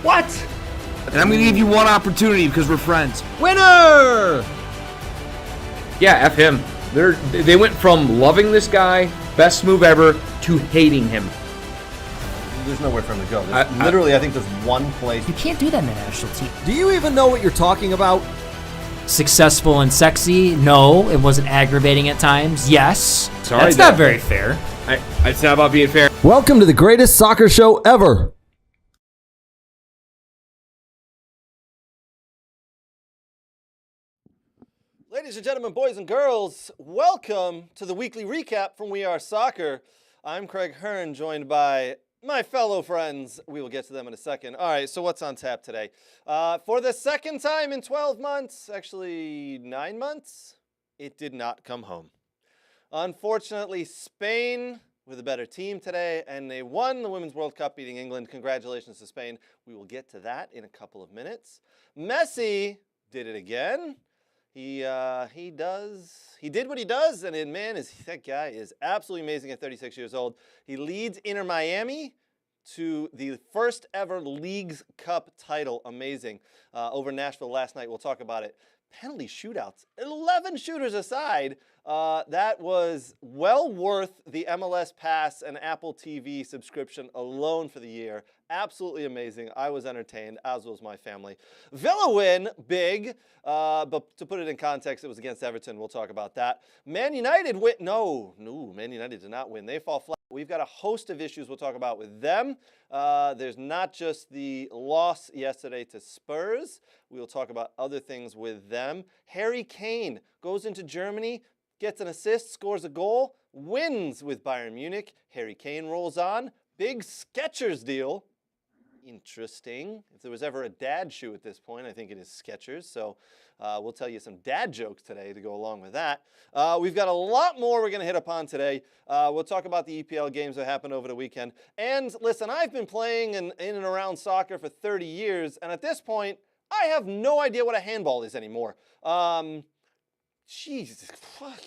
What? And I'm going to give you one opportunity because we're friends. Winner! Yeah, F him. They went from loving this guy, best move ever, to hating him. There's nowhere for him to go. I think there's one place. You can't do that in the national team. Do you even know what you're talking about? Successful and sexy? No. It wasn't aggravating at times? Yes. Sorry, That's not very fair. It's not about being fair. Welcome to the greatest soccer show ever. Ladies and gentlemen, boys and girls, welcome to the weekly recap from We Are Soccer. I'm Craig Hearn, joined by my fellow friends. We will get to them in a second. All right, so what's on tap today? For the second time in 12 months, actually 9 months, it did not come home. Unfortunately, Spain with a better team today, and they won the Women's World Cup beating England. Congratulations to Spain. We will get to that in a couple of minutes. Messi did it again. He did what he does, and that guy is absolutely amazing at 36 years old. He leads Inter Miami to the first ever Leagues Cup title. Amazing. Over Nashville last night. We'll talk about it. Penalty shootouts, 11 shooters aside. That was well worth the MLS Pass and Apple TV subscription alone for the year. Absolutely amazing. I was entertained, as was my family. Villa win, big, but to put it in context, it was against Everton. We'll talk about that. Man United win. No, Man United did not win. They fall flat. We've got a host of issues we'll talk about with them. There's not just the loss yesterday to Spurs. We will talk about other things with them. Harry Kane goes into Germany, gets an assist, scores a goal, wins with Bayern Munich. Harry Kane rolls on. Big Skechers deal. Interesting. If there was ever a dad shoe at this point, I think it is Skechers. So we'll tell you some dad jokes today to go along with that. We've got a lot more we're going to hit upon today. We'll talk about the EPL games that happened over the weekend. And listen, I've been playing in and around soccer for 30 years. And at this point, I have no idea what a handball is anymore. Jesus, fuck.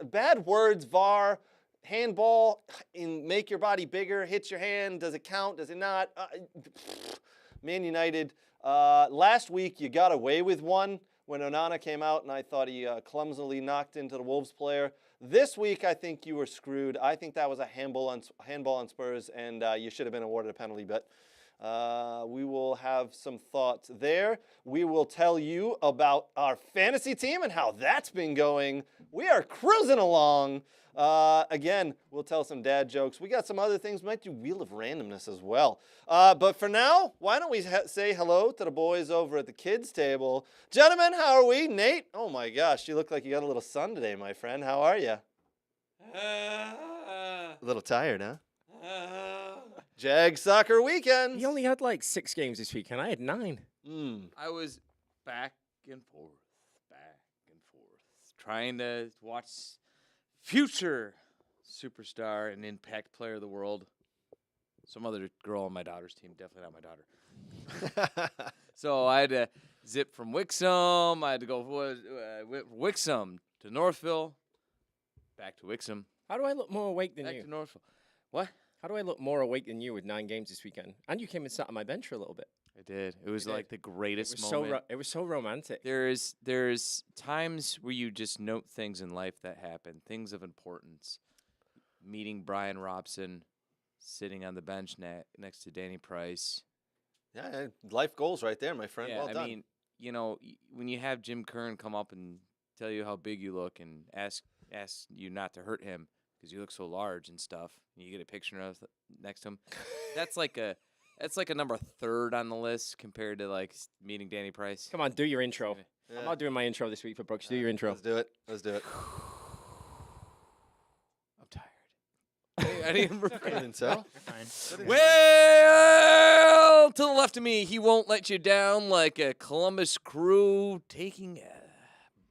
Bad words, VAR. Handball, make your body bigger, hits your hand, does it count, does it not? Man United, last week you got away with one when Onana came out and I thought he clumsily knocked into the Wolves player. This week I think you were screwed. I think that was a handball on Spurs and you should have been awarded a penalty, but we will have some thoughts there. We will tell you about our fantasy team and how that's been going. We are cruising along. Again, we'll tell some dad jokes. We got some other things. We might do Wheel of Randomness as well. But for now, why don't we say hello to the boys over at the kids' table. Gentlemen, how are we? Nate? Oh my gosh, you look like you got a little sun today, my friend. How are you? A little tired, huh? Jag soccer weekend. He only had like 6 games this weekend. I had 9. I was back and forth, trying to watch future superstar and impact player of the world. Some other girl on my daughter's team, definitely not my daughter. So I had to zip from Wixom. I had to go Wixom to Northville, back to Wixom. How do I look more awake than Back you? to Northville. What? How do I look more awake than you with 9 games this weekend? And you came and sat on my bench for a little bit. I did. It was like the greatest It was moment. it was so romantic. There's times where you just note things in life that happen, things of importance. Meeting Brian Robson, sitting on the bench next to Danny Price. Yeah, life goals right there, my friend. Yeah, well done. I mean, when you have Jim Kern come up and tell you how big you look and ask you not to hurt him because you look so large and stuff, and you get a picture of next to him, that's like a number 3rd on the list compared to like meeting Danny Price. Come on, do your intro. Yeah. I'm not doing my intro this week for Brooks. Do your intro. Let's do it. I'm tired. I didn't And so? Well, to the left of me, he won't let you down like a Columbus Crew taking a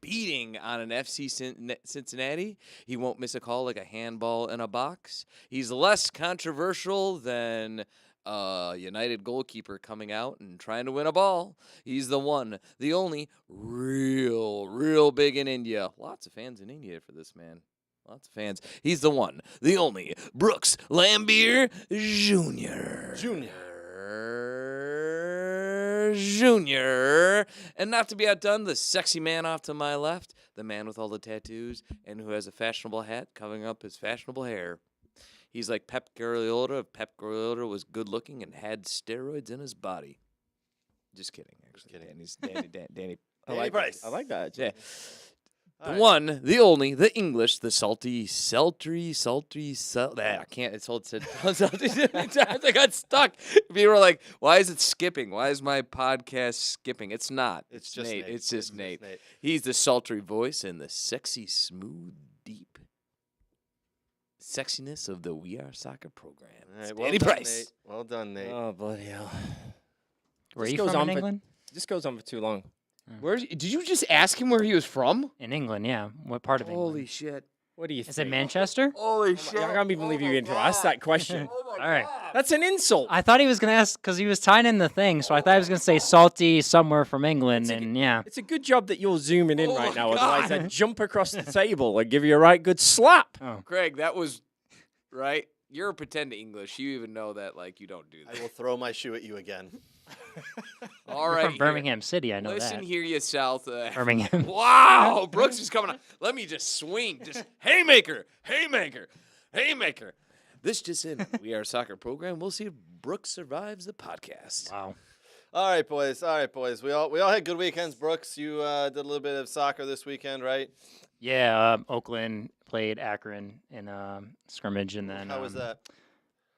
beating on an FC Cincinnati. He won't miss a call like a handball in a box. He's less controversial than a United goalkeeper coming out and trying to win a ball. He's the one, the only, real big in India. Lots of fans in India for this man. Lots of fans. He's the one, the only, Brooks Lambier Jr. Neymar Jr. And not to be outdone, the sexy man off to my left, the man with all the tattoos and who has a fashionable hat covering up his fashionable hair. He's like Pep Guardiola if Pep Guardiola was good looking and had steroids in his body. Just kidding, actually. Danny. Danny Price. I like that. Actually. Yeah. The one, the only, the English, the salty. I can't. It's salty so many times. I got stuck. People were like, "Why is it skipping? Why is my podcast skipping?" It's not. It's just Nate. Nate. It's just Nate. He's the sultry voice and the sexy, smooth, deep sexiness of the We Are Soccer program. All right, Danny well done, Price. Nate. Well done, Nate. Oh, bloody hell. Where are This you goes from on in for- England? This goes on for too long. Did you just ask him where he was from? In England, yeah. What part of Holy England? shit. What do you Is it think? Manchester? Holy I can't even believe you even asked that question. All right. That's an insult. I thought he was going to ask because he was tying in the thing, so I thought he was going to say salty somewhere from England, and yeah. It's a good job that you're zooming in Oh right my now. Otherwise, God. I'd jump across the table and give you a right good slap. Craig, that was right. You're a pretend English. You even know that, like, you don't do that. I will throw my shoe at you again. All right. From Birmingham City, I know Listen that. here, you South. Birmingham. Wow, Brooks is coming up. Let me just swing. Just haymaker. This just in. We Are a Soccer program. We'll see if Brooks survives the podcast. Wow. All right, boys. We all had good weekends. Brooks, you did a little bit of soccer this weekend, right? Yeah, Oakland played Akron in scrimmage, and then How was that?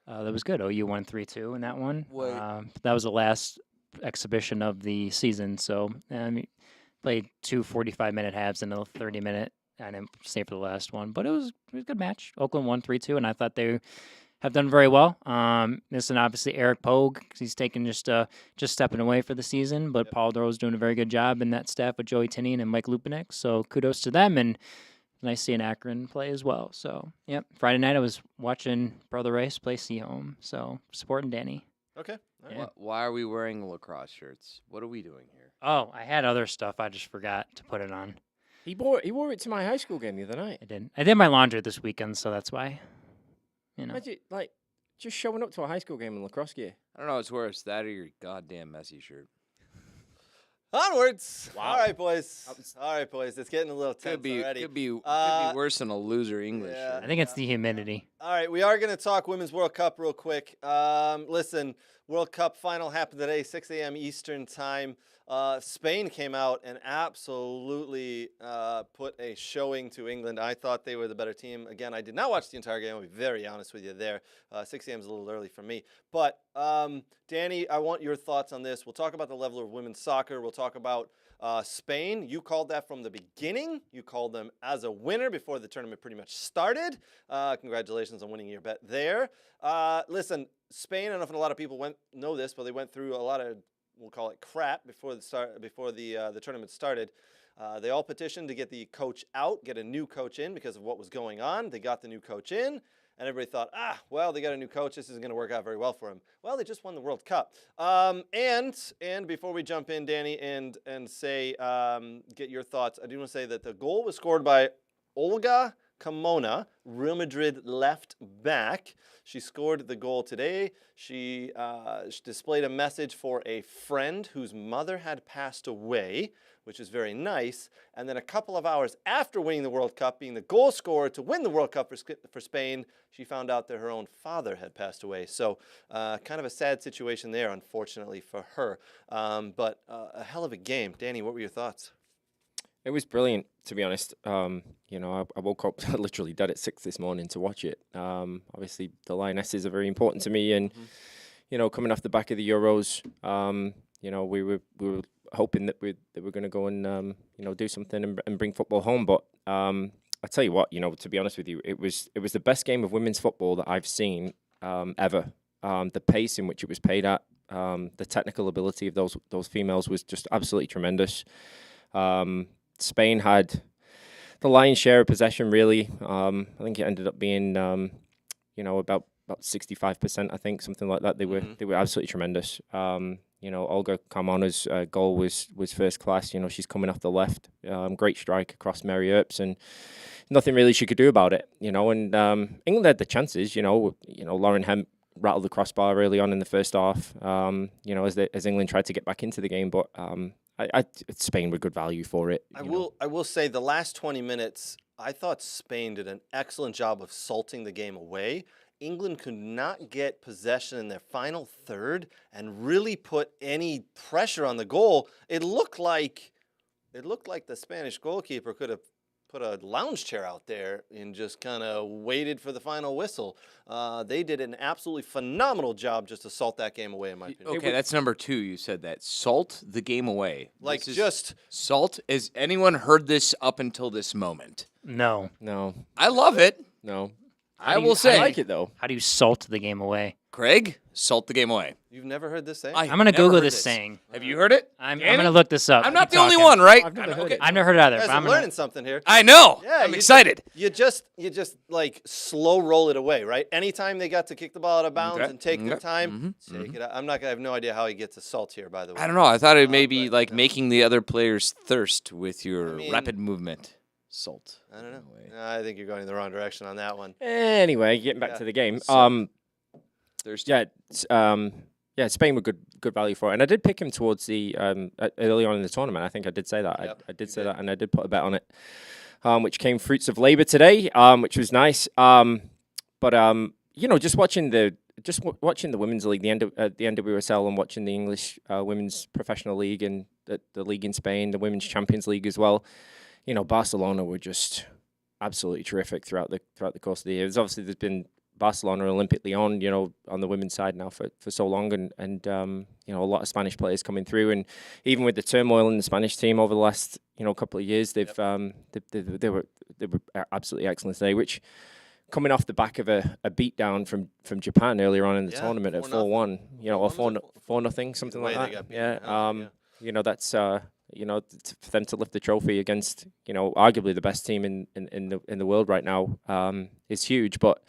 That was good. OU won 3-2 in that one. Wait. That was the last exhibition of the season. So played two 45-minute halves and a 30-minute. I didn't stay for the last one, but it was a good match. Oakland won 3-2, and I thought they have done very well. Missing obviously Eric Pogue, 'cause he's taken just stepping away for the season, but Paul Dorow's doing a very good job in that staff with Joey Tinian and Mike Lupinek. So kudos to them, and nice seeing Akron play as well. So, yep. Friday night I was watching Brother Rice play Seahome, so supporting Danny. Okay. All right. Yeah. Why are we wearing lacrosse shirts? What are we doing here? Oh, I had other stuff. I just forgot to put it on. He wore it to my high school game the other night. I did my laundry this weekend, so that's why. You know. Imagine, like, just showing up to a high school game in lacrosse gear. I don't know what's worse, that or your goddamn Messi shirt. Onwards. Wow. All right, boys. It's getting a little tense Could be already. could be worse than a loser English yeah. shirt. I think it's the humidity. All right, we are going to talk Women's World Cup real quick. Listen, World Cup final happened today, 6 a.m. Eastern time. Spain came out and absolutely put a showing to England. I thought they were the better team. Again, I did not watch the entire game. I'll be very honest with you there. 6 a.m. is a little early for me. But, Danny, I want your thoughts on this. We'll talk about the level of women's soccer. We'll talk about Spain. You called that from the beginning. You called them as a winner before the tournament pretty much started. Congratulations on winning your bet there. Listen, Spain, I don't know if a lot of people know this, but they went through a lot of, we'll call it crap before the tournament started. They all petitioned to get the coach out, get a new coach in because of what was going on. They got the new coach in, and everybody thought, well, they got a new coach. This isn't going to work out very well for him. Well, they just won the World Cup. And before we jump in, Danny, and say, get your thoughts, I do want to say that the goal was scored by Olga Carmona, Real Madrid left back. She scored the goal today. She displayed a message for a friend whose mother had passed away, which is very nice. And then a couple of hours after winning the World Cup, being the goal scorer to win the World Cup for Spain, she found out that her own father had passed away. So kind of a sad situation there, unfortunately, for her. But a hell of a game. Danny, what were your thoughts? It was brilliant, to be honest. I woke up literally dead at 6 this morning to watch it. Obviously, the Lionesses are very important to me, and coming off the back of the Euros, we were hoping that we were going to go and do something and bring football home. But I tell you what, to be honest with you, it was the best game of women's football that I've seen ever. The pace in which it was played at, the technical ability of those females was just absolutely tremendous. Spain had the lion's share of possession, really. I think it ended up being, about 65%. I think something like that. They were absolutely tremendous. Olga Carmona's goal was first class. She's coming off the left, great strike across Mary Earps, and nothing really she could do about it. And England had the chances. Lauren Hemp rattle the crossbar early on in the first half. As England tried to get back into the game, but Spain were good value for it. I will say the last 20 minutes, I thought Spain did an excellent job of salting the game away. England could not get possession in their final third and really put any pressure on the goal. It looked like the Spanish goalkeeper could have put a lounge chair out there and just kind of waited for the final whistle. They did an absolutely phenomenal job just to salt that game away, in my opinion. Okay, that's number 2. You said that. Salt the game away. Like just salt. Has anyone heard this up until this moment? No. I love it. No. I will say. I like it though. How do you salt the game away? Craig, salt the game away. You've never heard this saying? I'm going to Google this saying. Have you heard it? I'm going to look this up. I'm not Keep the only talking. one, right? I've never heard it. I've never heard it either. You guys but are I'm gonna- learning something here. I know. Yeah, I'm excited. You just like slow roll it away, right? Anytime they got to kick the ball out of bounds Okay. and take their Okay. time, take it out. I have no idea how he gets a salt here, by the way. I don't know. I thought it may be but, like making the other players thirst with your I mean- rapid movement. Salt. I don't know. No, I think you're going in the wrong direction on that one. Anyway, getting back Yeah. to the game. Thirsty. Spain were good value for it, and I did pick him towards the early on in the tournament. I think I did say that. Yep, I did you say did. that, and I did put a bet on it, which came fruits of labor today, which was nice. Just watching the women's league, the NWSL, and watching the English women's professional league and the league in Spain, the women's Champions League as well. Barcelona were just absolutely terrific throughout the course of the year. There's been Barcelona Olympic Lyon, on the women's side now for so long, and a lot of Spanish players coming through, and even with the turmoil in the Spanish team over the last couple of years, they were absolutely excellent today. Which, coming off the back of a beatdown from Japan earlier on in the tournament at 4-1, or 4-0, something like that. That's for them to lift the trophy against arguably the best team in the world right now is huge. But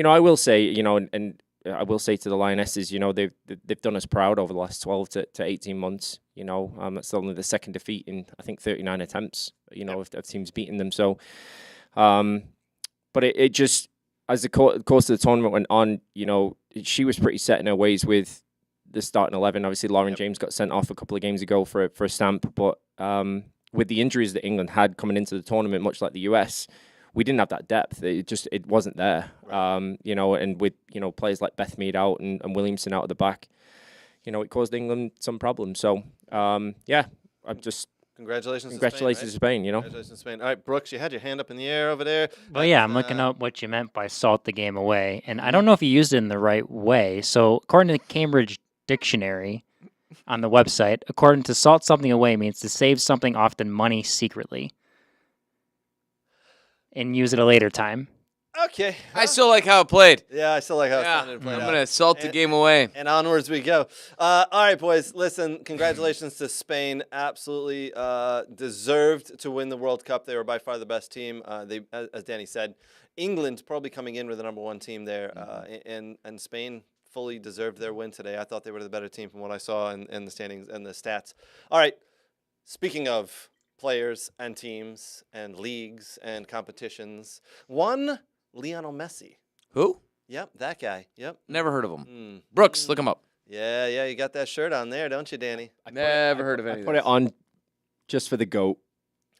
I will say and I will say to the Lionesses, they've done us proud over the last 12 to 18 months. That's only the second defeat in I think 39 attempts. Of teams beating them. So, but it just as the course of the tournament went on, she was pretty set in her ways with the starting 11. Obviously, Lauren James got sent off a couple of games ago for a stamp, but with the injuries that England had coming into the tournament, much like the US, we didn't have that depth. It wasn't there. Right. And with players like Beth Mead out and Williamson out at the back, it caused England some problems. So I'm just Congratulations to Spain, right? Spain. Congratulations to Spain. All right, Brooks, you had your hand up in the air over there. Well, yeah, I'm looking up what you meant by salt the game away, and I don't know if you used it in the right way. So, according to the Cambridge Dictionary on the website, according to salt something away means to save something, often money, secretly, and use it a later time. Okay. I still like how it played. Yeah, I still like how it Yeah, sounded. and played I'm out. going to salt the game away. And onwards we go. All right, boys. Listen, congratulations to Spain. Absolutely deserved to win the World Cup. They were by far the best team. They, as Danny said, England probably coming in with the number one team there, and Spain fully deserved their win today. I thought they were the better team from what I saw in the standings and the stats. All right. Speaking of players and teams and leagues and competitions, one Lionel Messi. Who? Yep, that guy. Yep. Never heard of him. Brooks, look him up. Yeah, you got that shirt on there, don't you, Danny? Never heard of any I of put this. it on just for the GOAT.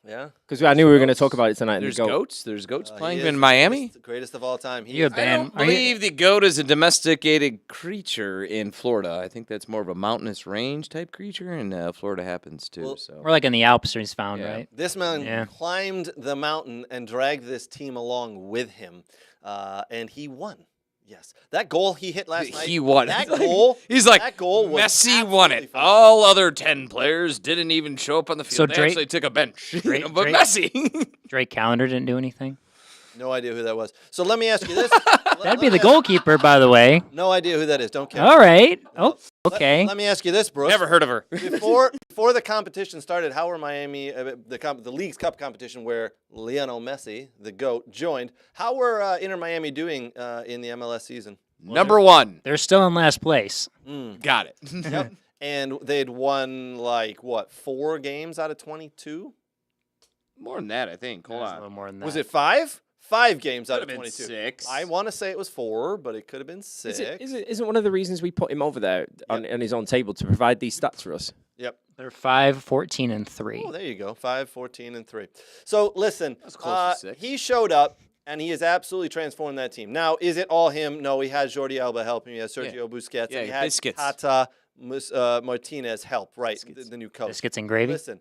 Yeah. Because I knew we were going to talk about it tonight. There's and the GOAT. goats. There's goats He playing is in Miami. The greatest of all time. You a I band? don't believe the goat is a domesticated creature in Florida. I think that's more of a mountainous range type creature, and Florida happens too. Well, So We're like in the Alps, he's found, Yeah. right? This man Yeah. climbed the mountain and dragged this team along with him, and he won. Yes, that goal he hit last night. he won. That goal. He's like, that goal was Messi won absolutely it. phenomenal. All other 10 players didn't even show up on the field. So They Drake- actually took a bench. Drake- but Drake- Messi. Drake Callender didn't do anything. No idea who that was. So let me ask you this. That'd be the goalkeeper, by the way. No idea who that is. Don't care. All right. Oh, okay. Let me ask you this, Brooks. Never heard of her. Before the competition started, how were Miami, the League's Cup competition where Lionel Messi, the GOAT, joined? How were Inter Miami doing in the MLS season? Number one. They're still in last place. Got it. Yep. And they'd won, 4 games out of 22? More than that, I think. Hold There's a on. little more than that. Was it 5? 5 games out of Could've been 22. 6. I want to say it was 4, but it could have been 6. Isn't one of the reasons we put him over there on his own table to provide these stats for us? Yep. They're 5, 14, and 3. Oh, there you go. 5, 14, and 3. So listen, That's close to 6. he showed up, and he has absolutely transformed that team. Now, is it all him? No, he has Jordi Alba helping. He has Sergio Busquets. Yeah, and he has Biscuits. Tata Martinez help, right, the new coach. Biscuits and gravy. Listen,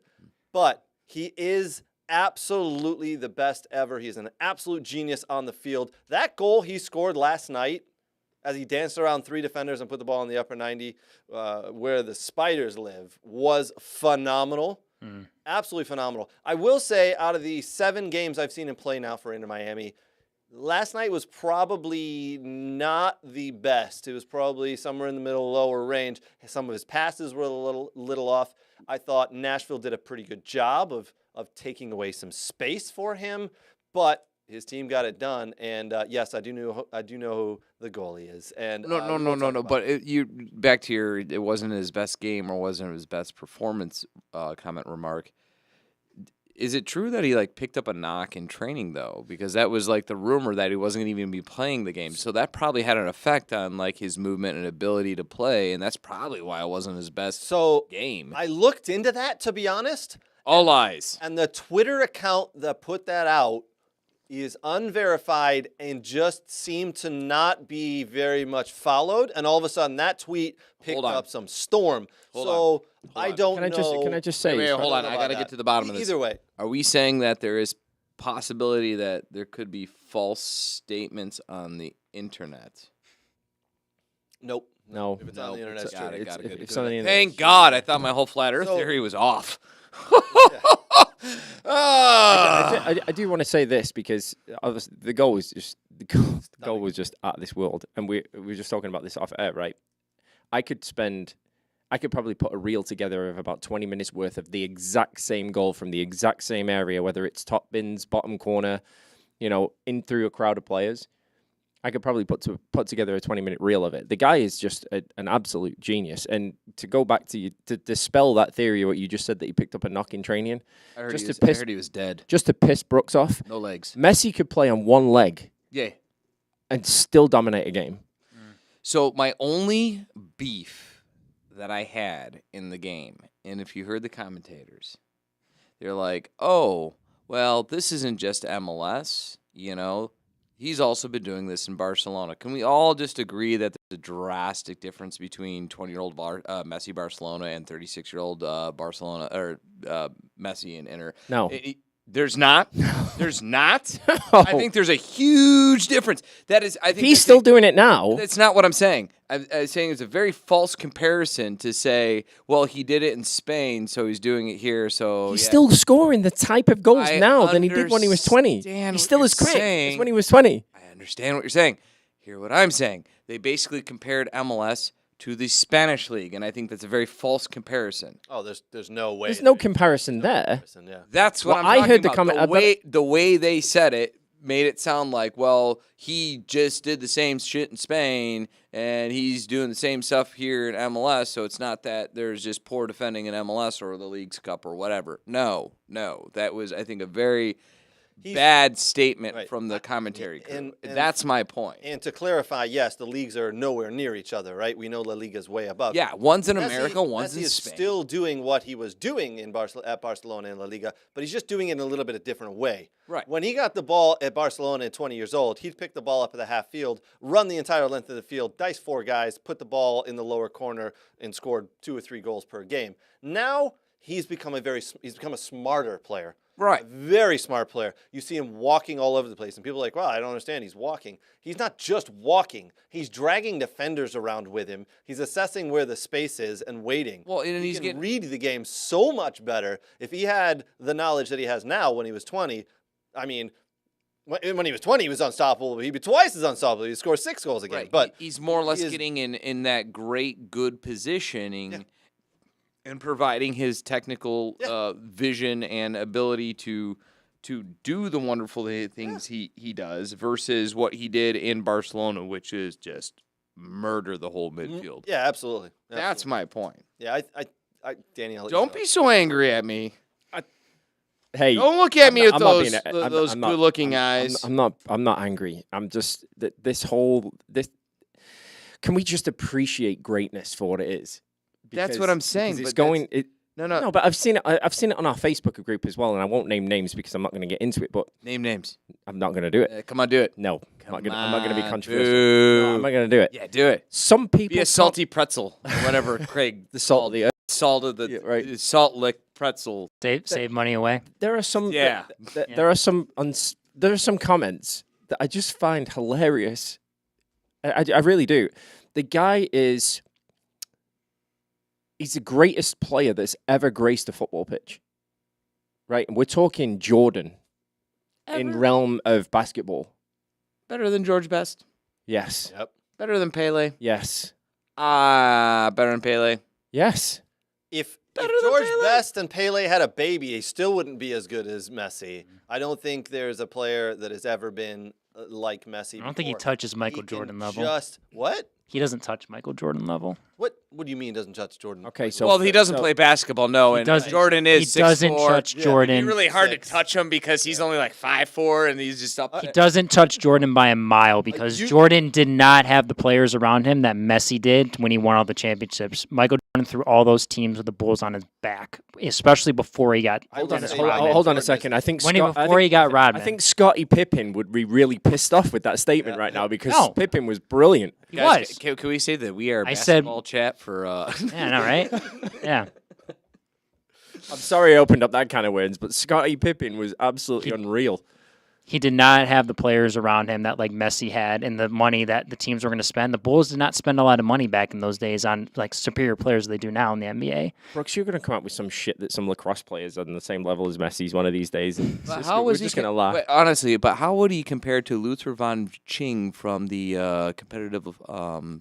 but he is absolutely the best ever. He's an absolute genius on the field. That goal he scored last night as he danced around 3 defenders and put the ball in the upper 90 where the Spiders live was phenomenal. Absolutely phenomenal. I will say out of the 7 games I've seen him play now for Inter Miami, last night was probably not the best. It was probably somewhere in the middle, lower range. Some of his passes were a little off. I thought Nashville did a pretty good job of taking away some space for him, but his team got it done. And yes, I do know who the goalie is. And No. But you back to your it wasn't his best game or wasn't his best performance comment remark. Is it true that he picked up a knock in training though? Because that was the rumor that he wasn't going to even be playing the game. So that probably had an effect on his movement and ability to play, and that's probably why it wasn't his best game. I looked into that, to be honest. All lies. And the Twitter account that put that out is unverified and just seemed to not be very much followed. And all of a sudden, that tweet picked up some storm. I don't know. Can I just say? Wait, hold on. I got to get to the bottom of this. Either way. Are we saying that there is possibility that there could be false statements on the internet? Nope. No. If it's on the internet, it's true. Got it. It's on the internet. Thank God. I thought my whole flat earth theory was off. I do want to say this because obviously the goal was just out of this world, and we were just talking about this off air, right? I could probably put a reel together of about 20 minutes worth of the exact same goal from the exact same area, whether it's top bins, bottom corner, in through a crowd of players. I could probably put together a 20-minute reel of it. The guy is just an absolute genius. And to go back to dispel that theory, what you just said that he picked up a knock in training, I heard he was dead. just to piss Brooks off. No legs. Messi could play on one leg Yeah. and still dominate a game. So my only beef that I had in the game, and if you heard the commentators, they're like, oh, well, this isn't just MLS, He's also been doing this in Barcelona. Can we all just agree that there's a drastic difference between 20-year-old Messi Barcelona and 36-year-old Barcelona or Messi and Inter? No. There's not. There's not. I think there's a huge difference. That is, I think he's still doing it now. That's not what I'm saying. I'm saying it's a very false comparison to say, well, he did it in Spain, so he's doing it here. So he's still scoring the type of goals now than he did when he was 20. He still is quick as when he was 20. I understand what you're saying. Hear what I'm saying. They basically compared MLS to the Spanish league, and I think that's a very false comparison. Oh, there's no way. There's no comparison there. That's what I'm talking about. The way they said it made it sound like, well, he just did the same shit in Spain, and he's doing the same stuff here in MLS, so it's not that there's just poor defending in MLS or the League's Cup or whatever. No. That was, I think, a very bad statement from the commentary crew. And that's my point. And to clarify, yes, the leagues are nowhere near each other, right? We know La Liga is way above. Yeah, one's in America, one's in Spain. Messi is still doing what he was doing at Barcelona and La Liga, but he's just doing it in a little bit of different way. Right. When he got the ball at Barcelona at 20 years old, he'd pick the ball up at the half field, run the entire length of the field, dice 4 guys, put the ball in the lower corner, and scored 2 or 3 goals per game. Now he's become a smarter player. Right. A very smart player. You see him walking all over the place, and people are like, wow, I don't understand. He's walking. He's not just walking. He's dragging defenders around with him. He's assessing where the space is and waiting. Well, and he can read the game so much better. If he had the knowledge that he has now when he was 20, I mean, when he was 20, he was unstoppable. He'd be twice as unstoppable. He'd score 6 goals a game. Right. But he's more or less getting in that great, good positioning. Yeah. And providing his technical vision and ability to do the wonderful things he does versus what he did in Barcelona, which is just murder the whole midfield. Yeah, absolutely. That's my point. Yeah, I Danny, don't be so angry at me. Hey, Don't look at me with I'm not those being- I'm- those I'm not- good-looking I'm- eyes. I'm not angry. I'm just this. Can we just appreciate greatness for what it is? That's what I'm saying, Because it's but going. No. But I've seen it. I've seen it on our Facebook group as well, and I won't name names because I'm not going to get into it. But Name names. I'm not going to do it. Come on, do it. No, I'm not going to be on, controversial. boo. No, I'm not going to do it. Yeah, do it. Some people Be a salty pretzel or whatever, Craig. the salt of the earth. Salt of the Yeah, right. salt lick pretzel. Save money away. There are some. Yeah. There are some. There are some comments that I just find hilarious. I really do. The guy is. He's the greatest player that's ever graced a football pitch. Right? And we're talking Jordan in realm of basketball. Better than George Best. Yes. Yep. Better than Pele. Yes. Better than Pele. Yes. If Better than George Pele. Best and Pele had a baby, he still wouldn't be as good as Messi. I don't think there's a player that has ever been like Messi. I don't think he before. touches Michael He can Jordan level. Just what? He doesn't touch Michael Jordan level. What do you mean doesn't touch Jordan? Okay, so Well, he doesn't play basketball, no, and doesn't- Jordan is He doesn't 6'4". touch Yeah. Jordan. It'd be really hard 6'6". to touch him because he's only like 5'4", and he's just up. He doesn't touch Jordan by a mile because Jordan did not have the players around him that Messi did when he won all the championships. Michael Jordan threw all those teams with the Bulls on his back, especially before he got. I would say Hold on a Jordan second. I think When Scott, before he got I Rodman. think Scottie Pippen would be really pissed off with that statement right now because No. Pippen was brilliant. He Guys, was. Can we say that we are I said- basketball chat for? Yeah, I know, right? Yeah. I'm sorry I opened up that kind of words, but Scottie Pippen was absolutely unreal. He did not have the players around him that like Messi had and the money that the teams were going to spend. The Bulls did not spend a lot of money back in those days on like superior players they do now in the NBA. Brooks, you're going to come up with some shit that some lacrosse players are on the same level as Messi's one of these days. And it's But just- how we're was he just going to laugh. Wait, honestly, but how would he compare to Luther von Ching from the competitive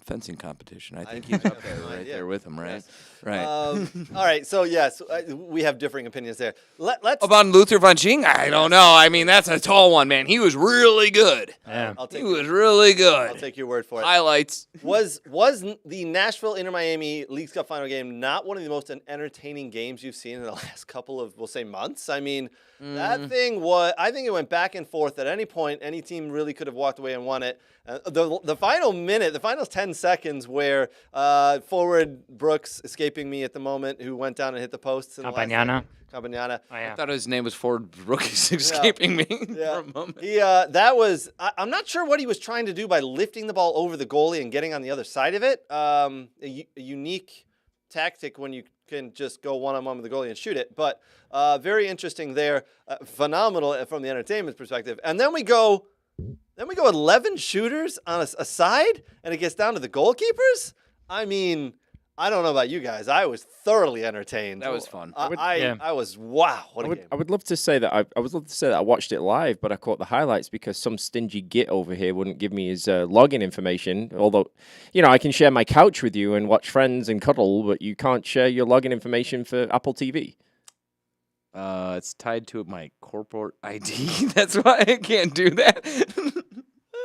fencing competition? I think he's up there, right idea. there with him, right? Right. all right, so yes, we have differing opinions there. Let's. About Luther von Ching? I don't know. I mean, that's a tall one, man. He was really good. Yeah. I'll take He was really I'll good. take your word for it. Highlights. Was the Nashville Inter Miami Leagues Cup final game not one of the most entertaining games you've seen in the last couple of, we'll say, months? I mean, that thing was. I think it went back and forth. At any point, any team really could have walked away and won it. The final minute, the final 10 seconds, where forward Brooks, escaping me at the moment, who went down and hit the posts. In the last Campagnana. Campagnana. Oh, yeah. I thought his name was Ford Brooks, escaping me Yeah. for a moment. He that was. I'm not sure what he was trying to do by lifting the ball over the goalie and getting on the other side of it. A unique tactic when you can just go one-on-one with the goalie and shoot it. But very interesting there. Phenomenal from the entertainment perspective. And then we go 11 shooters on a side, and it gets down to the goalkeepers. I mean, I don't know about you guys. I was thoroughly entertained. That was fun. I was wow. What a game. I would love to say that I watched it live, but I caught the highlights because some stingy git over here wouldn't give me his login information. Although, I can share my couch with you and watch Friends and cuddle, but you can't share your login information for Apple TV. It's tied to my corporate ID. That's why I can't do that.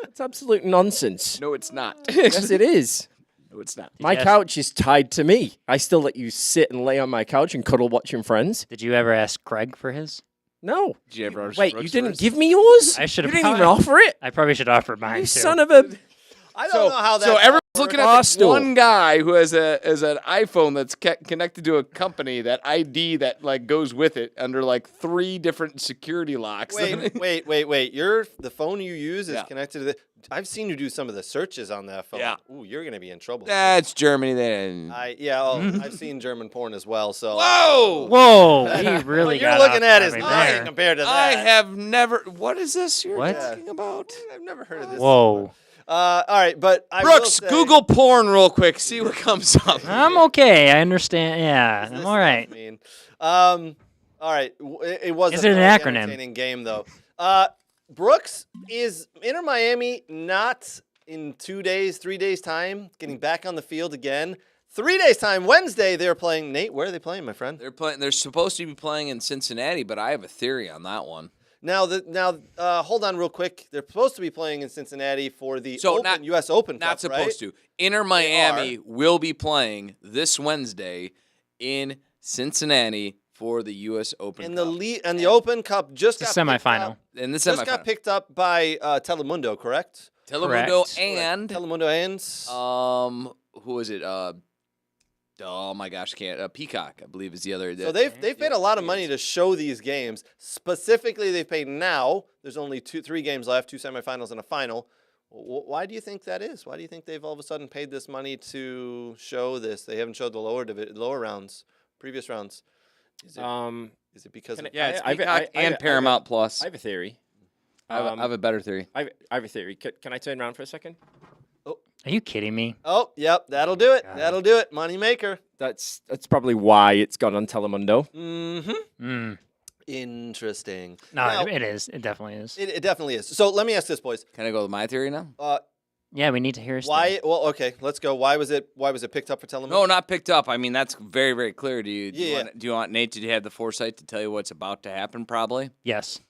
It's absolute nonsense. No, it's not. Yes, it is. No, it's not. My Yes. couch is tied to me. I still let you sit and lay on my couch and cuddle watching Friends. Did you ever ask Craig for his? No. Did you ever Wait, Brooks you didn't first? give me yours? I should You have didn't even probably- offer it? I probably should offer mine You too. son of a... I don't know how that. So everyone's looking at this Barstool. one guy who has an iPhone that's connected to a company, that ID that like goes with it under like 3 different security locks. Wait. The phone you use is Yeah. connected to the. I've seen you do some of the searches on that phone. Yeah. Ooh, you're gonna be in trouble. That's Germany. Then. I've seen German porn as well. So. Whoa! Whoa, he really What you're got looking off at that is right nothing there. compared to that. I have never. What is this you're What? talking about? I've never heard of this. Whoa. All right, but I will Brooks, say, Google porn real quick. See what comes up. I'm okay. I understand. Yeah, This I'm all right. stuff mean? All right. It was. Is a it an very acronym? Entertaining game though. Brooks, is Inter Miami not in 2 days, 3 days time getting back on the field again? 3 days time, Wednesday they're playing. Nate, where are they playing, my friend? They're playing. They're supposed to be playing in Cincinnati, but I have a theory on that one. Now, hold on real quick. They're supposed to be playing in Cincinnati for the U.S. Open Cup, Not supposed right? to. Inter Miami will be playing this Wednesday in Cincinnati for the U.S. Open And Cup. the Open Cup just It's got a semifinal. In the Just got semifinal. picked up by Telemundo, correct? Telemundo Correct. and Telemundo and who was it? Oh my gosh, can't Peacock, I believe is the other. so they've paid a lot of money to show these games. Specifically, they've paid now. There's only 3 games left, 2 semifinals and a final. Why do you think that is? Why do you think they've all of a sudden paid this money to show this? They haven't showed the lower rounds, previous rounds. Is it because of It's Peacock and Paramount Plus. I have a theory. I have a better theory. I have a theory. Can I turn around for a second? Are you kidding me? Oh, yep, that'll do it. That'll do it. Money maker. That's probably why it's gone on Telemundo. Mm-hmm. Interesting. No, Now, it is. It definitely is. it definitely is. So let me ask this, boys. Can I go with my theory now? Yeah, we need to hear your Why? Well, okay, let's go. Why was it picked up for Telemundo? No, not picked up. I mean, that's very, very clear. Do you? Yeah. Do you want Nate to have the foresight to tell you what's about to happen? Probably. Yes.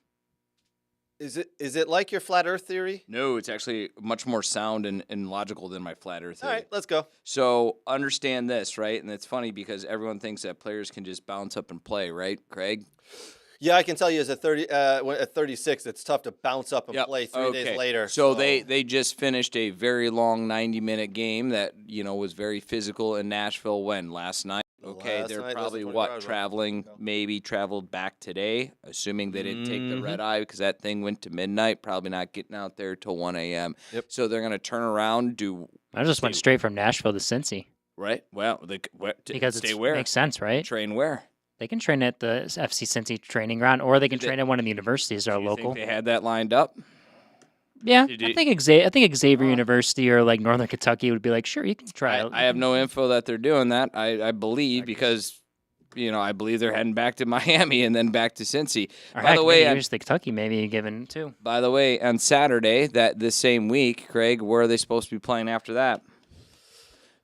Is it like your flat Earth theory? No, it's actually much more sound and logical than my flat Earth All theory. right, let's go. So understand this, right? And it's funny because everyone thinks that players can just bounce up and play, right, Craig? Yeah, I can tell you as at 36, it's tough to bounce up and Yep. play 3 days Okay. later. So they just finished a very long 90-minute game that was very physical in Nashville. When last night? Okay, Last they're night, less than probably 24 hours, right? traveling, maybe traveled back today, assuming they didn't take the red eye because that thing went to midnight. Probably not getting out there till 1 a.m. Yep. So they're gonna turn around, do I just went straight from Nashville to Cincy right. Well, because stay it where makes sense, right? train where. They can train at the FC Cincy training ground, or they can train at one of the universities that are Do you local. think they had that lined up? Yeah, Did I you- think Xavier University or like Northern Kentucky would be like, sure, you can try it. I have no info that they're doing that. I believe because I believe they're heading back to Miami and then back to Cincy. Or By heck, the way, maybe just the Kentucky maybe given too. By the way, on Saturday, this same week, Craig, where are they supposed to be playing after that?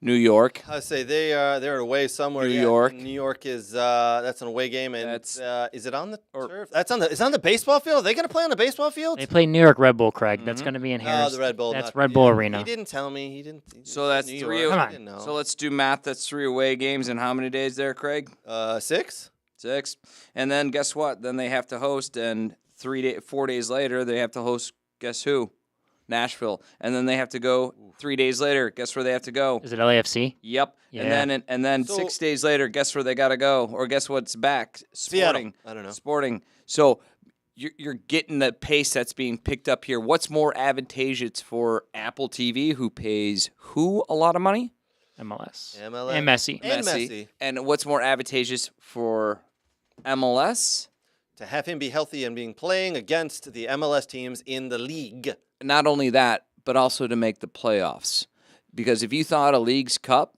New York. I say they're away somewhere. New yeah. York. New York is that's an away game, and That's- is it on the turf? It's on the baseball field. Are they gonna play on the baseball field? They play New York Red Bull, Craig. That's going to be in Oh, Harris. the Red Bull. That's not- Red Bull yeah. Arena. He didn't tell me. He didn't. So that's New 3. York. Come I on. didn't know. So let's do math. That's 3 away games in how many days there, Craig? 6. 6. And then guess what? Then they have to host, and 4 days later they have to host. Guess who? Nashville. And then they have to go 3 days later. Guess where they have to go? Is it LAFC? Yep. Yeah. And then So- 6 days later, guess where they got to go? Or guess what's back? Seattle. Sporting. I don't know. Sporting. So you're getting the pace that's being picked up here. What's more advantageous for Apple TV, who pays who a lot of money? MLS. MLS. And Messi. And Messi. And what's more advantageous for MLS? To have him be healthy and being playing against the MLS teams in the league. Not only that, but also to make the playoffs. Because if you thought a League's Cup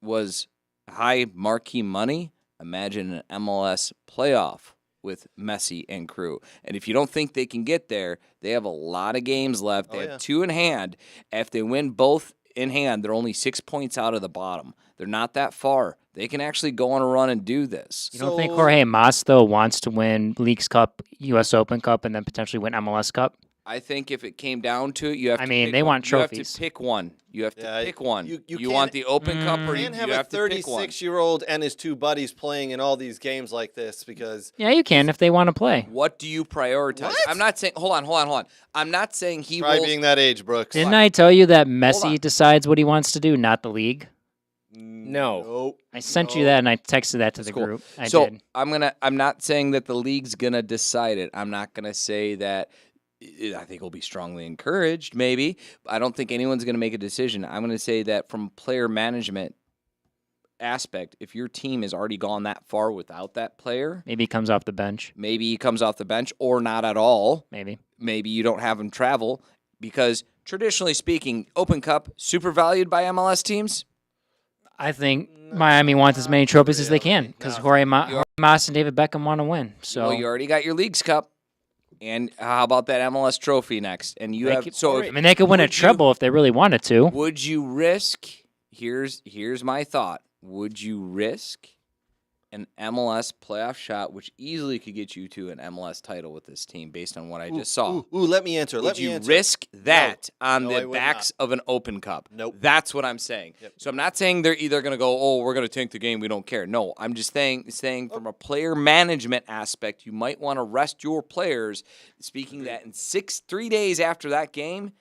was high marquee money, imagine an MLS playoff with Messi and crew. And if you don't think they can get there, they have a lot of games left. They have 2 in hand. If they win both in hand, they're only 6 points out of the bottom. They're not that far. They can actually go on a run and do this. You don't think So- Jorge Mas, though, wants to win Leagues Cup, U.S. Open Cup, and then potentially win MLS Cup? I think if it came down to it, you have to mean, pick they one. want You have trophies. to pick one. You have to Yeah, pick one. you You want can't- the Open Cup or You you can't have you a have to pick one. 36-year-old and his 2 buddies playing in all these games like this because Yeah, you can if they want to play. What do you prioritize? What? I'm not saying. Hold on. I'm not saying he try rolls. being that age, Brooks. Didn't I tell you that on. Messi decides what he wants to do, not the league? No. Nope. I sent you that and I texted that to the cool. group. I so did. I'm not saying that the league's gonna decide it. I'm not gonna say that. I think it'll be strongly encouraged. Maybe I don't think anyone's gonna make a decision. I'm gonna say that from player management aspect, if your team has already gone that far without that player, Maybe he comes off the bench. maybe he comes off the bench or not at all. Maybe. Maybe you don't have him travel because traditionally speaking, Open Cup super valued by MLS teams. I think Miami wants as many trophies as they can because No. Jorge Mas and David Beckham want to win. So Well, you already got your Leagues Cup, and how about that MLS trophy next? And you they have could- so. I mean, they could win a would you- treble if they really wanted to. Would you risk? Here's my thought. Would you risk an MLS playoff shot, which easily could get you to an MLS title with this team based on what I just saw. Let me answer. Would you risk that on No, I the would backs of an Open Cup? Nope. That's what I'm saying. Yep. So I'm not saying they're either going to go, oh, we're going to tank the game, we don't care. No, I'm just saying from a player management aspect, you might want to rest your players, speaking that in 3 days after that game,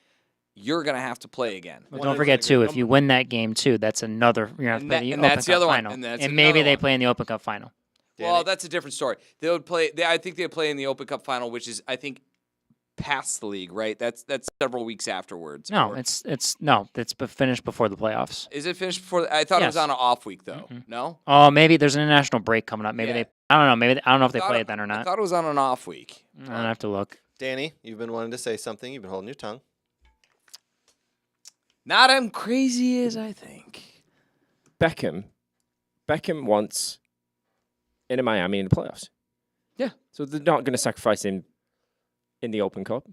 you're going to have to play again. But don't forget, too, if you win that game, too, that's another. You're going to play the and Open that's the Cup other one, final. and that's And maybe another they one. play in the Open Cup final. Well, that's a different story. They would play. I think they would play in the Open Cup final, which is, I think, past the league, right? That's several weeks afterwards. No, Or- it's finished before the playoffs. Is it finished before? I thought it was Yes. on an off week, though. No? Oh, maybe there's an international break coming up. Maybe Yeah. I don't know. Maybe I don't know if they Thought play it- it then or I not. thought it was on an off week. I don't have to look. Danny, you've been wanting to say something. You've been holding your tongue. Not as crazy as I think. Beckham wants Inter Miami in the playoffs. Yeah. So they're not going to sacrifice him in the Open Cup.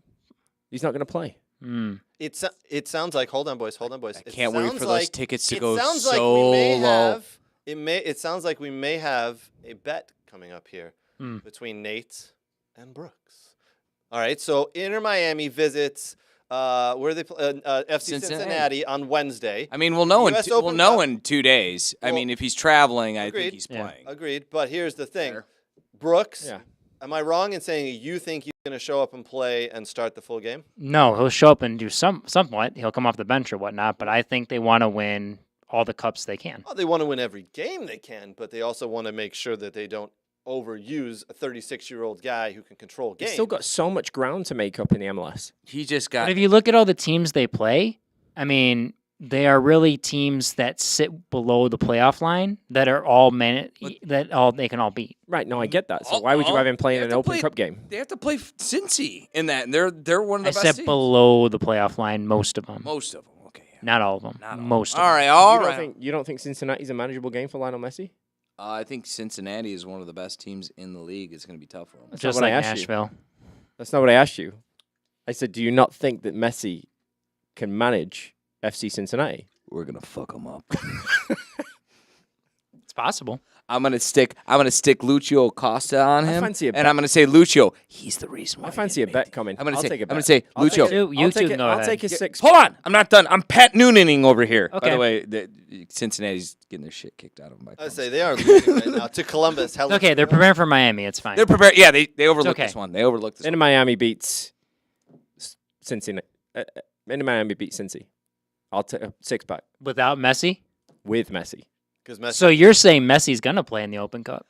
He's not going to play. It sounds like. Hold on, boys. I It can't wait sounds for like- those tickets to it go sounds so like we may low. have. It sounds like we may have a bet coming up here between Nate and Brooks. All right. So Inter Miami visits where they FC Cincinnati on Wednesday. I mean, we'll know US Open Cup. in 2 days. I Well, mean, if he's traveling, I agreed. think he's Yeah. playing. Agreed. But here's the thing, Fair. Brooks. Yeah. Am I wrong in saying you think he's going to show up and play and start the full game? No, he'll show up and do somewhat. He'll come off the bench or whatnot. But I think they want to win all the cups they can. Well, they want to win every game they can, but they also want to make sure that they don't overuse a 36-year-old guy who can control games. He's still got so much ground to make up in the MLS. He just got. But if you look at all the teams they play, I mean, they are really teams that sit below the playoff line that are all they can all beat. Right, no, I get that. So All- why would you all- have him playing they an have to Open play- Cup game? They have to play Cincy in that, and they're one of the I best said teams. below the playoff line, most of them. Most of them. Okay. Yeah. Not all of them. Not all. Most of All them. right. All you, right. don't think Cincinnati's a manageable game for Lionel Messi? I think Cincinnati is one of the best teams in the league. It's going to be tough for them. That's Just not what like I asked you. Nashville. That's not what I asked you. I said, do you not think that Messi can manage FC Cincinnati? We're going to fuck them up. It's possible. I'm gonna stick Lucio Costa on I him, fancy a and bet. I'm gonna say Lucio. He's the reason why. I he fancy a didn't make bet coming. I'm gonna I'll say. take a I'm gonna bet. say I'll Lucio. take You I'll two take can it- go I'll ahead. take a 6. Hold on, I'm not done. I'm Pat Nooning over here. By Okay. the way, Cincinnati's getting their shit kicked out of them. By I Columbus. say they are losing right now to Columbus. Hell, Okay, they're preparing for Miami. It's fine. They're prepared. Yeah, they overlooked okay. this one. They overlooked this Inter one. Miami beats Cincinnati. Inter Miami beats Cincy. I'll take a 6-pack Without Messi? with Messi. because Messi. So you're saying Messi's going to play in the Open Cup?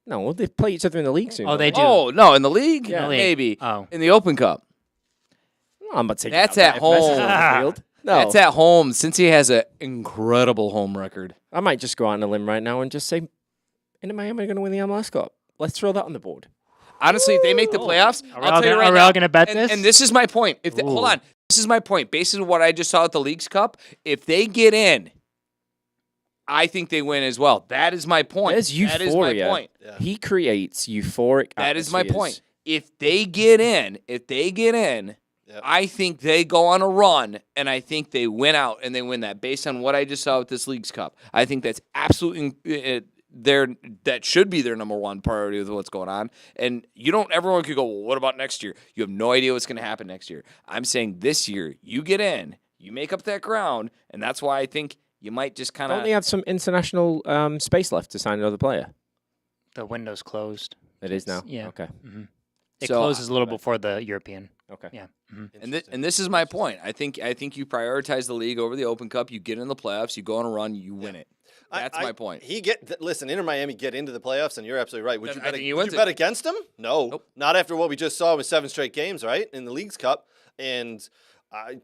No, well, they play each other in the league soon. Oh, don't they do. Oh no, in the league, Yeah. The league. maybe Oh. in the Open Cup. No, I'm not taking That's that at bet if Messi's home. on the field. No, That's at home. Since he has an incredible home record. I might just go out on a limb right now and just say, Inter Miami are going to win the MLS Cup. Let's throw that on the board. Honestly, if they make the playoffs, Are we I'll all tell you gonna- right are we now. all gonna bet and, this? And this is my point. Hold Ooh. on. This is my point. Based on what I just saw at the Leagues Cup, if they get in, I think they win as well. That is my point. There's euphoria. That is my point. Yeah. He creates euphoric That is my atmospheres. point. If they get in, Yep. I think they go on a run, and I think they win out, and they win that based on what I just saw with this Leagues Cup. I think that's absolutely that should be their number one priority with what's going on. And everyone could go, well, what about next year? You have no idea what's going to happen next year. I'm saying this year, you get in, you make up that ground, and that's why I think you might just kind Don't they of. have some international space left to sign another player? The window's closed. It is now? Yeah. Okay. It So, closes a little before the European. Okay. Yeah. And this is my point. I think you prioritize the league over the Open Cup. You get in the playoffs, you go on a run, you win it. That's my point. Listen, Inter Miami get into the playoffs, and you're absolutely right. Would Then you I bet? think he Would wins you it. bet against him? No, Nope. not after what we just saw with 7 straight games, right, in the Leagues Cup. And I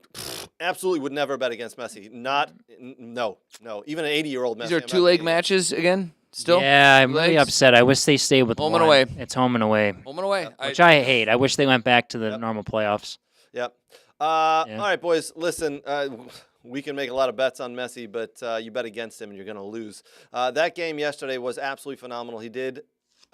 absolutely would never bet against Messi. No. Even an 80-year-old Messi. These are I'm not 2-leg betting matches again. Still, Yeah, I'm really legs? upset. I wish they stayed with Home one. and away. It's home and away, home and away. which I hate. I wish they went back to the normal playoffs. Yep. All right, boys. Listen, we can make a lot of bets on Messi, but you bet against him and you're going to lose. That game yesterday was absolutely phenomenal. He did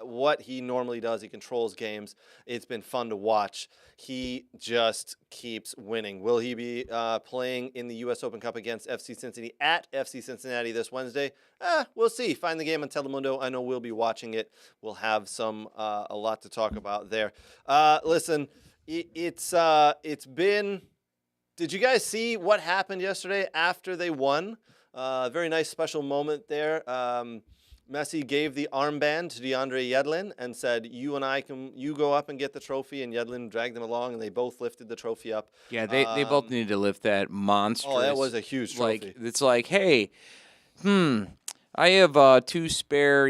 what he normally does. He controls games. It's been fun to watch. He just keeps winning. Will he be playing in the U.S. Open Cup against FC Cincinnati at FC Cincinnati this Wednesday? We'll see. Find the game on Telemundo. I know we'll be watching it. We'll have a lot to talk about there. Listen, it's been. Did you guys see what happened yesterday after they won? Very nice special moment there. Messi gave the armband to DeAndre Yedlin and said, you go up and get the trophy, and Yedlin dragged them along, and they both lifted the trophy up. Yeah, they both needed to lift that monstrous. Oh, that was a huge trophy. It's like, hey, I have 2 spare,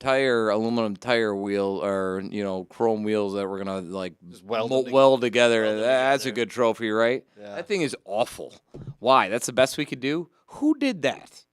aluminum tire wheel or, chrome wheels that we're going to Just weld together. That's a good trophy, right? Yeah. That thing is awful. Why? That's the best we could do? Who did that?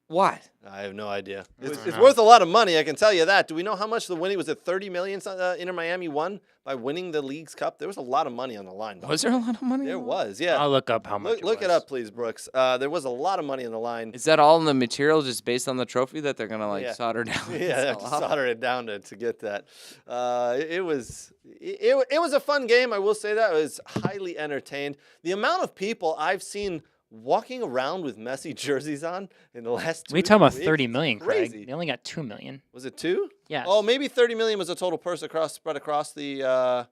What? I have no idea. It's worth a lot of money, I can tell you that. Do we know how much the winning was? It $30 million Inter Miami won by winning the League's Cup? There was a lot of money on the line. Was there a lot of money? There was, yeah. I'll look up how much. Look it up, please, Brooks. There was a lot of money on the line. Is that all in the material just based on the trophy that they're going to solder down? Yeah, they have to solder it down to get that. It was a fun game. I will say that. I was highly entertained. The amount of people I've seen walking around with Messi jerseys on in the last 2 We talking about weeks, 30 million, crazy. Craig. They only got 2 million. Was it 2? Yes. Oh, maybe 30 million was a total purse spread across the. I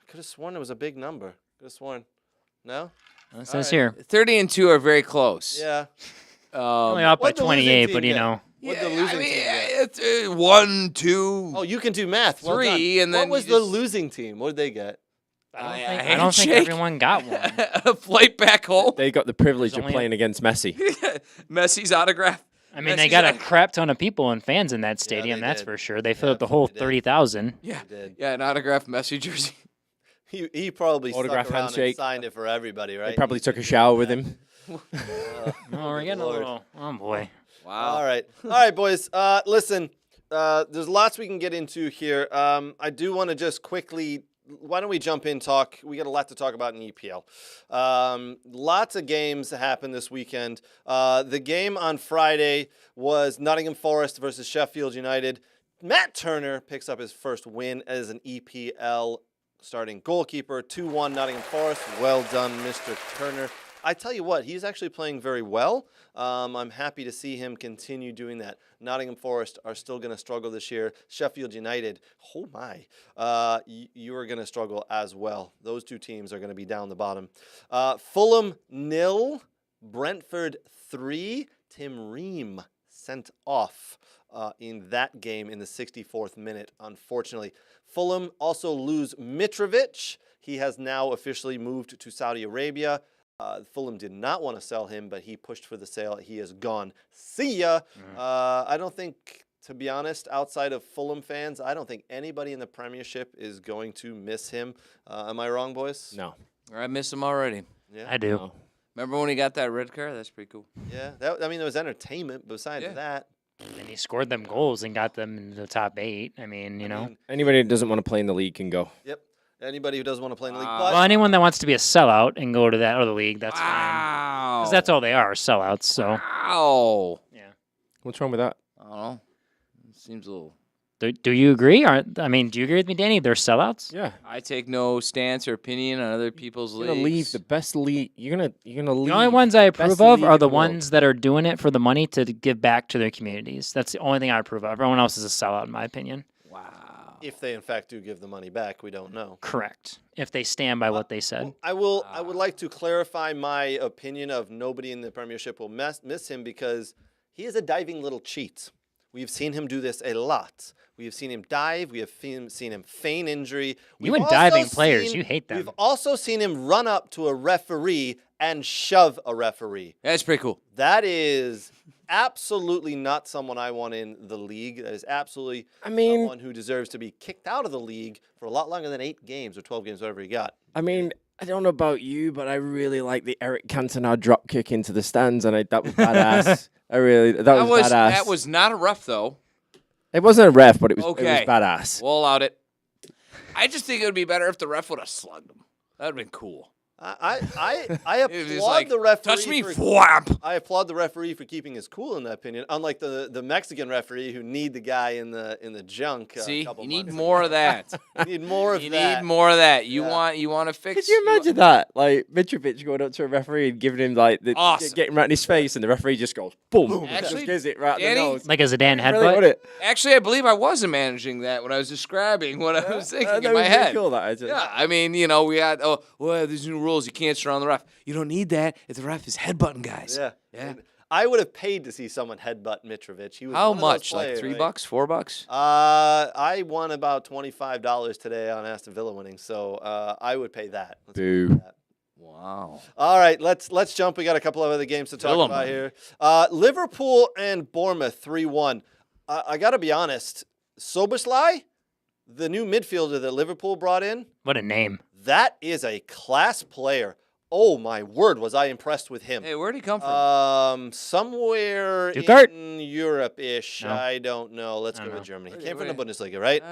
could have sworn it was a big number. Could have sworn. No. It says here. 30 and 2 are very close. Yeah. Only up by what'd the losing 28, team but you get? know. What'd the losing team get? It's 1, 2. Oh, you can do math. Well 3, done. and then what was you the just- losing team? What did they get? I don't think everyone got one. A flight back home. They got the privilege There's of only- playing against Messi. Messi's autograph. I mean, they Messi's got a autograph. crap ton of people and fans in that stadium, they that's did. for sure. They Yeah, filled up the whole they did. 30,000. Yeah, They did. yeah, an autographed Messi jersey. He probably Autograph stuck around and handshake. signed it for everybody, right? They probably took a shower with him. Oh, we're getting a Lord. little. Oh, boy. Wow. All right, boys. Listen, there's lots we can get into here. I do want to just quickly. Why don't we jump in? Talk. We got a lot to talk about in EPL. Lots of games happened this weekend. The game on Friday was Nottingham Forest versus Sheffield United. Matt Turner picks up his first win as an EPL starting goalkeeper. 2-1 Nottingham Forest. Well done, Mr. Turner. I tell you what, he's actually playing very well. I'm happy to see him continue doing that. Nottingham Forest are still going to struggle this year. Sheffield United, oh my, you are going to struggle as well. Those two teams are going to be down the bottom. Fulham 0, Brentford 3. Tim Ream sent off in that game in the 64th minute, unfortunately. Fulham also lose Mitrovic. He has now officially moved to Saudi Arabia. Fulham did not want to sell him, but he pushed for the sale. He is gone. See ya. I don't think, to be honest, outside of Fulham fans, I don't think anybody in the Premiership is going to miss him. Am I wrong, boys? No. I miss him already. Yeah. I do. No. Remember when he got that red card? That's pretty cool. Yeah. There was entertainment besides Yeah. that. And he scored them goals and got them in the top 8. I mean, you know. Anybody who doesn't want to play in the league can go. Yep. Anybody who doesn't want to play in the league. Wow. Well, anyone that wants to be a sellout and go to that other league, that's fine. Wow. 'Cause that's all they are, sellouts. So, Wow. yeah. What's wrong with that? I don't know. It seems a little. Do you agree? Do you agree with me, Danny? They're sellouts? Yeah. I take no stance or opinion on other people's You're leagues. gonna leave the best league. You're gonna leave. The only ones I best approve of league are in the the world. ones that are doing it for the money to give back to their communities. That's the only thing I approve of. Everyone else is a sellout, in my opinion. Wow. If they, in fact, do give the money back, we don't know. Correct. If they stand by what they said. I would like to clarify my opinion of nobody in the Premiership will miss him because he is a diving little cheat. We've seen him do this a lot. We have seen him dive. We have seen him feign injury. You We've and diving also players, seen- you hate them. We've also seen him run up to a referee and shove a referee. That's pretty cool. That is absolutely not someone I want in the league. That is absolutely someone who deserves to be kicked out of the league for a lot longer than 8 games or 12 games, whatever he got. I mean, I don't know about you, but I really like the Eric Cantona drop kick into the stands, and that was badass. That was badass. That was not a ref though. It wasn't a ref, but it was Okay. badass. We'll allow it. I just think it would be better if the ref would have slugged him. That would have been cool. I It was applaud like, the referee. touch me, for, whap. I applaud the referee for keeping his cool in that opinion. Unlike the Mexican referee who need the guy in the junk. See, a couple you need months more of that. You need more of You that. need more of that. You Yeah. want to fix. Could you imagine that? Like Mitrovic going up to a referee and giving him like the Awesome. getting right in his face, and the referee just goes boom, Actually, just gives it right in Danny, the nose. Like a Zidane Really, headbutt. wouldn't it? Actually, I believe I wasn't managing that when I was describing what I was thinking That in was my really head. cool, that, isn't it? Yeah, I mean, we had these new rules. You can't surround the ref. You don't need that if the ref is headbutting guys. Yeah. Yeah. And I would have paid to see someone headbutt Mitrovic. He was How one of those much? Like players, $3, right? $4? I won about $25 today on Aston Villa winning, so I would pay that. Let's Boo. pay that. Wow. All right, let's jump. We got a couple of other games to talk Villa about money. here. Liverpool and Bournemouth 3-1. I got to be honest. Soboslai, the new midfielder that Liverpool brought in, What a name. that is a class player. Oh my word, was I impressed with him. Hey, where'd he come from? Somewhere Stuttgart? in Europe-ish. No. I don't know. Let's I go don't with know. Germany. He Where- came from the where- Bundesliga, right?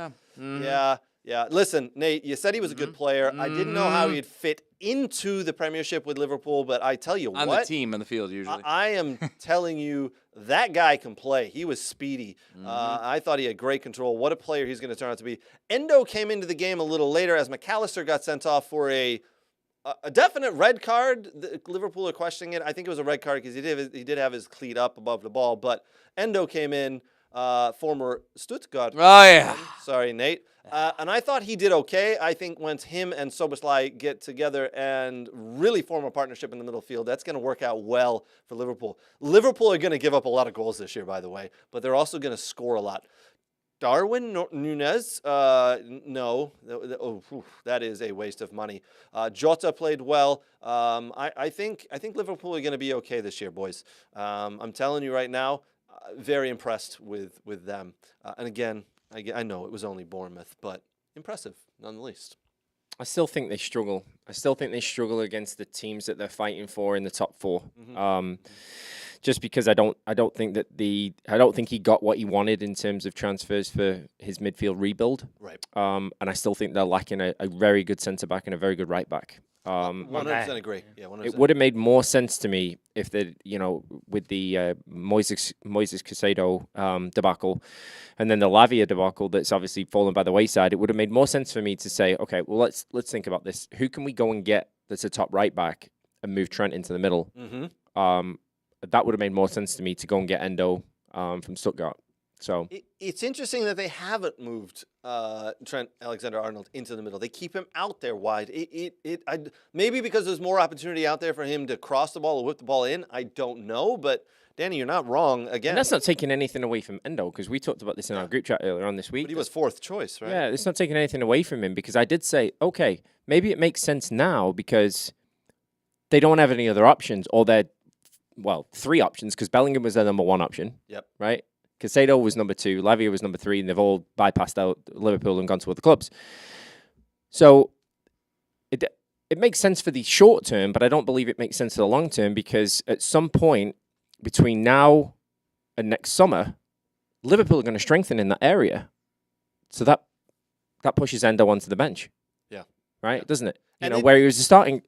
Yeah. Listen, Nate, you said he was a good player. I didn't know how he'd fit into the Premiership with Liverpool, but I tell you On what. the team, on the field, usually. I am telling you, that guy can play. He was speedy. I thought he had great control. What a player he's going to turn out to be. Endo came into the game a little later as McAllister got sent off for a definite red card. Liverpool are questioning it. I think it was a red card because he did have his cleat up above the ball. But Endo came in, former Stuttgart. Oh, yeah. Sorry, Nate. And I thought he did okay. I think once him and Soboslai get together and really form a partnership in the middle field, that's going to work out well for Liverpool. Liverpool are going to give up a lot of goals this year, by the way, but they're also going to score a lot. Darwin Núñez, no. That is a waste of money. Jota played well. I think Liverpool are going to be okay this year, boys. I'm telling you right now, very impressed with them. And again, I know it was only Bournemouth, but impressive none the least. I still think they struggle. I still think they struggle against the teams that they're fighting for in the top four. Just because I don't think he got what he wanted in terms of transfers for his midfield rebuild. Right. And I still think they're lacking a very good centre back and a very good right back. 100% agree. Yeah, 100%. It would have made more sense to me if the with the Moises Caicedo debacle, and then the Lavia debacle that's obviously fallen by the wayside. It would have made more sense for me to say, okay, well let's think about this. Who can we go and get that's a top right back and move Trent into the middle? That would have made more sense to me to go and get Endo from Stuttgart. So it's interesting that they haven't moved Trent Alexander-Arnold into the middle. They keep him out there wide. Maybe because there's more opportunity out there for him to cross the ball or whip the ball in. I don't know, but Danny, you're not wrong. Again, and that's not taking anything away from Endo, because we talked about this in our group chat earlier on this week. But he was fourth choice, right? Yeah, it's not taking anything away from him, because I did say, okay, maybe it makes sense now because they don't have any other options, or they're, well, three options, because Bellingham was their number one option. Yep. Right? Caicedo was number two, Lavia was number three, and they've all bypassed out Liverpool and gone to other clubs. So it makes sense for the short term, but I don't believe it makes sense for the long term, because at some point between now and next summer, Liverpool are going to strengthen in that area. So that pushes Endo onto the bench. Yeah. Right? Doesn't it? And He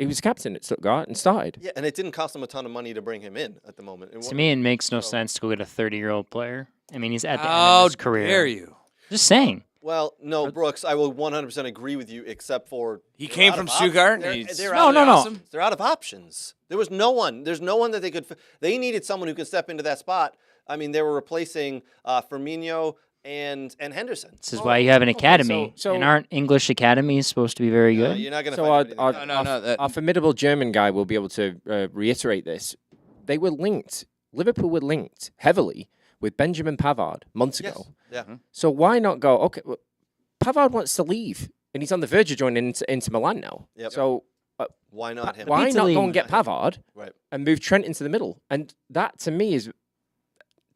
was captain at Stuttgart and started. Yeah, and it didn't cost them a ton of money to bring him in at the moment. To me, it makes no sense to go get a 30-year-old player. I mean, he's at the end How of his career. dare you? Just saying. Well, no, Brooks, I will 100% agree with you, except for He they're came out from of Stuttgart. They're, He's they're No, out no, of no. awesome. They're out of options. There was no one. There's no one that they could. They needed someone who could step into that spot. I mean, they were replacing Firmino and Henderson. This is why you have an academy. so- and aren't English academies supposed to be very good? You're not going to. So our formidable German guy will be able to reiterate this. They were linked. Liverpool were linked heavily with Benjamin Pavard months ago. Yeah. So why not go, okay, well, Pavard wants to leave, and he's on the verge of joining into Milan now. Yep. So Why not him? why Pizza not League. go and get Pavard Right. and move Trent into the middle? And that, to me, is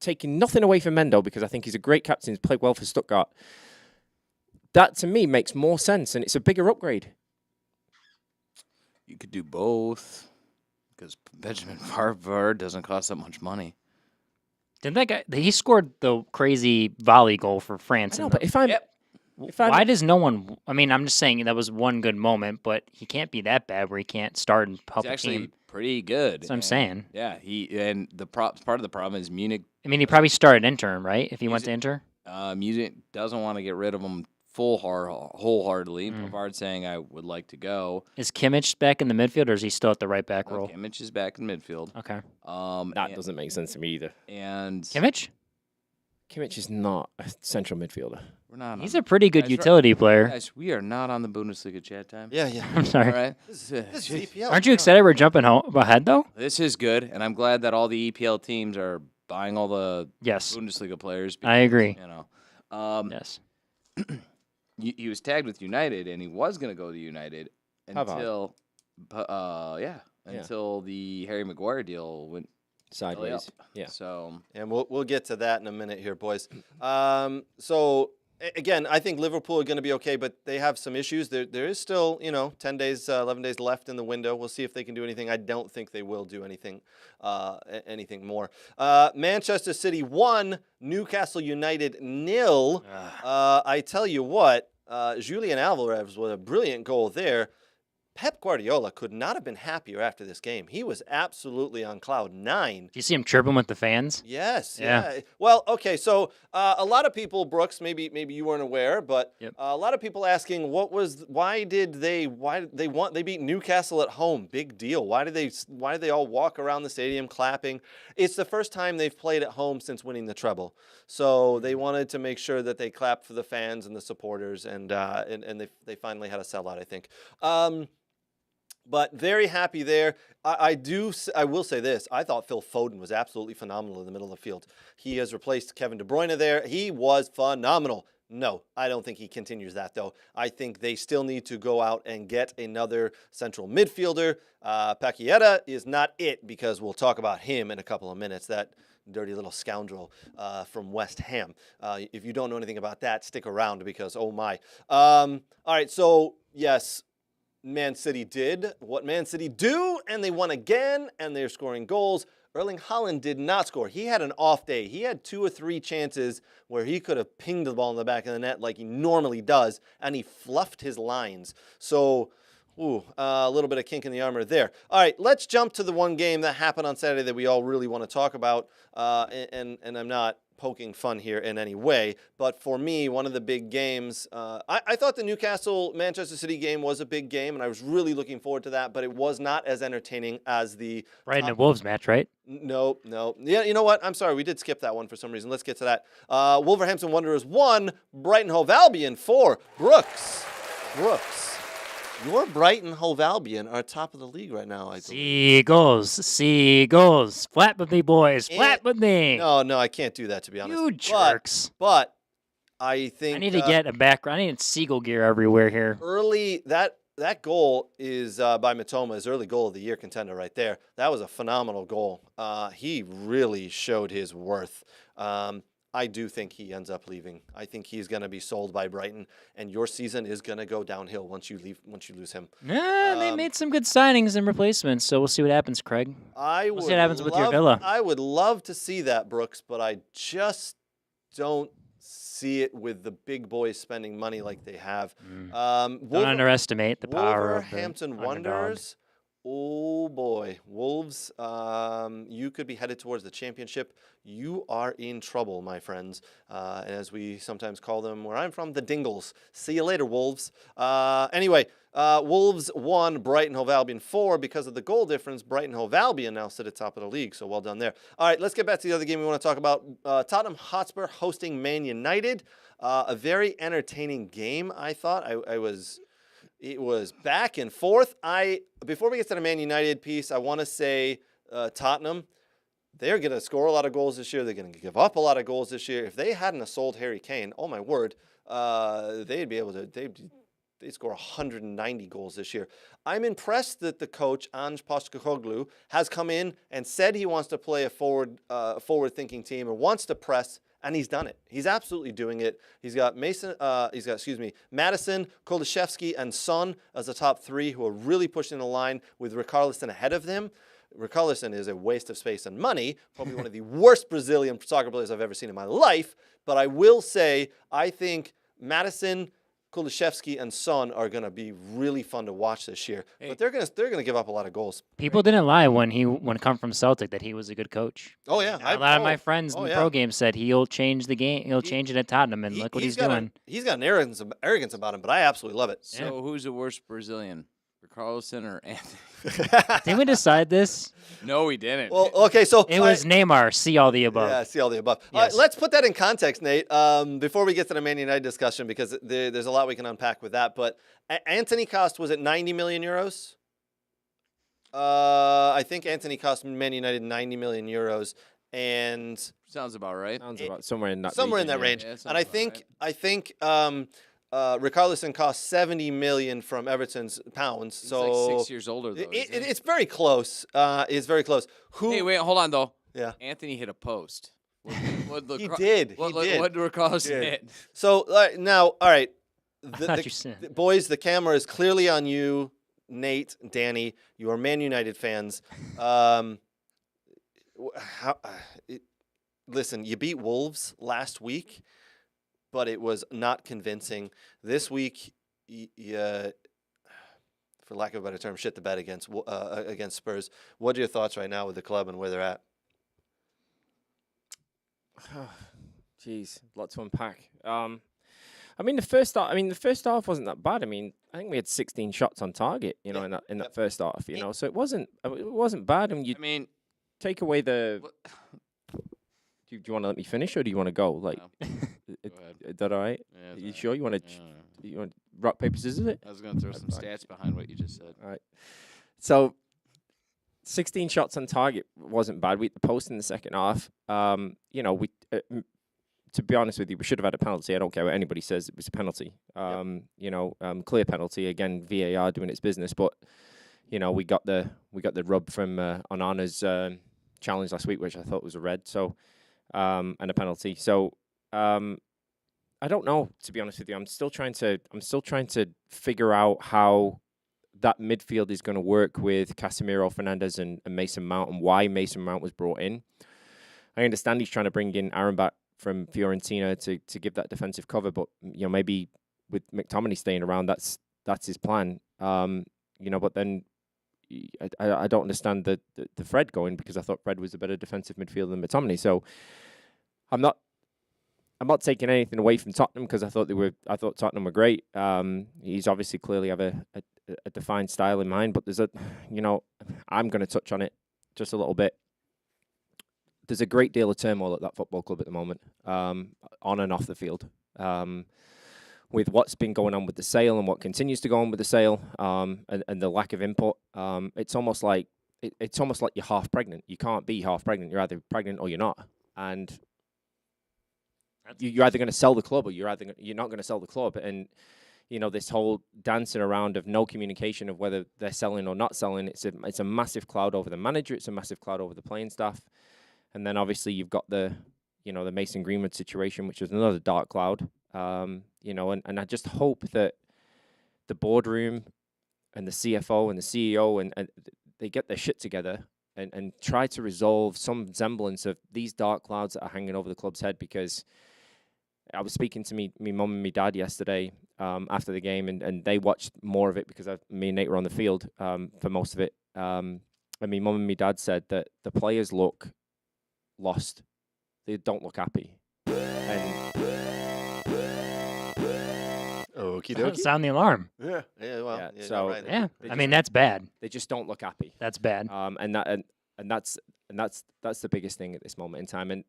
taking nothing away from Mendo, because I think he's a great captain. He's played well for Stuttgart. That, to me, makes more sense, and it's a bigger upgrade. You could do both, because Benjamin Pavard doesn't cost that much money. Didn't that guy? He scored the crazy volley goal for France. I know, in but the- if I'm... Yep. Why does no one? I mean, I'm just saying that was one good moment, but he can't be that bad where he can't start and help He's a actually team. pretty good. That's what I'm saying. Yeah, part of the problem is Munich. I mean, he probably started interim, right? If he went to Inter. Munich doesn't want to get rid of him wholeheartedly. Mm. Pavard's saying I would like to go. Is Kimmich back in the midfield, or is he still at the right back role? Kimmich is back in midfield. Okay. That doesn't make sense to me either. And Kimmich? Kimmich is not a central midfielder. we're not. He's a pretty good Guys, utility player. Guys, we are not on the Bundesliga chat time. Yeah. I'm sorry. All right. This is EPL. Aren't you excited we're jumping ahead, though? This is good, and I'm glad that all the EPL teams are buying all the Yes. Bundesliga players. I agree. You know, Yes. he was tagged with United, and he was going to go to United Pavard. until the Harry Maguire deal went Sideways. up. Yeah. So And we'll get to that in a minute here, boys. Again, I think Liverpool are going to be okay, but they have some issues. There is still, 10 days, 11 days left in the window. We'll see if they can do anything. I don't think they will do anything more. Manchester City 1, Newcastle United 0. I tell you what, Julian Alvarez with a brilliant goal there. Pep Guardiola could not have been happier after this game. He was absolutely on cloud 9. Do you see him chirping with the fans? Yes. Yeah. Well, okay. So a lot of people, Brooks, maybe you weren't aware, but a lot of people asking, why did they beat Newcastle at home? Big deal. Why did they all walk around the stadium clapping? It's the first time they've played at home since winning the treble. So they wanted to make sure that they clapped for the fans and the supporters, and they finally had a sellout, I think. But very happy there. I will say this. I thought Phil Foden was absolutely phenomenal in the middle of the field. He has replaced Kevin De Bruyne there. He was phenomenal. No, I don't think he continues that, though. I think they still need to go out and get another central midfielder. Paqueta is not it, because we'll talk about him in a couple of minutes. That dirty little scoundrel from West Ham. If you don't know anything about that, stick around, because oh my. All right, so yes, Man City did what Man City do, and they won again, and they're scoring goals. Erling Haaland did not score. He had an off day. He had 2 or 3 chances where he could have pinged the ball in the back of the net like he normally does, and he fluffed his lines. So, a little bit of kink in the armor there. All right, let's jump to the one game that happened on Saturday that we all really want to talk about, and I'm not poking fun here in any way, but for me, one of the big games, I thought the Newcastle-Manchester City game was a big game, and I was really looking forward to that, but it was not as entertaining as the Brighton and Wolves match, right? No. Yeah, you know what? I'm sorry, we did skip that one for some reason. Let's get to that. Wolverhampton Wanderers 1, Brighton Hove Albion 4. Brooks, your Brighton Hove Albion are top of the league right now, I believe. Seagulls. Flat with me, boys. Flat with me. No, I can't do that, to be honest. You jerks. But I think I need to get a background. I need seagull gear everywhere here. Early, that goal is by Mitoma, his early goal of the year contender right there. That was a phenomenal goal. He really showed his worth. I do think he ends up leaving. I think he's going to be sold by Brighton, and your season is going to go downhill once you lose him. They made some good signings and replacements, so we'll see what happens, Craig. We'll see what happens with your Villa. I would love to see that, Brooks, but I just don't see it with the big boys spending money like they have. Don't underestimate the power of the Wolverhampton underdog. Wanderers. Oh boy, Wolves, you could be headed towards the championship. You are in trouble, my friends. And as we sometimes call them where I'm from, the Dingles. See you later, Wolves. Anyway, Wolves won, Brighton Hove Albion 4. Because of the goal difference, Brighton Hove Albion now sit at top of the league, so well done there. All right, let's get back to the other game we want to talk about. Tottenham Hotspur hosting Man United. A very entertaining game, I thought. It was back and forth. Before we get to the Man United piece, I want to say Tottenham, they're going to score a lot of goals this year. They're going to give up a lot of goals this year. If they hadn't have sold Harry Kane, oh my word, they'd be able to. They'd score 190 goals this year. I'm impressed that the coach Ange Postecoglou has come in and said he wants to play a forward-thinking team and wants to press. And he's done it. He's absolutely doing it. He's got Madison, Kulusevski, and Son as the top 3 who are really pushing the line with Richarlison ahead of them. Richarlison is a waste of space and money, probably one of the worst Brazilian soccer players I've ever seen in my life. But I will say, I think Madison, Kulusevski, and Son are going to be really fun to watch this year. But they're gonna give up a lot of goals. People didn't lie when he come from Celtic that he was a good coach. Oh yeah, A lot of my friends in the pro game said he'll change the game. He'll change it at Tottenham, and look what he's doing. He's got an arrogance about him, but I absolutely love it. So who's the worst Brazilian? Carlson or Anthony? Didn't we decide this? No, we didn't. Well, okay, so It was Neymar. See all the above. Yeah, see all the above. Yes. Let's put that in context, Nate, before we get to the Man United discussion, because there's a lot we can unpack with that. But Anthony cost, was it 90 million euros? I think Anthony cost Man United 90 million euros. And sounds about right. Sounds about somewhere in that range. Yeah, And I think Richarlison cost 70 million from Everton's pounds. He's so like 6 years older, though. it's very close. It's very close. Hey, wait, hold on, though. Yeah. Anthony hit a post. He did. What did Richarlison hit? So now, all right. thought you said. Boys, the camera is clearly on you, Nate, Danny. You are Man United fans. Listen, you beat Wolves last week, but it was not convincing. This week, for lack of a better term, shit the bed against Spurs. What are your thoughts right now with the club and where they're at? Jeez, lot to unpack. I mean, the first half wasn't that bad. I mean, I think we had 16 shots on target, in that first half, so it wasn't bad. And I mean, take away the. Do you want to let me finish, or do you want to go? Like, no. is that all right? Yeah, Are you sure you want to? You want rock paper scissors it? I was going to throw some stats behind what you just said. All right. So, 16 shots on target wasn't bad. We hit the post in the second half. We. To be honest with you, we should have had a penalty. I don't care what anybody says. It was a penalty. Clear penalty. Again, VAR doing its business. But we got the rub from Onana's challenge last week, which I thought was a red. So and a penalty. So I don't know. To be honest with you, I'm still trying to figure out how that midfield is going to work with Casemiro, Fernandes, and Mason Mount, and why Mason Mount was brought in. I understand he's trying to bring in Aaron back from Fiorentina to give that defensive cover, but maybe with McTominay staying around, that's his plan. But then I don't understand the Fred going, because I thought Fred was a better defensive midfielder than McTominay. So I'm not taking anything away from Tottenham, because I thought Tottenham were great. He's obviously clearly have a defined style in mind, but there's I'm going to touch on it just a little bit. There's a great deal of turmoil at that football club at the moment, on and off the field, with what's been going on with the sale and what continues to go on with the sale, and the lack of input. It's almost like you're half pregnant. You can't be half pregnant. You're either pregnant or you're not, and you're either going to sell the club or you're not going to sell the club. And this whole dancing around of no communication of whether they're selling or not selling. It's a massive cloud over the manager. It's a massive cloud over the playing staff. And then obviously you've got the Mason Greenwood situation, which is another dark cloud. And I just hope that the boardroom and the CFO and the CEO and they get their shit together and try to resolve some semblance of these dark clouds that are hanging over the club's head. Because I was speaking to me mum and me dad yesterday after the game, and they watched more of it because me and Nate were on the field for most of it. And me mum and me dad said that the players look lost. They don't look happy. And okie dokie. Sound the alarm. Yeah. Well. Yeah, Yeah. so- Right. Yeah. I mean, that's bad. they just don't look happy. That's bad. And that's the biggest thing at this moment in time. And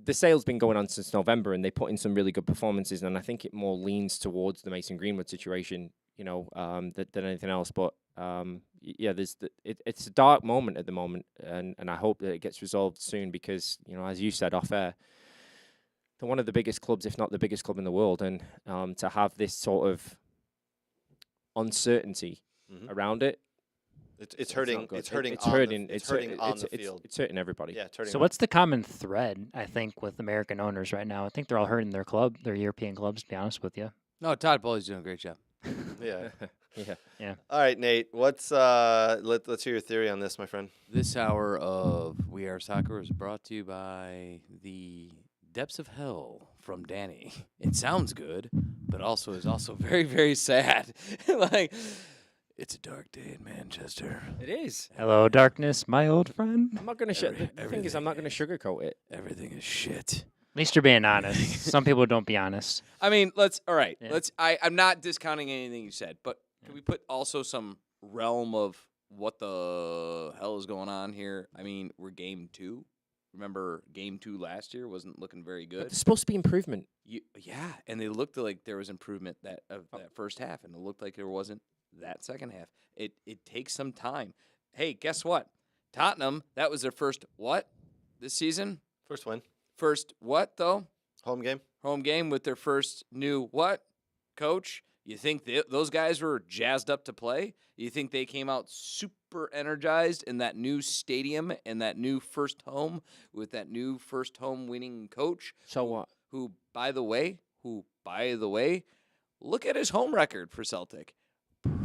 the sale's been going on since November, and they put in some really good performances, and I think it more leans towards the Mason Greenwood situation, than anything else. But it's a dark moment at the moment, and I hope that it gets resolved soon, because as you said off air, they're one of the biggest clubs, if not the biggest club in the world, and to have this sort of uncertainty around it. It's hurting. not good. It's hurting. It's on hurting. The, it's It's hurting on the it's- field. It's hurting everybody. Yeah. It's hurting. So what's the common thread, I think, with American owners right now? I think they're all hurting their European clubs, to be honest with you. No, Todd Bowley's doing a great job. Yeah. Yeah. All right, Nate. What's let's hear your theory on this, my friend. This hour of We Are Soccer is brought to you by the depths of hell from Danny. It sounds good, but also is also very, very sad. Like, it's a dark day in Manchester. It is. Hello, darkness, my old friend. I'm not going to. The thing is, I'm not going to sugarcoat it. Everything is shit. At least you're being honest. Some people don't be honest. I mean, all right. Yeah. I'm not discounting anything you said, but can we put also some realm of what the hell is going on here? I mean, we're game 2. Remember, game 2 last year wasn't looking very But good. there's supposed to be improvement. Yeah, and they looked like there was improvement that first half, and it looked like there wasn't that second half. It takes some time. Hey, guess what? Tottenham, that was their first what this season? First win. First what, though? Home game. Home game with their first new what? Coach? You think those guys were jazzed up to play? You think they came out super energized in that new stadium and that new first home with that new first home winning coach? So what? Who, by the way, look at his home record for Celtic.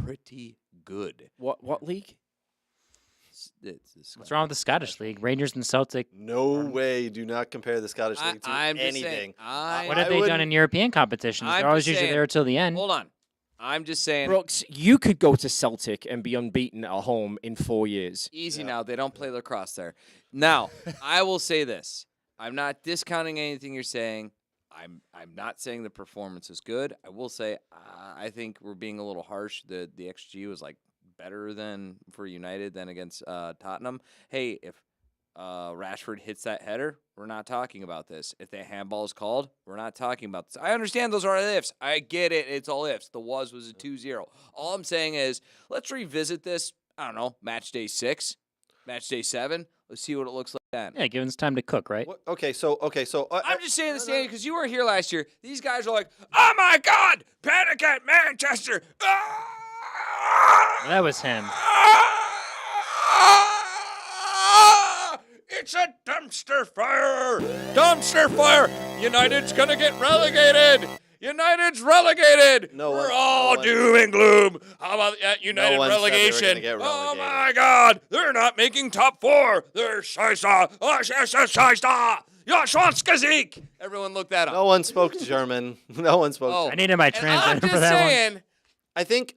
Pretty good. What league? What's wrong with the Scottish League? Rangers and Celtic. No way. Do not compare the Scottish League to I'm just anything. saying, What have they done in European competitions? I'm They're always just usually saying- there till the end. Hold on. I'm just saying. Brooks, you could go to Celtic and be unbeaten at home in 4 years. Easy now. They don't play lacrosse there. Now, I will say this. I'm not discounting anything you're saying. I'm not saying the performance is good. I will say I think we're being a little harsh. The XG was like better than for United than against Tottenham. Hey, if Rashford hits that header, we're not talking about this. If the handball is called, we're not talking about this. I understand those are ifs. I get it. It's all ifs. The was a 2-0. All I'm saying is let's revisit this, I don't know, match day 6, match day 7. Let's see what it looks like then. Yeah, give us time to cook, right? Okay, so I'm just saying this, Danny, because you weren't here last year. These guys are like, oh, my God, panic at Manchester. Ah! That was him. Ah! It's a dumpster fire. Dumpster fire. United's going to get relegated. United's relegated. No We're one- all no one- doom and gloom. How about that United one said they were relegation? gonna get Oh, relegated. my God. They're not making top 4. They're Scheiße. Oh, Scheiße. Ja, Schwanzgesicht. Everyone look that up. No one spoke German. No one spoke. Oh. I needed my And I'm translator just for that one. saying,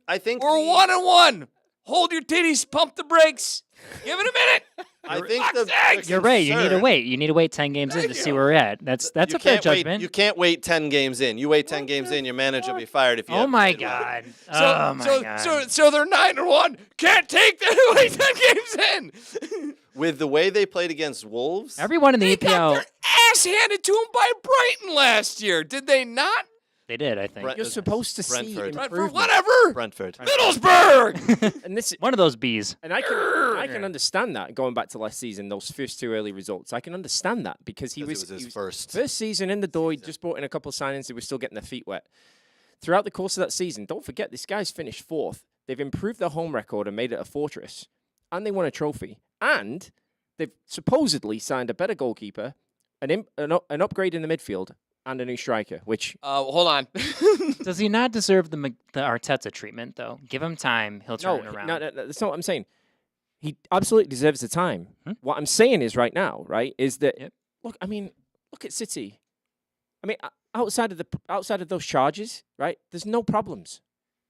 I think we're 1-1. Hold your titties, pump the brakes. Give it a minute. I think Fuck's the sakes. You're right. You need to concern- wait. You need to wait 10 games in to see where we're at. That's You a fair can't wait- judgment. You can't wait 10 games in. You wait 10 games in, your manager will be fired if you. Oh haven't my played well. God. Oh my God. So they're 9-1. Can't take the wait 10 games in. With the way they played against Wolves, Everyone in the They got EPL, their ass handed to them by Brighton last year. Did they not? they did, I think. Brent- You're supposed to see Brentford. For improvement. whatever. Brentford. Middlesbrough. And this, One of those bees. and I can understand that going back to last season, those first 2 early results. I can understand that because he was his first. first season in the door. He just brought in a couple of signings. They were still getting their feet wet. Throughout the course of that season, don't forget this guy's finished 4th. They've improved their home record and made it a fortress, and they won a trophy. And they've supposedly signed a better goalkeeper, an upgrade in the midfield, and a new striker. Which Hold on. Does he not deserve the Arteta treatment, though? Give him time. He'll turn it around. no, that's not what I'm saying. He absolutely deserves the time. What I'm saying is right now, right, is that look at City. I mean, outside of those charges, right? There's no problems.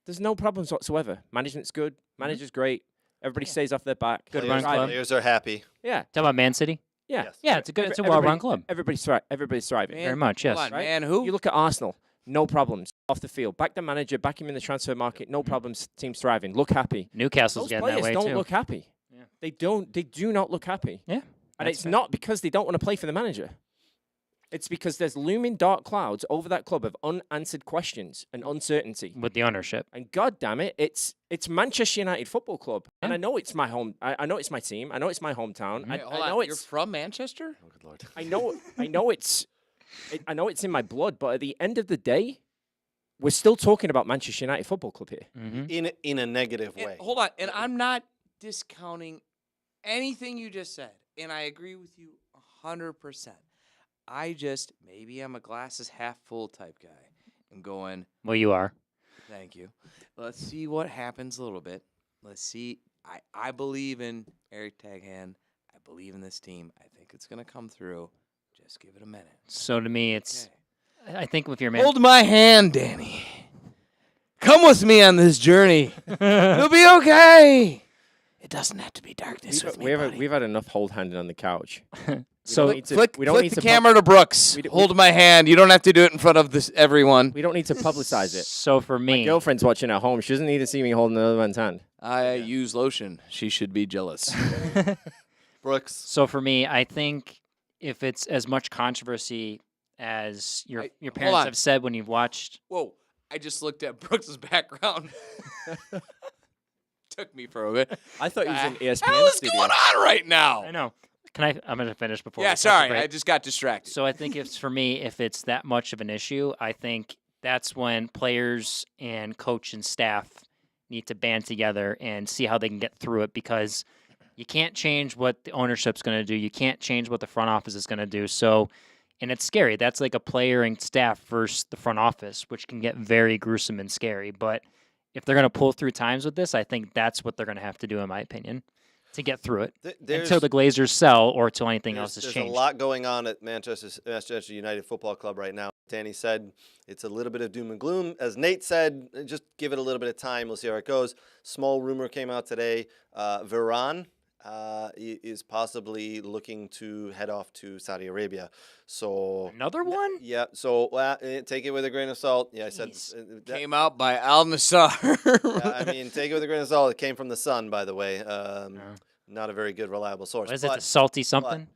There's no problems whatsoever. Management's good. Manager's great. Everybody stays off their back. Good Players, run club. players are happy. Yeah, Talk about Man City. yeah. Yes. Yeah, it's a well-run club. Everybody's thriving. Very much, yes. Hold on, Right? man. Who? You look at Arsenal, no problems off the field. Back the manager, back him in the transfer market, no problems. Team's thriving. Look happy. Newcastle's Those getting that players way, don't too. look happy. Yeah. They do not look happy. Yeah. And that's it's fair. not because they don't want to play for the manager. It's because there's looming dark clouds over that club of unanswered questions and uncertainty. With the ownership. And God damn it, it's Manchester United Football Club. And Yeah. I know it's my home. I know it's my team. I know it's my hometown. Wait, I hold know on. You're it's from Manchester? Oh, good lord. I know it's in my blood, but at the end of the day, we're still talking about Manchester United Football Club here. Mm-hmm. In a negative way. Hold on. And I'm not discounting anything you just said. And I agree with you 100%. Maybe I'm a glasses half full type guy. I'm going, Well, you are. thank you. Let's see what happens a little bit. Let's see. I believe in Eric Taghan. I believe in this team. I think it's going to come through. Just give it a minute. So to me, it's Okay. I think with your man. Hold my hand, Danny. Come with me on this journey. You'll be okay. It doesn't have to be darkness with me, buddy. We've had enough hold handing on the couch. So Flick the camera to Brooks. Hold my hand. You don't have to do it in front of everyone. We don't need to publicize it. So for me, My girlfriend's watching at home. She doesn't need to see me holding another man's hand. I use lotion. She should be jealous. Brooks. So for me, I think if it's as much controversy as your parents on. have said when you've watched. Whoa. I just looked at Brooks' background. Took me for a bit. I thought he was in ESPN What is studio. going on right now? I know. I'm going to finish before. Yeah, we take a sorry. break. I just got distracted. So I think for me, if it's that much of an issue, I think that's when players and coach and staff need to band together and see how they can get through it, because you can't change what the ownership's going to do. You can't change what the front office is going to do. So, and it's scary. That's like a player and staff versus the front office, which can get very gruesome and scary. But if they're going to pull through times with this, I think that's what they're going to have to do, in my opinion, to get through it until the Glazers sell or until anything else has changed. There's a lot going on at Manchester United Football Club right now. Danny said it's a little bit of doom and gloom. As Nate said, just give it a little bit of time. We'll see how it goes. Small rumor came out today. Varane is possibly looking to head off to Saudi Arabia. So Another one? Yeah. So take it with a grain of salt. Yeah, I said Came out by Al Nassr. I mean, take it with a grain of salt. It came from the Sun, by the way. Not a very good, reliable source. What is it, the salty something?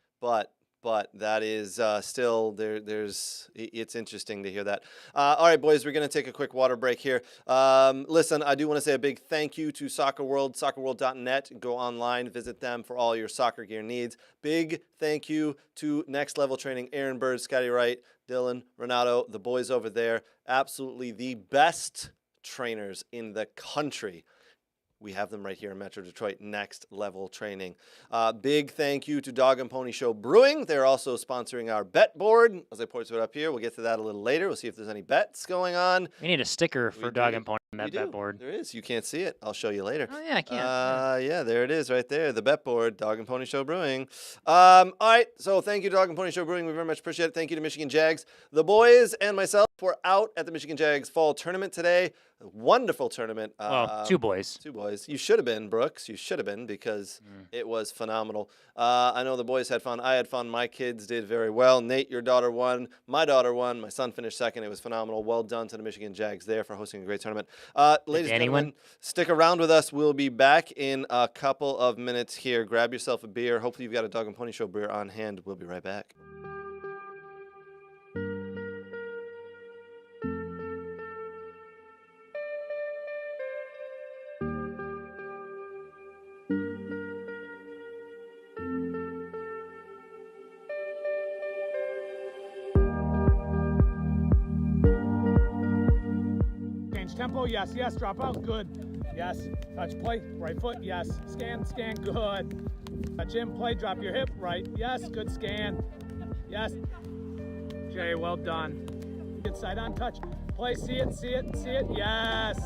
But that is still there. It's interesting to hear that. All right, boys, we're going to take a quick water break here. Listen, I do want to say a big thank you to Soccer World, soccerworld.net. Go online, visit them for all your soccer gear needs. Big thank you to Next Level Training, Aaron Bird, Scotty Wright, Dylan, Renato, the boys over there. Absolutely the best trainers in the country. We have them right here in Metro Detroit, Next Level Training. Big thank you to Dog and Pony Show Brewing. They're also sponsoring our bet board. As I point to it up here, we'll get to that a little later. We'll see if there's any bets going on. We need a sticker for Dog and Pony on that bet board. There is. You can't see it. I'll show you later. Oh, yeah, I can't. Yeah, there it is right there. The bet board, Dog and Pony Show Brewing. All right, so thank you, Dog and Pony Show Brewing. We very much appreciate it. Thank you to Michigan Jags. The boys and myself were out at the Michigan Jags fall tournament today. Wonderful tournament. Well, two boys. Two boys. You should have been, Brooks. You should have been, because it was phenomenal. I know the boys had fun. I had fun. My kids did very well. Nate, your daughter won. My daughter won. My son finished second. It was phenomenal. Well done to the Michigan Jags there for hosting a great tournament. Ladies and gentlemen, stick around with us. We'll be back in a couple of minutes here. Grab yourself a beer. Hopefully you've got a Dog and Pony Show beer on hand. We'll be right back. Tempo, yes, drop out, good. Yes, touch play, right foot, yes. Scan, good. Touch in, play, drop your hip, right, yes, good scan. Yes. Jay, well done. Get side on touch. Play, see it, yes.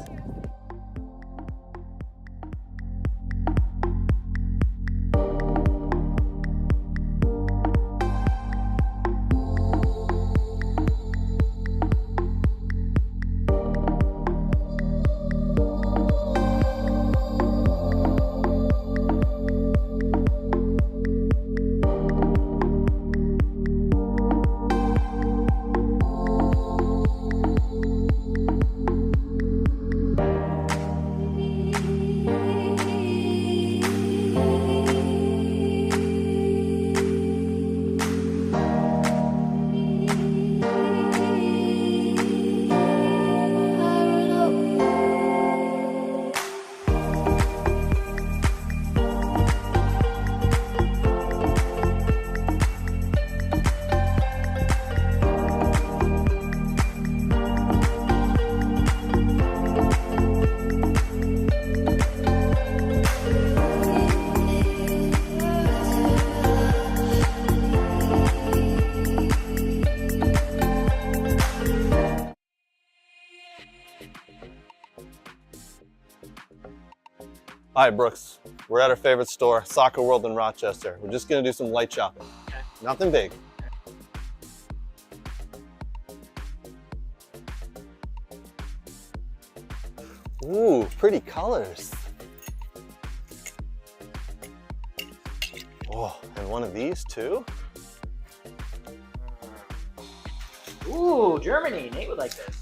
All right, Brooks, we're at our favorite store, Soccer World in Rochester. We're just gonna do some light shopping. Nothing big. Ooh, pretty colors. Oh, and one of these too? Ooh, Germany. Nate would like this.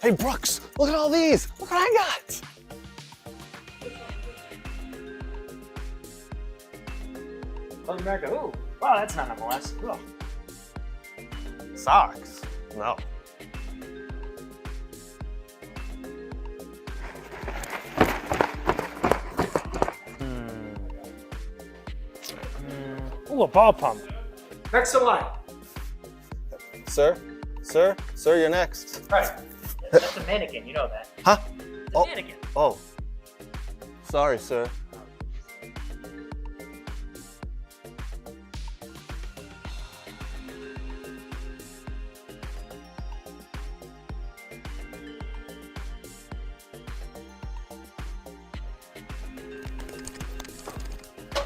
Hey, Brooks, look at all these. Look what I got. South America. Ooh. Wow, that's not MLS. Ugh. Socks? No. Ooh, a ball pump. Next to line. Sir, you're next. Right. That's a mannequin. You know that. Huh? It's a mannequin. Oh. Sorry, sir.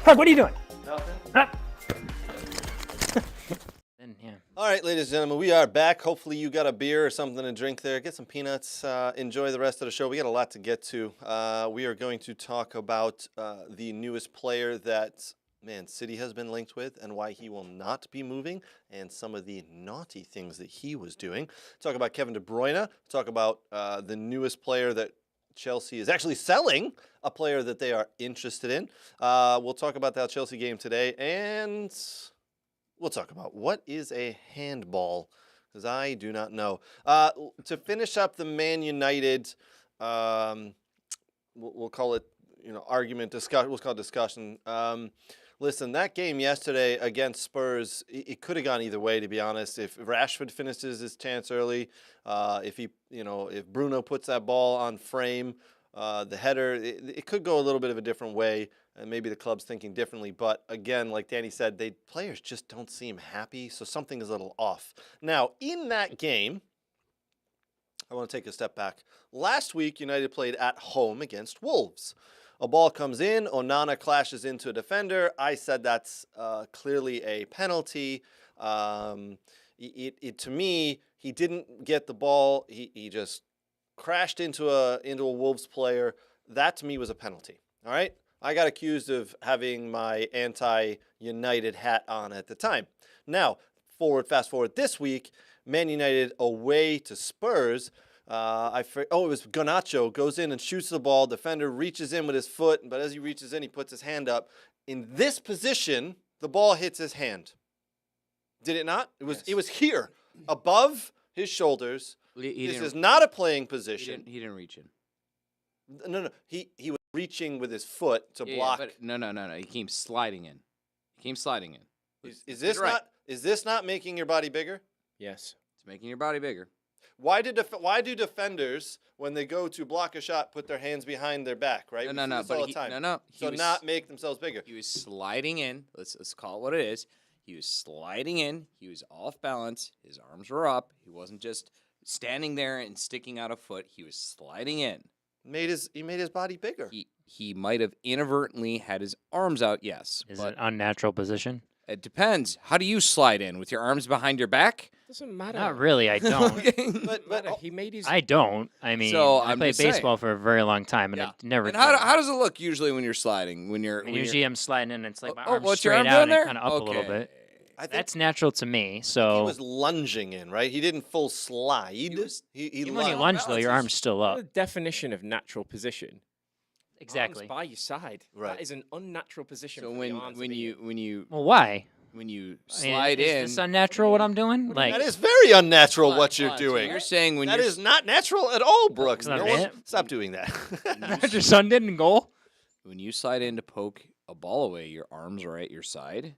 Craig, what are you doing? Nothing. Huh? And yeah. All right, ladies and gentlemen, we are back. Hopefully you got a beer or something to drink there. Get some peanuts. Enjoy the rest of the show. We got a lot to get to. We are going to talk about the newest player that Man City has been linked with and why he will not be moving and some of the naughty things that he was doing. Talk about Kevin De Bruyne. Talk about the newest player that Chelsea is actually selling, a player that they are interested in. We'll talk about that Chelsea game today, and we'll talk about what is a handball, because I do not know. To finish up the Man United, we'll call it, argument, discussion. We'll call it discussion. Listen, that game yesterday against Spurs, it could have gone either way, to be honest. If Rashford finishes his chance early, if Bruno puts that ball on frame, the header, it could go a little bit of a different way, and maybe the club's thinking differently. But again, like Danny said, players just don't seem happy, so something is a little off. Now, in that game, I want to take a step back. Last week, United played at home against Wolves. A ball comes in, Onana clashes into a defender. I said that's clearly a penalty. To me, he didn't get the ball. He just crashed into a Wolves player. That to me was a penalty. All right? I got accused of having my anti-United hat on at the time. Now, fast forward this week, Man United away to Spurs. It was Garnacho goes in and shoots the ball. Defender reaches in with his foot, but as he reaches in, he puts his hand up. In this position, the ball hits his hand. Did it not? It was here, above his shoulders. This is not a playing position. He didn't reach in. No. He was reaching with his foot to block. But no. He came sliding in. Is this not making your body bigger? Yes. It's making your body bigger. Why do defenders, when they go to block a shot, put their hands behind their back, right? No. Not make themselves bigger. He was sliding in. Let's call it what it is. He was sliding in. He was off balance. His arms were up. He wasn't just standing there and sticking out a foot. He was sliding in. He made his body bigger. He might have inadvertently had his arms out. Yes. Is it an unnatural position? It depends. How do you slide in? With your arms behind your back? Doesn't matter. Not really. I don't. But he made his. I don't. I mean, So, I I'm played just saying. baseball for a very long time, and Yeah. I never. And how does it look usually when you're sliding? When you're usually I'm sliding in, and it's like my Oh, arms what's your straight arm out doing there? and kind of up a little Okay. bit. I think That's natural to me. he So was lunging in, right? He didn't full slide. He even when you lunged. lunge, though, your arm's still The up. definition of natural position. Exactly. Arms by your side. Right. That is an unnatural position. So for the arms to when be in. you Well, why? slide in, Is this unnatural? What I'm doing? Like That is very unnatural Hold on, what you're hold on. So doing. you're saying when That you're is not natural at all, Brooks. Not No a one, bit. stop doing that. your son didn't goal. when you slide in to poke a ball away, your arms are at your side.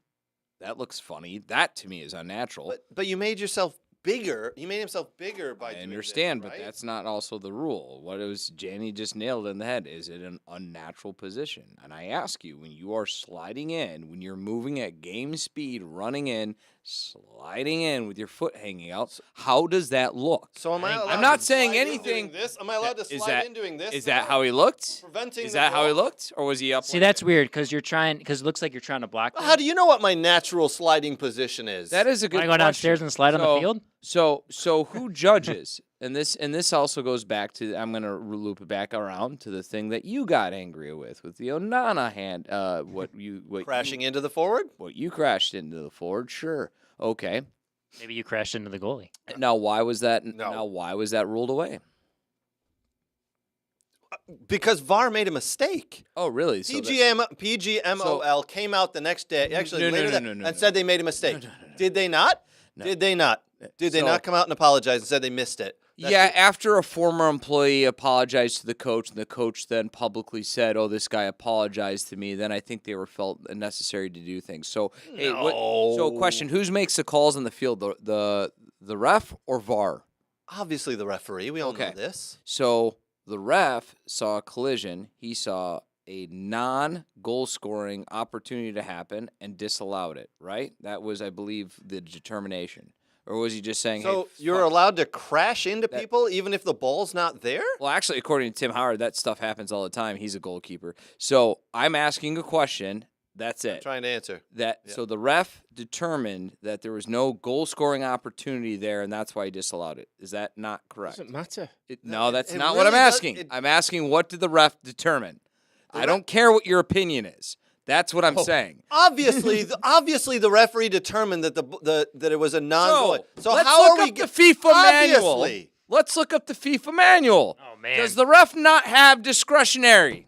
That looks funny. That to me is unnatural. but you made yourself bigger. You made himself bigger by I doing understand, this, but right? that's not also the rule. What it was Janny just nailed in the head. Is it an unnatural position? And I ask you, when you are sliding in, when you're moving at game speed, running in, sliding in with your foot hanging out, how does that look? So am I allowed I'm not to saying slide in anything. doing this? Am I allowed to Is slide that- in doing this? Is that now? how he looked? Preventing Is the that how he ball? looked, or was he up? See, like that's weird because it looks like you're trying to block. How do you know what my natural sliding position is? that is a good. Want to go downstairs question. and slide on So- the field? So who judges? And this also goes back to, I'm going to loop it back around to the thing that you got angry with the Onana hand. Crashing into the forward? What you crashed into the forward? Sure. Okay. Maybe you crashed into the goalie. Now why was that? No. Now why was that ruled away? Because VAR made a mistake. Oh, really? PGMOL came out the next day, actually later and said they made a mistake. No. Did they not? No. Did they not? Did they not come out and apologize and said they missed it? After a former employee apologized to the coach, and the coach then publicly said, "Oh, this guy apologized to me," then I think they were felt necessary to do things. So, question: who makes the calls on the field, the ref or VAR? Obviously, the referee. We all know this. So the ref saw a collision. He saw a non-goal scoring opportunity to happen and disallowed it. Right? That was, I believe, the determination. Or was he just saying, so hey, you're allowed to crash into people even if the ball's not there? Well, actually, according to Tim Howard, that stuff happens all the time. He's a goalkeeper. So I'm asking a question. That's it. I'm trying to answer. So the ref determined that there was no goal-scoring opportunity there, and that's why he disallowed it. Is that not correct? Doesn't matter. No, that's it not what really I'm asking. I'm asking, what did the ref determine? I don't care what your opinion is. That's what I'm saying. Obviously, the referee determined that that it was a non-goal. So let's how look are we up the FIFA manual? Obviously. Let's look up the FIFA manual. Oh man. Does the ref not have discretionary?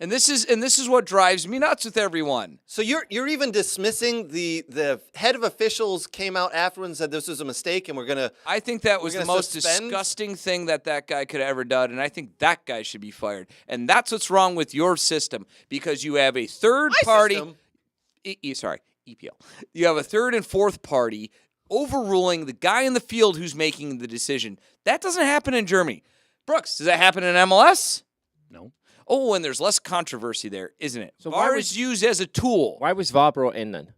And this is what drives me nuts with everyone. So you're even dismissing the head of officials came out afterwards and said this was a mistake and we're gonna. I think that was the most suspend? disgusting thing that guy could have ever done, and I think that guy should be fired. And that's what's wrong with your system, because you have a third party. System? EPL. You have a third and fourth party overruling the guy in the field who's making the decision. That doesn't happen in Germany. Brooks, does that happen in MLS? No. Oh, and there's less controversy there, isn't it? So VAR is used as a tool. Why was VAR brought in then?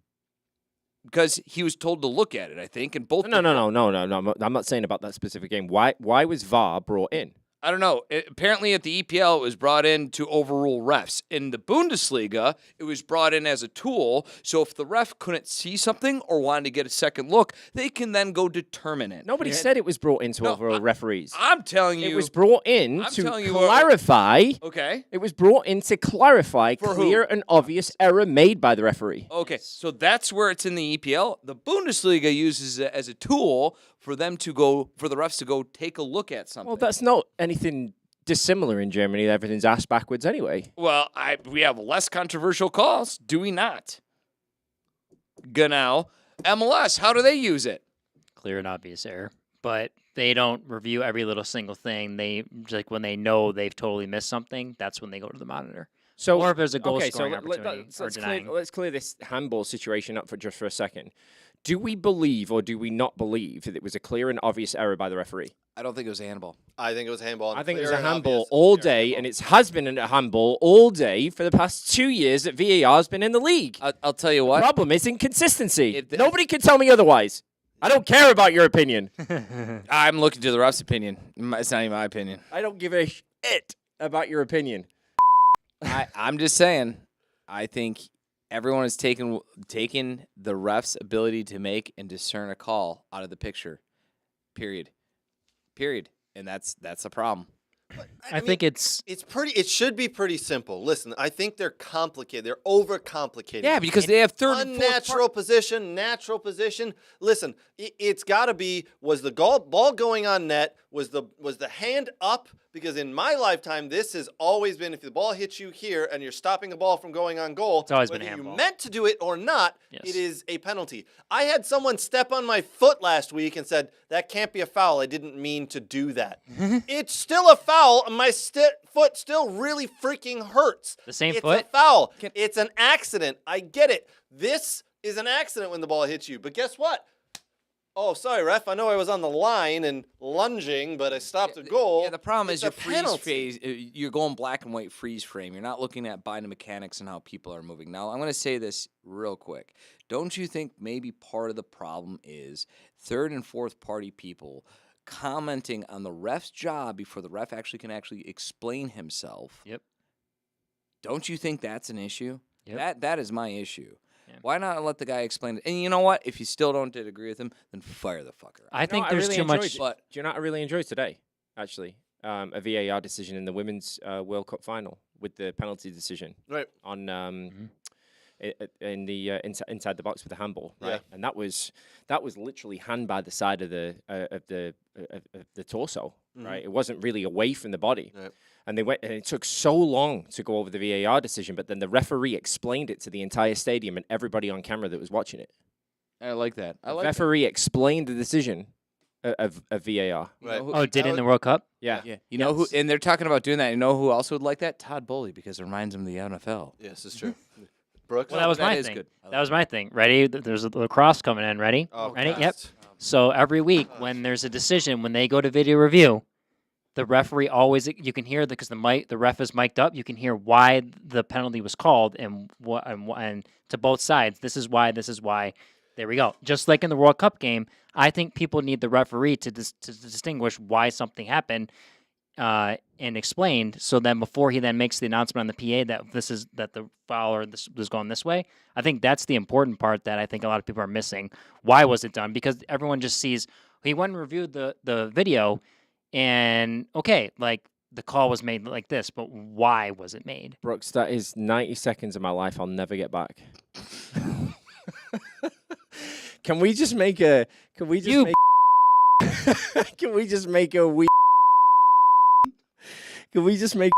Because he was told to look at it, I think, and both. No. I'm not saying about that specific game. Why was VAR brought in? I don't know. Apparently at the EPL, it was brought in to overrule refs. In the Bundesliga, it was brought in as a tool. So if the ref couldn't see something or wanted to get a second look, they can then go determine it. Nobody said it was brought in to overrule referees. I'm telling you. It was brought in I'm to telling you clarify. Okay. It was brought in to clarify For clear and obvious error made by the referee. Okay, so that's where it's in the EPL. The Bundesliga uses it as a tool for the refs to go take a look at something. Well, that's not anything dissimilar in Germany. Everything's asked backwards anyway. Well, we have less controversial calls, do we not? Genau. MLS, how do they use it? Clear and obvious error. But they don't review every little single thing. They when they know they've totally missed something, that's when they go to the monitor. So, or if there's a goal scoring opportunity let's clear this handball situation up for just for a second. Do we believe or do we not believe that it was a clear and obvious error by the referee? I don't think it was a handball. I think it was a handball. I think it was a handball all day, and it has been a handball all day for the past 2 years that VAR has been in the league. I'll tell you what. The problem is inconsistency. Nobody can tell me otherwise. I don't care about your opinion. I'm looking to the ref's opinion. It's not even my opinion. I don't give a shit about your opinion. I'm just saying, I think everyone is taking the ref's ability to make and discern a call out of the picture. Period. And that's the problem. I think it's it should be pretty simple. Listen, I think they're complicated. They're overcomplicated. Yeah, because they have third and fourth unnatural position, natural position. Listen, it's got to be, was the ball going on net? Was the hand up? Because in my lifetime, this has always been, if the ball hits you here and you're stopping a ball from going on goal, it's always been whether handball. you meant to do it or not, Yes. it is a penalty. I had someone step on my foot last week and said, that can't be a foul. I didn't mean to do that. It's still a foul, and my foot still really freaking hurts. The same it's foot? It's a foul. It's an accident. I get it. This is an accident when the ball hits you. But guess what? Oh, sorry, ref. I know I was on the line and lunging, but I stopped a goal. Yeah, the problem It's is you're going black and white freeze frame. You're not looking at biomechanics and how people are moving. Now, I'm going to say this real quick. Don't you think maybe part of the problem is third and fourth party people commenting on the ref's job before the ref can explain himself? Yep. Don't you think that's an issue? Yep. That is my issue. Why not let the guy explain it? And you know what? If you still don't agree with him, then fire the fucker. I think I there's really too enjoyed much. it. But Do you know what I really enjoyed today? Actually, a VAR decision in the women's World Cup final with the penalty decision Right. on in the inside the box with the handball, right? Yeah. And that was literally hand by the side of the torso, right? It wasn't really away from the body. Right. And it took so long to go over the VAR decision, but then the referee explained it to the entire stadium and everybody on camera that was watching it. I like that. I like Referee explained the decision of VAR. Right. Oh, did it in the World Cup? Yeah. Yeah, you know who, and they're talking about doing that. You know who also would like that? Todd Bowley, because it reminds him of the NFL. Yes, it's true. Brooks? Well, that was my is thing. good. That was my thing. Ready? There's a lacrosse coming in. Ready? Oh, Ready? God. Yep. So every week when there's a decision, when they go to video review, the referee always, you can hear because the ref is mic'd up. You can hear why the penalty was called and to both sides. This is why. This is why. There we go. Just like in the World Cup game, I think people need the referee to distinguish why something happened and explained. So then before he then makes the announcement on the PA that the foul or this was going this way, I think that's the important part that I think a lot of people are missing. Why was it done? Because everyone just sees he went and reviewed the video, and okay, like the call was made like this, but why was it made? Brooks, that is 90 seconds of my life I'll never get back. Can we just make a? Can we just make? Can we just make a we? Can we just make?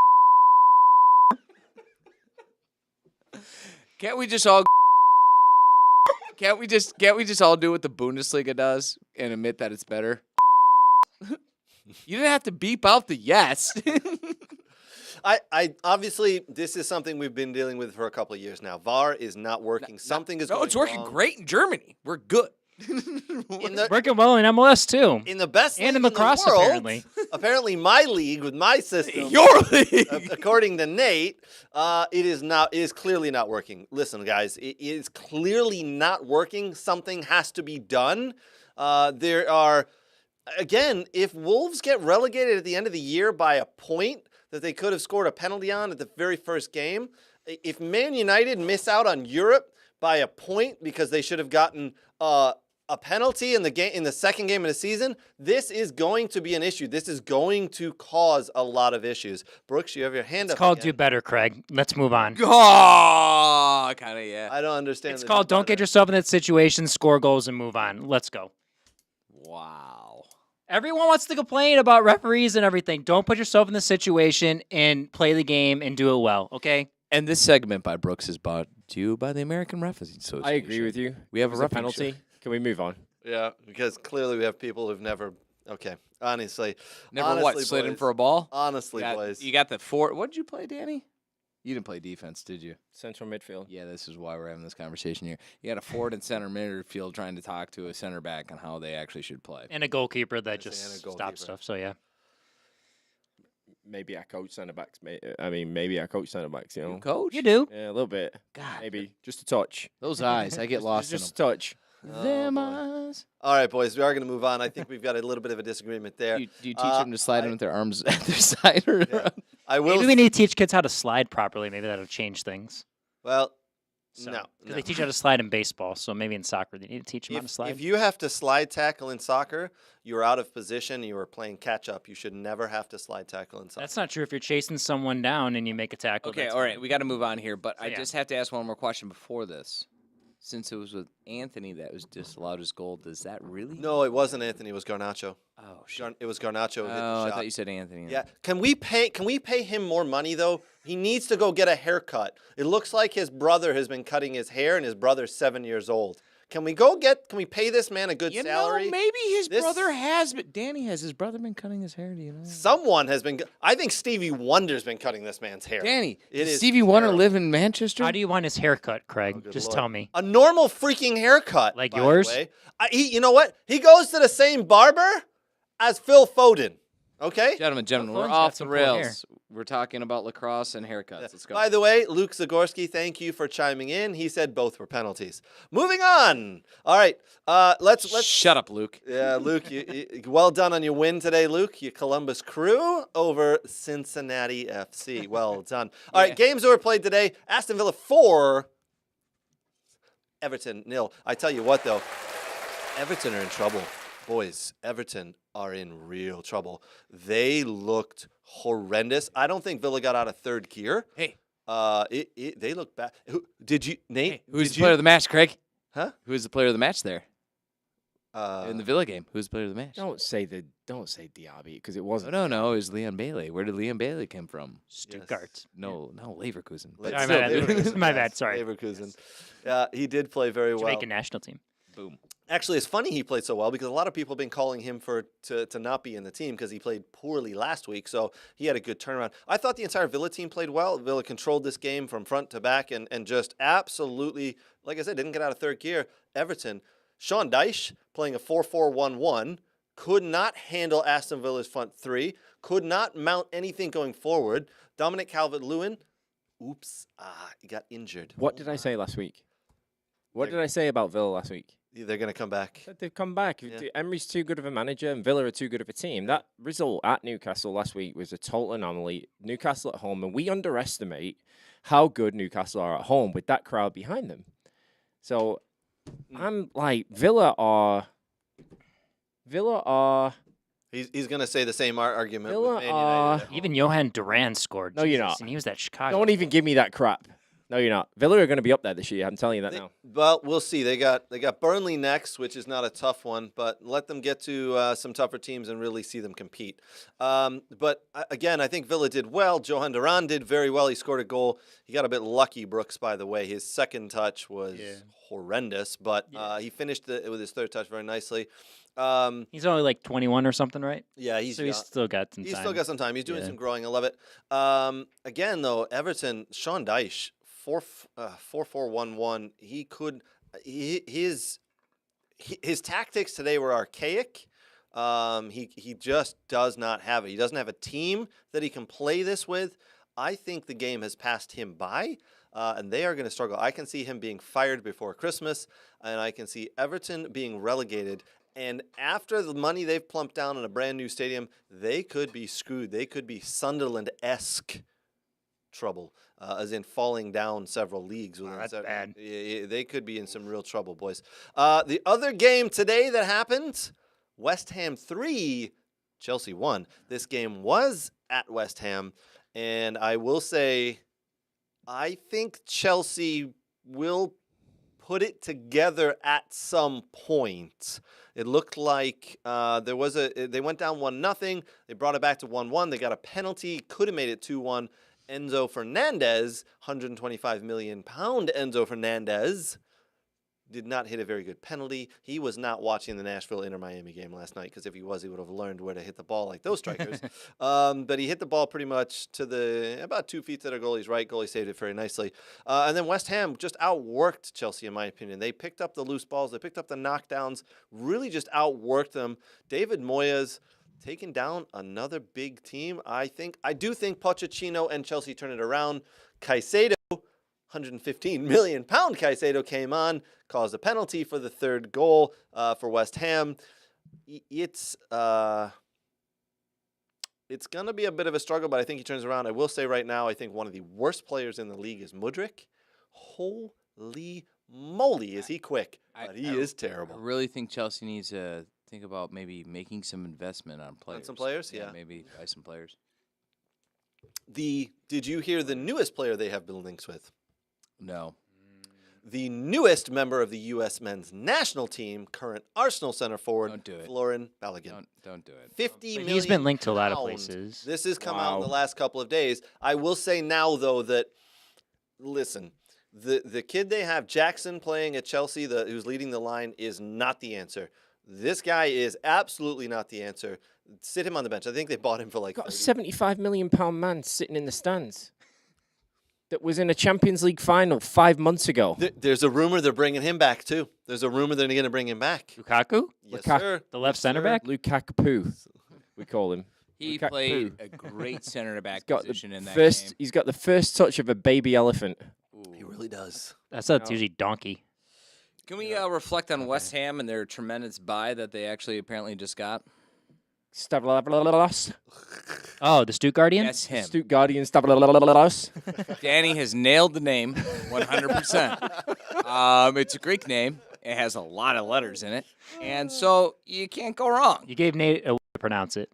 Can't we just all? Can't we just all do what the Bundesliga does and admit that it's better? You didn't have to beep out the yes. I obviously this is something we've been dealing with for a couple of years now. VAR is not working. Something is going it's working wrong. great in Germany. We're good. Working well in MLS too. In the best And league in lacrosse, the world, apparently. apparently my league with my system, Your league. according to Nate, it is clearly not working. Listen, guys, it is clearly not working. Something has to be done. There are, again, if Wolves get relegated at the end of the year by a point that they could have scored a penalty on at the very first game, if Man United miss out on Europe by a point because they should have gotten a penalty in the second game of the season, this is going to be an issue. This is going to cause a lot of issues. Brooks, you have your hand It's up. called again. do better, Craig. Let's move on. Oh, kind of, yeah. I don't understand. It's the called do don't get better. yourself in that situation, score goals, and move on. Let's go. Wow. Everyone wants to complain about referees and everything. Don't put yourself in the situation and play the game and do it well, okay? And this segment by Brooks is brought to you by the American Referees Association. I agree with you. We have It was a roughing penalty. show. Can we move on? Yeah, because clearly we have people who've never. Okay, honestly, Never what, slid in boys. for a ball? Honestly, boys. You got the four. What did you play, Danny? You didn't play defense, did you? Central midfield. Yeah, this is why we're having this conversation here. You got a forward and center midfield trying to talk to a center back on how they actually should play. And a goalkeeper that Yes, and a just goalkeeper. stops stuff. So, yeah. Maybe I coach centre backs. Maybe I coach centre backs. You know. Coach? You do. Yeah, a little bit. God, Maybe just a touch. those eyes, I get lost in Just them. a touch. Them boy. eyes. All right, boys, we are going to move on. I think we've got a little bit of a disagreement there. Do you teach them to slide I- in with their arms at their side? Or I will. Maybe we need to teach kids how to slide properly. Maybe that'll change things. Well, So, no. Because they teach how to slide in baseball. So maybe in soccer, they need to teach them how to If slide. you have to slide tackle in soccer, you're out of position. You are playing catch up. You should never have to slide tackle in soccer. That's not true. If you're chasing someone down and you make a tackle. Okay, that's all right, fine. we got to move on here, but So, I yeah. just have to ask one more question before this. Since it was with Anthony that was disallowed his goal, does that really? No, it wasn't Anthony. It was Garnacho. Oh shit. It was Garnacho who hit the Oh, I shot. thought you said Anthony. Yeah. Can we pay him more money though? He needs to go get a haircut. It looks like his brother has been cutting his hair and his brother's 7 years old. Can we pay this man a good You salary? know, maybe his This- brother has, but Danny, has his brother been cutting his hair? Do you know? Someone has been. I think Stevie Wonder's been cutting this man's hair. Danny, It does is Stevie Wonder terrible. live in Manchester? How do you want his haircut, Craig? good Just Lord. tell me. A normal freaking haircut. Like by the yours? way. You know what? He goes to the same barber as Phil Foden. Okay? Gentlemen, Well, we're Foden's got off the some cool hair. rails. We're talking about lacrosse and haircuts. Let's go. By the way, Luke Zagorski, thank you for chiming in. He said both were penalties. Moving on. All right. Let's Shut up, Luke. Yeah, Luke, you well done on your win today, Luke. Your Columbus Crew over Cincinnati FC. Well done. All right, games that were played today. Aston Villa 4, Everton 0. I tell you what, though, Everton are in trouble. Boys, Everton are in real trouble. They looked horrendous. I don't think Villa got out of third gear. Hey. They look bad. Did you, Nate? Hey, who's the player of the match, Craig? Huh? Who's the player of the match there? In the Villa game, who's the player of the match? Don't say Diaby because it wasn't. No, it was Leon Bailey. Where did Leon Bailey come from? Stuttgart. No, Leverkusen. But Sorry, still, my bad. Leverkusen, My bad, yes, sorry. Leverkusen. He did play very well. Jamaican national team. Boom. Actually, it's funny he played so well because a lot of people have been calling him to not be in the team because he played poorly last week. So he had a good turnaround. I thought the entire Villa team played well. Villa controlled this game from front to back and just absolutely, like I said, didn't get out of third gear. Everton, Sean Dyche playing a 4-4-1-1, could not handle Aston Villa's front three, could not mount anything going forward. Dominic Calvert-Lewin, he got injured. What did I say last week? What did I say about Villa last week? They're going to come back. That they've come back. Yeah. Emery's too good of a manager and Villa are too good of a team. That result at Newcastle last week was a total anomaly. Newcastle at home, and we underestimate how good Newcastle are at home with that crowd behind them. So I'm like, Villa are. He's going to say the same argument. Villa with Man United at home. Even Johan Duran scored. No, you're Jesus, not. And he was at Chicago. Don't even give me that crap. No, you're not. Villa are going to be up there this year. I'm telling you that now. Well, we'll see. They got Burnley next, which is not a tough one, but let them get to some tougher teams and really see them compete. But again, I think Villa did well. Johan Duran did very well. He scored a goal. He got a bit lucky, Brooks, by the way. His second touch was horrendous, but he finished with his third touch very nicely. He's only like 21 or something, right? Yeah, He's still got some time. He's still got some time. He's doing some growing. I love it. Again, though, Everton, Sean Dyche, 4-4-1-1. He could. His tactics today were archaic. He just does not have it. He doesn't have a team that he can play this with. I think the game has passed him by, and they are going to struggle. I can see him being fired before Christmas, and I can see Everton being relegated. And after the money they've plumped down in a brand new stadium, they could be screwed. They could be Sunderland-esque trouble, as in falling down several leagues. That's bad. They could be in some real trouble, boys. The other game today that happened, West Ham 3, Chelsea 1. This game was at West Ham, and I will say, I think Chelsea will put it together at some point. It looked like they went down 1-0. They brought it back to 1-1. They got a penalty, could have made it 2-1. Enzo Fernandez, £125 million Enzo Fernandez, did not hit a very good penalty. He was not watching the Nashville Inter-Miami game last night, because if he was, he would have learned where to hit the ball like those strikers. But he hit the ball pretty much to about 2 feet to the goalie's right. Goalie saved it very nicely. And then West Ham just outworked Chelsea, in my opinion. They picked up the loose balls. They picked up the knockdowns, really just outworked them. David Moyes taking down another big team. I do think Pochettino and Chelsea turn it around. Caicedo, £115 million Caicedo came on, caused a penalty for the third goal for West Ham. It's going to be a bit of a struggle, but I think he turns around. I will say right now, I think one of the worst players in the league is Mudryk. Holy moly, is he quick, but he is terrible. I really think Chelsea needs to think about maybe making some investment on players. On some players, yeah. Maybe buy some players. Did you hear the newest player they have been linked with? No. The newest member of the U.S. men's national team, current Arsenal center forward, Don't do it. Florin Balogun. Don't do it. £50 million. He's been linked to a lot of pounds. places. This has come out in the last couple of days. I will say now, though, that, listen, the kid they have, Jackson, playing at Chelsea, who's leading the line, is not the answer. This guy is absolutely not the answer. Sit him on the bench. I think they bought him for like Got a $30. £75 million man sitting in the stands that was in a Champions League final 5 months ago. There's a rumor they're bringing him back, too. There's a rumor they're going to bring him back. Lukaku? Yes, Lukaku. sir. The left center back? Lukaku, we call him. He Lukaku. played a great center back Got position in that first, game. He's got the first touch of a baby elephant. He really does. That's usually donkey. Can we reflect on West Ham and their tremendous buy that they actually apparently just got? Stuttgardians. Oh, the Stuttgardian? That's him. Stuttgardians. Danny has nailed the name 100%. It's a Greek name. It has a lot of letters in it. And so you can't go wrong. You gave Nate a way to pronounce it.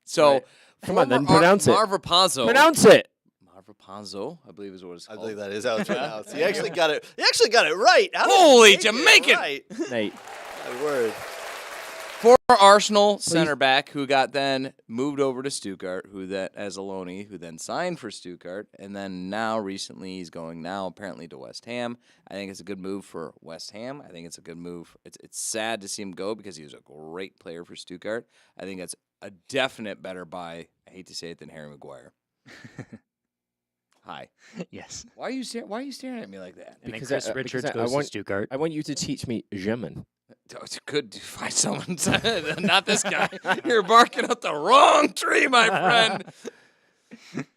So, Right. Come on, then pronounce it. Marvapanzo. Pronounce it. Marvapanzo, I believe is what it's I called. believe that is how it's pronounced. He actually got it. He actually got it right. How did Holy he make it Jamaican! Right? Nate. My word. Former Arsenal center back who got then moved over to Stuttgart, who that as a loanee, who then signed for Stuttgart, and then now recently he's going now apparently to West Ham. I think it's a good move for West Ham. I think it's a good move. It's sad to see him go because he was a great player for Stuttgart. I think it's a definite better buy. I hate to say it than Harry Maguire. Hi. Yes. Why are you staring at me like that? And then Because Chris I- Richards because I goes want- to Stuttgart. I want you to teach me German. Oh, it's good to find someone. Not this guy. You're barking up the wrong tree, my friend.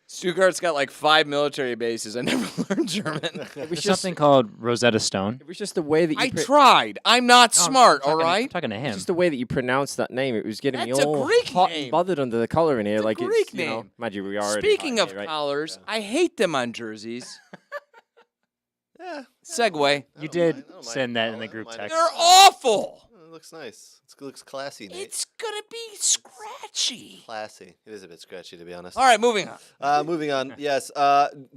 Stuttgart's got like 5 military bases. I never learned German. There's something called Rosetta Stone. It was just the way that you. I tried. I'm not smart, all I'm right? talking to him. Just the way that you pronounced that name. It was getting That's me a all Greek hot name. and bothered under the collar in here. It's a like Greek it's you know, name. imagine we already. Speaking hot of here, right? collars, I hate them on jerseys. Yeah. Segue. You did send that in the group text. They're awful. It looks nice. It looks classy, Nate. It's going to be scratchy. Classy. It is a bit scratchy, to be honest. All right, moving on. Moving on. Yes.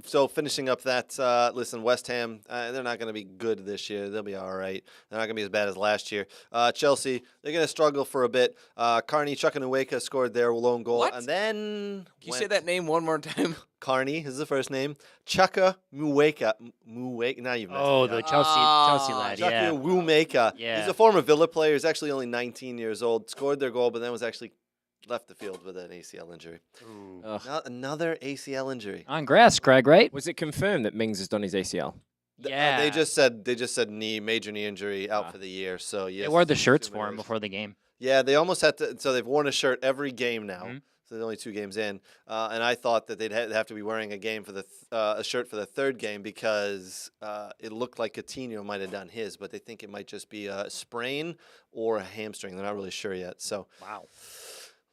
So finishing up that, listen, West Ham, they're not going to be good this year. They'll be all right. They're not going to be as bad as last year. Chelsea, they're going to struggle for a bit. Carney Chukwuemeka scored their lone goal. What? And then... Can you say that name one more time? Carney is the first name. Chukwuemeka. Now you've messed Oh, me the up. Chelsea lad. Yeah. Chukwuemeka. Yeah. He's a former Villa player. He's actually only 19 years old. Scored their goal, but then was actually left the field with an ACL injury. Ugh. Another ACL injury. On grass, Craig, right? Was it confirmed that Mings has done his ACL? Yeah. They just said major knee injury out for the year. So yes, They wore the shirts two for him minutes. before the game. Yeah, they almost had to. So they've worn a shirt every game now. Mhm. So they're only 2 games in, and I thought that they'd have to be wearing a shirt for the third game because it looked like Coutinho might have done his, but they think it might just be a sprain or a hamstring. They're not really sure yet. So Wow.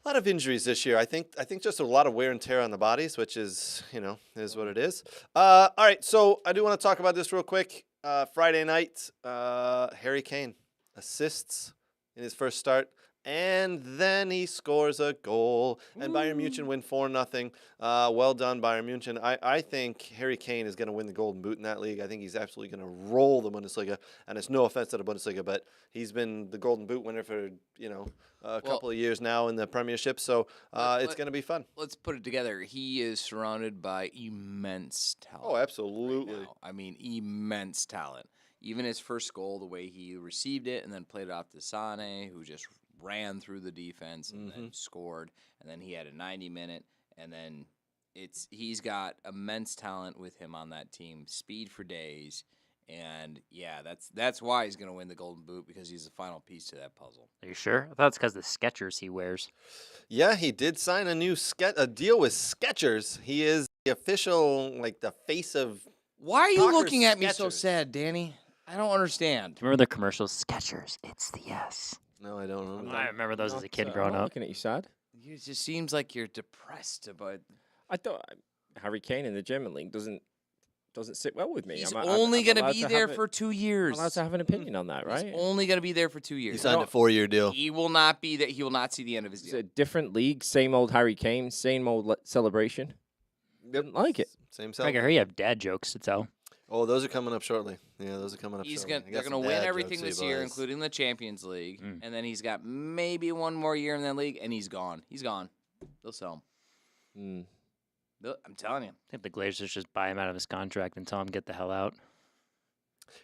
a lot of injuries this year. I think just a lot of wear and tear on the bodies, which is is what it is. All right, so I do want to talk about this real quick. Friday night, Harry Kane assists in his first start. And then he scores a goal, and Bayern Munich win 4-0. Well done, Bayern Munich. I think Harry Kane is going to win the Golden Boot in that league. I think he's absolutely going to roll the Bundesliga. And it's no offense to the Bundesliga, but he's been the Golden Boot winner for a couple of years now in the Premiership. So it's going to be fun. Let's put it together. He is surrounded by immense talent. Oh, absolutely. Right now. I mean, immense talent. Even his first goal, the way he received it and then played it off to Sane, who just ran through the defense and then scored, and then he had a 90-minute, and then he's got immense talent with him on that team, speed for days, and yeah, that's why he's going to win the Golden Boot, because he's the final piece to that puzzle. Are you sure? I thought it's because the Skechers he wears. Yeah, he did sign a deal with Skechers. He is the official, the face of. Why are you Soccer looking at me so Skechers. sad, Danny? I don't understand. Remember the commercials? Skechers, it's the yes. No, I don't remember. I remember those as a kid I'm growing not up. looking at you sad. It just seems like you're depressed about. I thought Harry Kane in the German league doesn't sit well with me. He's I'm only going to allowed be to there have for 2 years. I'm allowed to have an opinion on that, right? He's only going to be there for 2 He years. signed a 4-year deal. He will not be that. He will not see the end of his It's deal. a different league, same old Harry Kane, same old celebration. Didn't like it. Same Craig, I self. heard you have dad jokes to tell. Oh, those are coming up shortly. Yeah, those are coming up shortly. They're going to win everything this year, including the Champions League, and then he's got maybe one more year in that league, and he's gone. He's gone. They'll sell him. I'm telling you. I think the Glazers just buy him out of his contract and tell him get the hell out.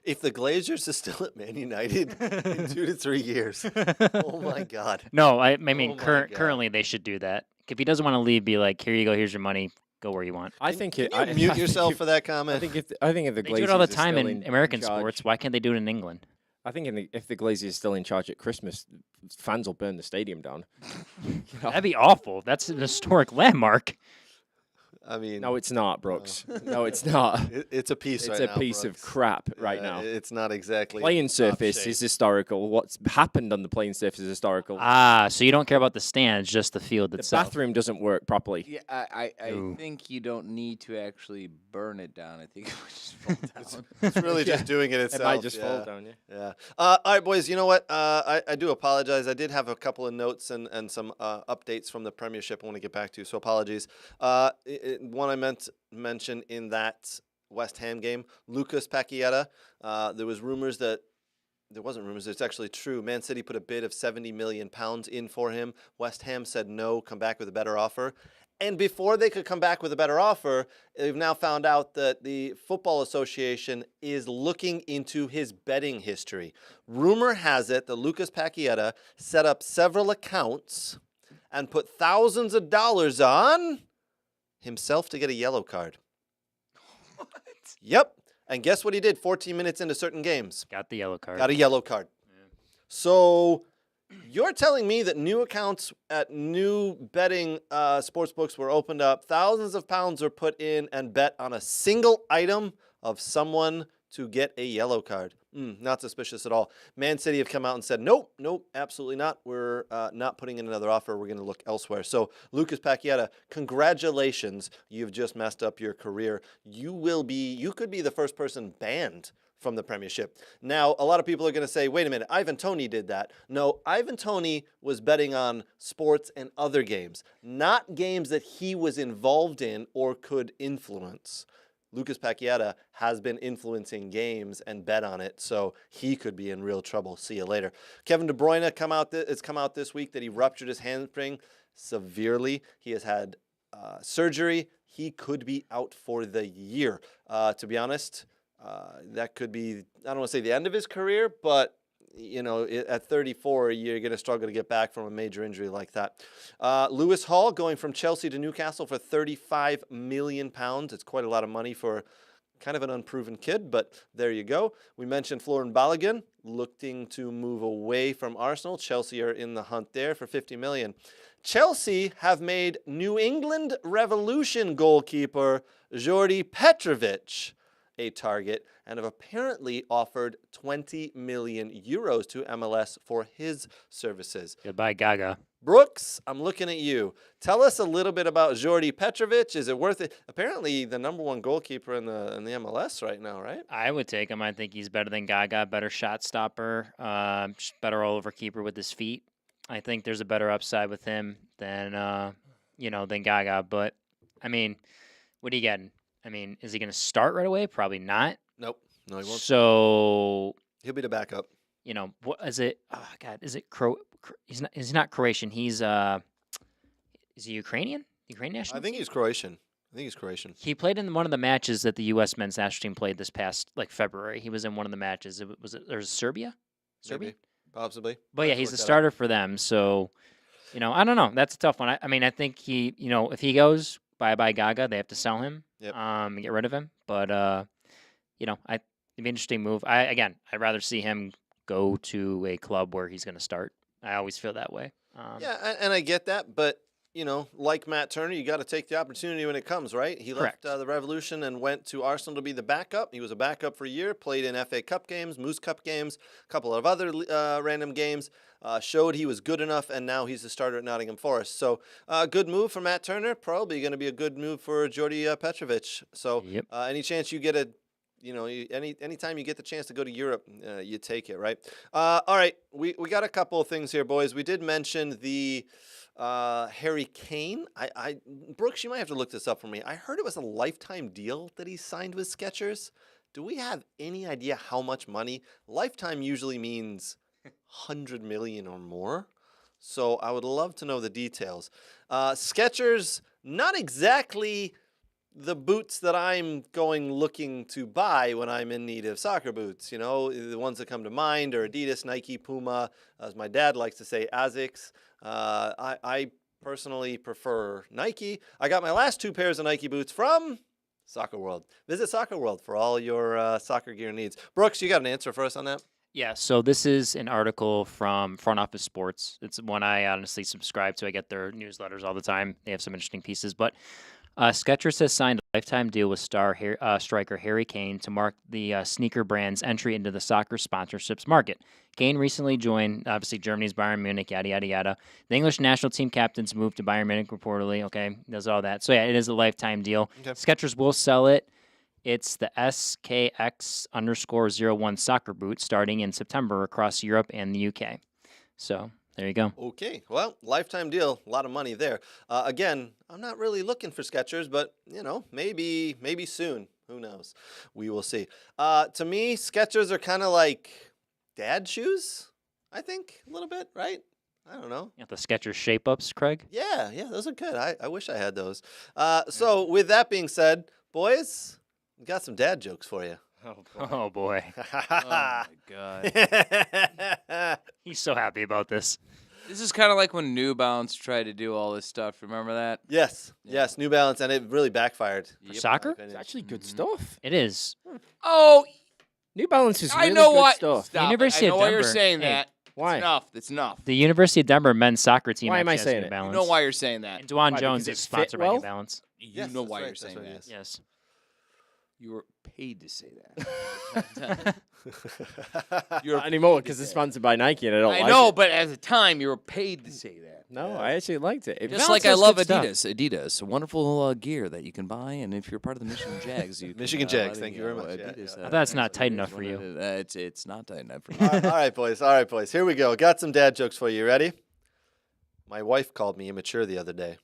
If the Glazers are still at Man United in 2 to 3 years, oh my God. No, I mean Oh my God. currently they should do that. If he doesn't want to leave, be like, here you go, here's your money, go where you want. I think Can it. you I mute think yourself if- for that comment? I think if the They Glazers do it all the are time still in American charge- sports. Why can't they do it in England? I think if the Glazers are still in charge at Christmas, fans will burn the stadium down. That'd be awful. That's an historic landmark. I mean, No, it's not, Brooks. No, it's not. it's a piece. It's right a now, piece of Brooks. crap right now. It's not exactly Playing top surface shape. is historical. What's happened on the playing surface is historical. So you don't care about the stands, just the field The itself. bathroom doesn't work properly. Yeah, I Ooh. think you don't need to actually burn it down. I think it would just fall down. It's really just doing it It itself. might just yeah. fall down, Yeah. All right, boys. You know what? I do apologize. I did have a couple of notes and some updates from the Premiership I want to get back to. So apologies. One I meant to mention in that West Ham game, Lucas Paqueta. There was rumors that. There wasn't rumors. It's actually true. Man City put a bid of £70 million in for him. West Ham said no, come back with a better offer. And before they could come back with a better offer, they've now found out that the Football Association is looking into his betting history. Rumor has it that Lucas Paqueta set up several accounts and put thousands of dollars on himself to get a yellow card. What? Yep. And guess what he did 14 minutes into certain games? Got the yellow card. Got a yellow card. Yeah. So you're telling me that new accounts at new betting sports books were opened up, thousands of pounds were put in and bet on a single item of someone to get a yellow card. Not suspicious at all. Man City have come out and said, nope, absolutely not. We're not putting in another offer. We're going to look elsewhere. So, Lucas Paqueta, congratulations. You've just messed up your career. You could be the first person banned from the Premiership. Now, a lot of people are going to say, wait a minute, Ivan Toney did that. No, Ivan Toney was betting on sports and other games, not games that he was involved in or could influence. Lucas Paqueta has been influencing games and bet on it, so he could be in real trouble. See you later. Kevin De Bruyne has come out this week that he ruptured his hamstring severely. He has had surgery. He could be out for the year. To be honest, that could be, I don't want to say the end of his career, but at 34, you're going to struggle to get back from a major injury like that. Lewis Hall going from Chelsea to Newcastle for £35 million. It's quite a lot of money for kind of an unproven kid, but there you go. We mentioned Florian Balogun looking to move away from Arsenal. Chelsea are in the hunt there for $50 million. Chelsea have made New England Revolution goalkeeper Jordi Petrovic a target and have apparently offered 20 million euros to MLS for his services. Goodbye, Gaga. Brooks, I'm looking at you. Tell us a little bit about Jordi Petrovic. Is it worth it? Apparently the number one goalkeeper in the MLS right now, right? I would take him. I think he's better than Gaga, better shot stopper, better all-over keeper with his feet. I think there's a better upside with him than Gaga. But, I mean, what are you getting? I mean, is he going to start right away? Probably not. Nope. No, he won't. So he'll be the backup. What is it? Oh God, is it He's not Croatian. Is he Ukrainian? Ukrainian national? I think he's Croatian. He played in one of the matches that the U.S. men's national team played this past February. He was in one of the matches. There's Serbia? Maybe, possibly. But yeah, he's the starter for them. So, I don't know. That's a tough one. I mean, I think if he goes, bye Gaga, they have to sell him. Yep. Get rid of him. But it'd be an interesting move. I'd rather see him go to a club where he's going to start. I always feel that way. Yeah, and I get that, but like Matt Turner, you got to take the opportunity when it comes, right? He Correct. left the Revolution and went to Arsenal to be the backup. He was a backup for a year, played in FA Cup games, Moose Cup games, a couple of other random games, showed he was good enough, and now he's the starter at Nottingham Forest. So good move for Matt Turner, probably going to be a good move for Jordi Petrovic. So Yep. Any chance you get anytime you get the chance to go to Europe, you take it, right? All right, we got a couple of things here, boys. We did mention the Harry Kane. Brooks, you might have to look this up for me. I heard it was a lifetime deal that he signed with Skechers. Do we have any idea how much money? Lifetime usually means 100 million or more. So I would love to know the details. Skechers, not exactly the boots that I'm looking to buy when I'm in need of soccer boots. The ones that come to mind are Adidas, Nike, Puma, as my dad likes to say, Asics. I personally prefer Nike. I got my last 2 pairs of Nike boots from Soccer World. Visit Soccer World for all your soccer gear needs. Brooks, you got an answer for us on that? Yeah, so this is an article from Front Office Sports. It's one I honestly subscribe to. I get their newsletters all the time. They have some interesting pieces. But Skechers has signed a lifetime deal with striker Harry Kane to mark the sneaker brand's entry into the soccer sponsorships market. Kane recently joined, obviously, Germany's Bayern Munich, yada, yada, yada. The English national team captain's moved to Bayern Munich, reportedly. Okay, does all that. So, yeah, it is a lifetime deal. Okay. Skechers will sell it. It's the SKX_01 soccer boot starting in September across Europe and the UK. So, there you go. Okay, well, lifetime deal, a lot of money there. Again, I'm not really looking for Skechers, but maybe soon. Who knows? We will see. To me, Skechers are kind of like dad shoes. I think a little bit, right? I don't know. You got the Skechers shape-ups, Craig? Yeah, those are good. I wish I had those. So with that being said, boys, we got some dad jokes for you. Oh, boy. Oh, my God. He's so happy about this. This is kind of like when New Balance tried to do all this stuff. Remember that? Yes, New Balance, and it really backfired. For soccer? It's actually good stuff. It is. Oh, New Balance is really I know good what. stuff. Stop University it. I of know why you're Denver. saying Hey, that. why? It's enough. It's enough. The University of Denver men's soccer team Why am I actually has saying New it? Balance. You know why you're saying that. And Dwan Why, Jones because is it fit sponsored by well? New Balance. You Yes, know that's why right, you're that's saying what it that. is. Yes. You were paid to say that. Not anymore because it's sponsored by Nike and I don't I like know, it. but at the time, you were paid to say that. No, I actually liked it. Just Balance like I has love good stuff. Adidas. Adidas, wonderful gear that you can buy, and if you're part of the Michigan Jags, you Michigan can, Jags, thank you very much. Yeah, Adidas, yeah. That's not tight enough for you. It's not tight enough for you. All right, boys. All right, boys. Here we go. Got some dad jokes for you. Ready? My wife called me immature the other day,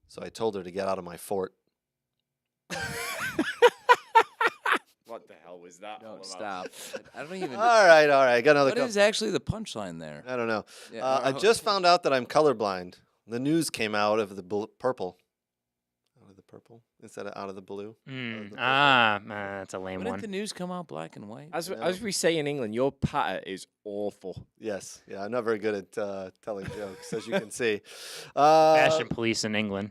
so I told her to get out of my fort. What the hell was that? all Don't about? stop. I don't even. All right. I got another What couple. is actually the punchline there? I don't know. Yeah, I just found out that I'm colorblind. The news came out of the purple. Out of the purple instead of out of the blue. That's a lame Wouldn't one. the news come out black and white? As we say in England, your patter is awful. Yes. Yeah, I'm not very good at telling jokes, as you can see. Fashion police in England.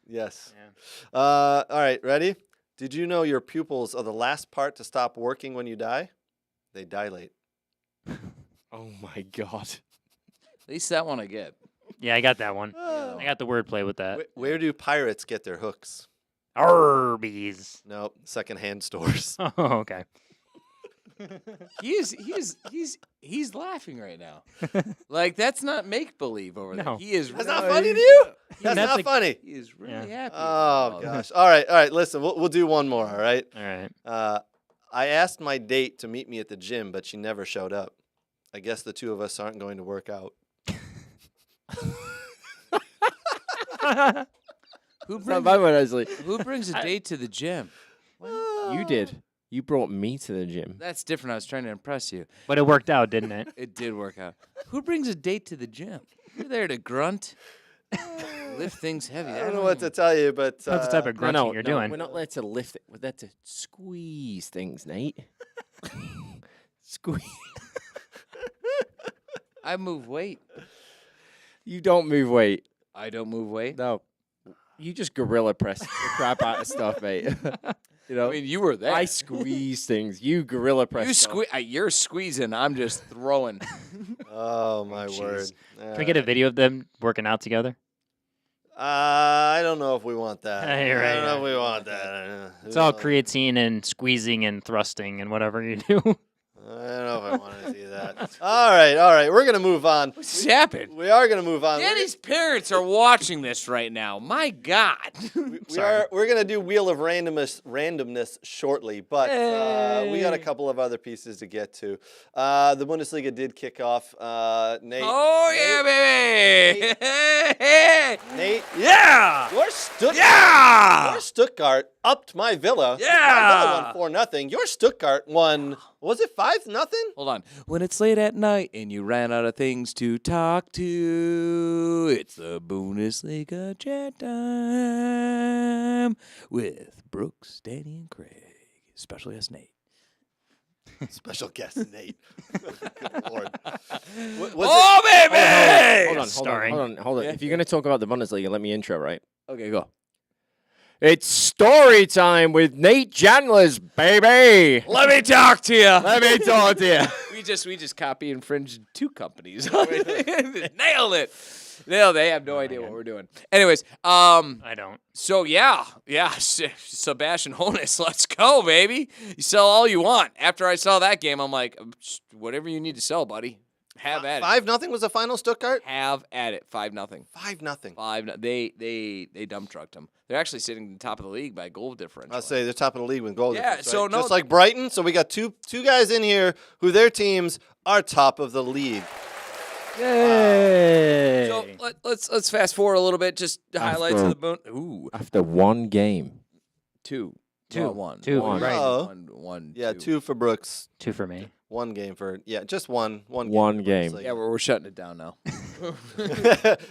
Yes. Yeah. All right, ready? Did you know your pupils are the last part to stop working when you die? They dilate. Oh my god. At least that one I get. Yeah, I got that one. Oh. I got the wordplay with that. Where do pirates get their hooks? Arby's. Nope, secondhand stores. Oh, okay. He's laughing right now. Like that's not make believe over there. No. He is. That's really, not funny to you? That's That's not a- funny. He is really Yeah. happy. Oh about gosh. All right. Listen, we'll do one more. All right. All right. I asked my date to meet me at the gym, but she never showed up. I guess the two of us aren't going to work out. Who Not brings bad one, Leslie. who brings a date to the gym? You did. You brought me to the gym. That's different. I was trying to impress you. But it worked out, didn't it? It did work out. Who brings a date to the gym? You're there to grunt, lift things heavy. I don't know what to tell you, but That's the type of grunting you're doing. We're not there to lift it. We're there to squeeze things, Nate. Squeeze. I move weight. You don't move weight. I don't move weight. No. You just gorilla press the crap out of stuff, mate. You know, I mean, you were there. I squeeze things. You gorilla press. You stuff. you're squeezing. I'm just throwing. oh my Jeez. word. Can we get a video of them working out together? I don't know if we want that. You're right, I don't know if yeah. we want that. It's all creatine and squeezing and thrusting and whatever you do. I don't know if I want to see that. All right. We're gonna move on. What's happened? We are gonna move on. Danny's parents are watching this right now. My God. We're gonna do Wheel of randomness shortly, but we got a couple of other pieces to get to. The Bundesliga did kick off. Nate. Oh yeah, baby. Nate. Yeah. Your Stuttgart upped my Villa. Yeah. My Villa won 4-0. Your Stuttgart won. Was it 5-0? Hold on. When it's late at night and you ran out of things to talk to, it's the Bundesliga chat time with Brooks, Danny, and Craig. Special guest Nate. Special guest Nate. Good Lord. Baby! Hold on. Yeah. If you're going to talk about the Bundesliga, let me intro, right? Okay, go. It's story time with Nate Jantlers, baby. Let me talk to you. Let me talk to you. We just copy infringed two companies. Nailed it. No, they have no idea what we're doing. Anyways, I don't. so yeah, Sebastian Hoeneß, let's go, baby. You sell all you want. After I saw that game, I'm like, whatever you need to sell, buddy. Have at it. 5-0 was the final, Stuttgart? Have at it. 5-0. 5-0. They dump trucked them. They're actually sitting at the top of the league by goal differential. I'll say they're top of the league with goal Yeah, difference, so right? no- Just like Brighton. So we got two guys in here who their teams are top of the league. Yay! So let's fast forward a little bit. Just highlights of the boon. Ooh, After one game. two. Two. Well, one. Two, One. right. Oh. One. Yeah, two. 2 for Brooks. 2 for me. 1 game for just one game. One for game. Brooks. Yeah, we're shutting it down now.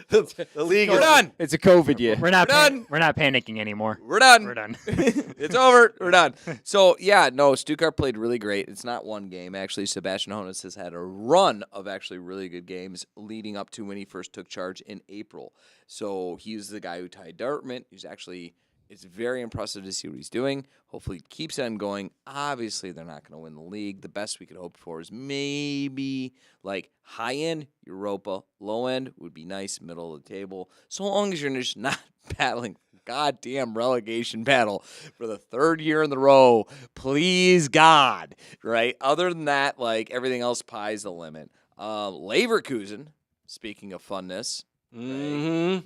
the league We're is done. It's a COVID year. We're not. done. We're not panicking anymore. We're done. We're done. It's over. We're done. So, yeah, no, Stuttgart played really great. It's not one game. Actually, Sebastian Hoeneß has had a run of actually really good games leading up to when he first took charge in April. So he was the guy who tied Dortmund. It's very impressive to see what he's doing. Hopefully, he keeps on going. Obviously, they're not going to win the league. The best we could hope for is maybe like high end Europa, low end would be nice, middle of the table. So long as you're just not battling goddamn relegation battle for the 3rd year in the row, please God, right? Other than that, like everything else, pie's the limit. Leverkusen, speaking of funness. Mm-hmm.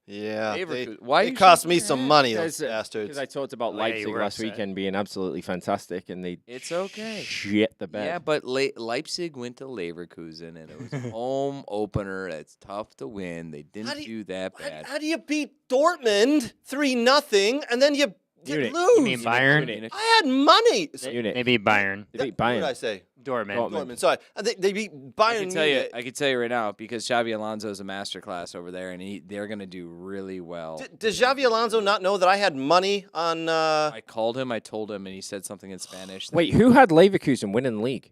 Yeah. Leverkusen. Why It you cost shaking me your some head? money, those bastards. Because I talked about Yeah, Leipzig you were last upset. weekend being absolutely fantastic, and they It's okay. shit the bed. Yeah, but Leipzig went to Leverkusen, and it was a home opener. It's tough to win. They didn't do that bad. How do you beat Dortmund 3-0 and then you Munich. lose? You mean Bayern? Munich. I had money. Munich. They beat Bayern. They beat What Bayern. did I say? Dortmund. Dortmund. Sorry. They beat Bayern. I can tell you right now because Xabi Alonso is a masterclass over there, and they're going to do really well. Does Xavi Alonso not know that I had money on? I called him, I told him, and he said something in Spanish. Wait, who had Leverkusen winning the league?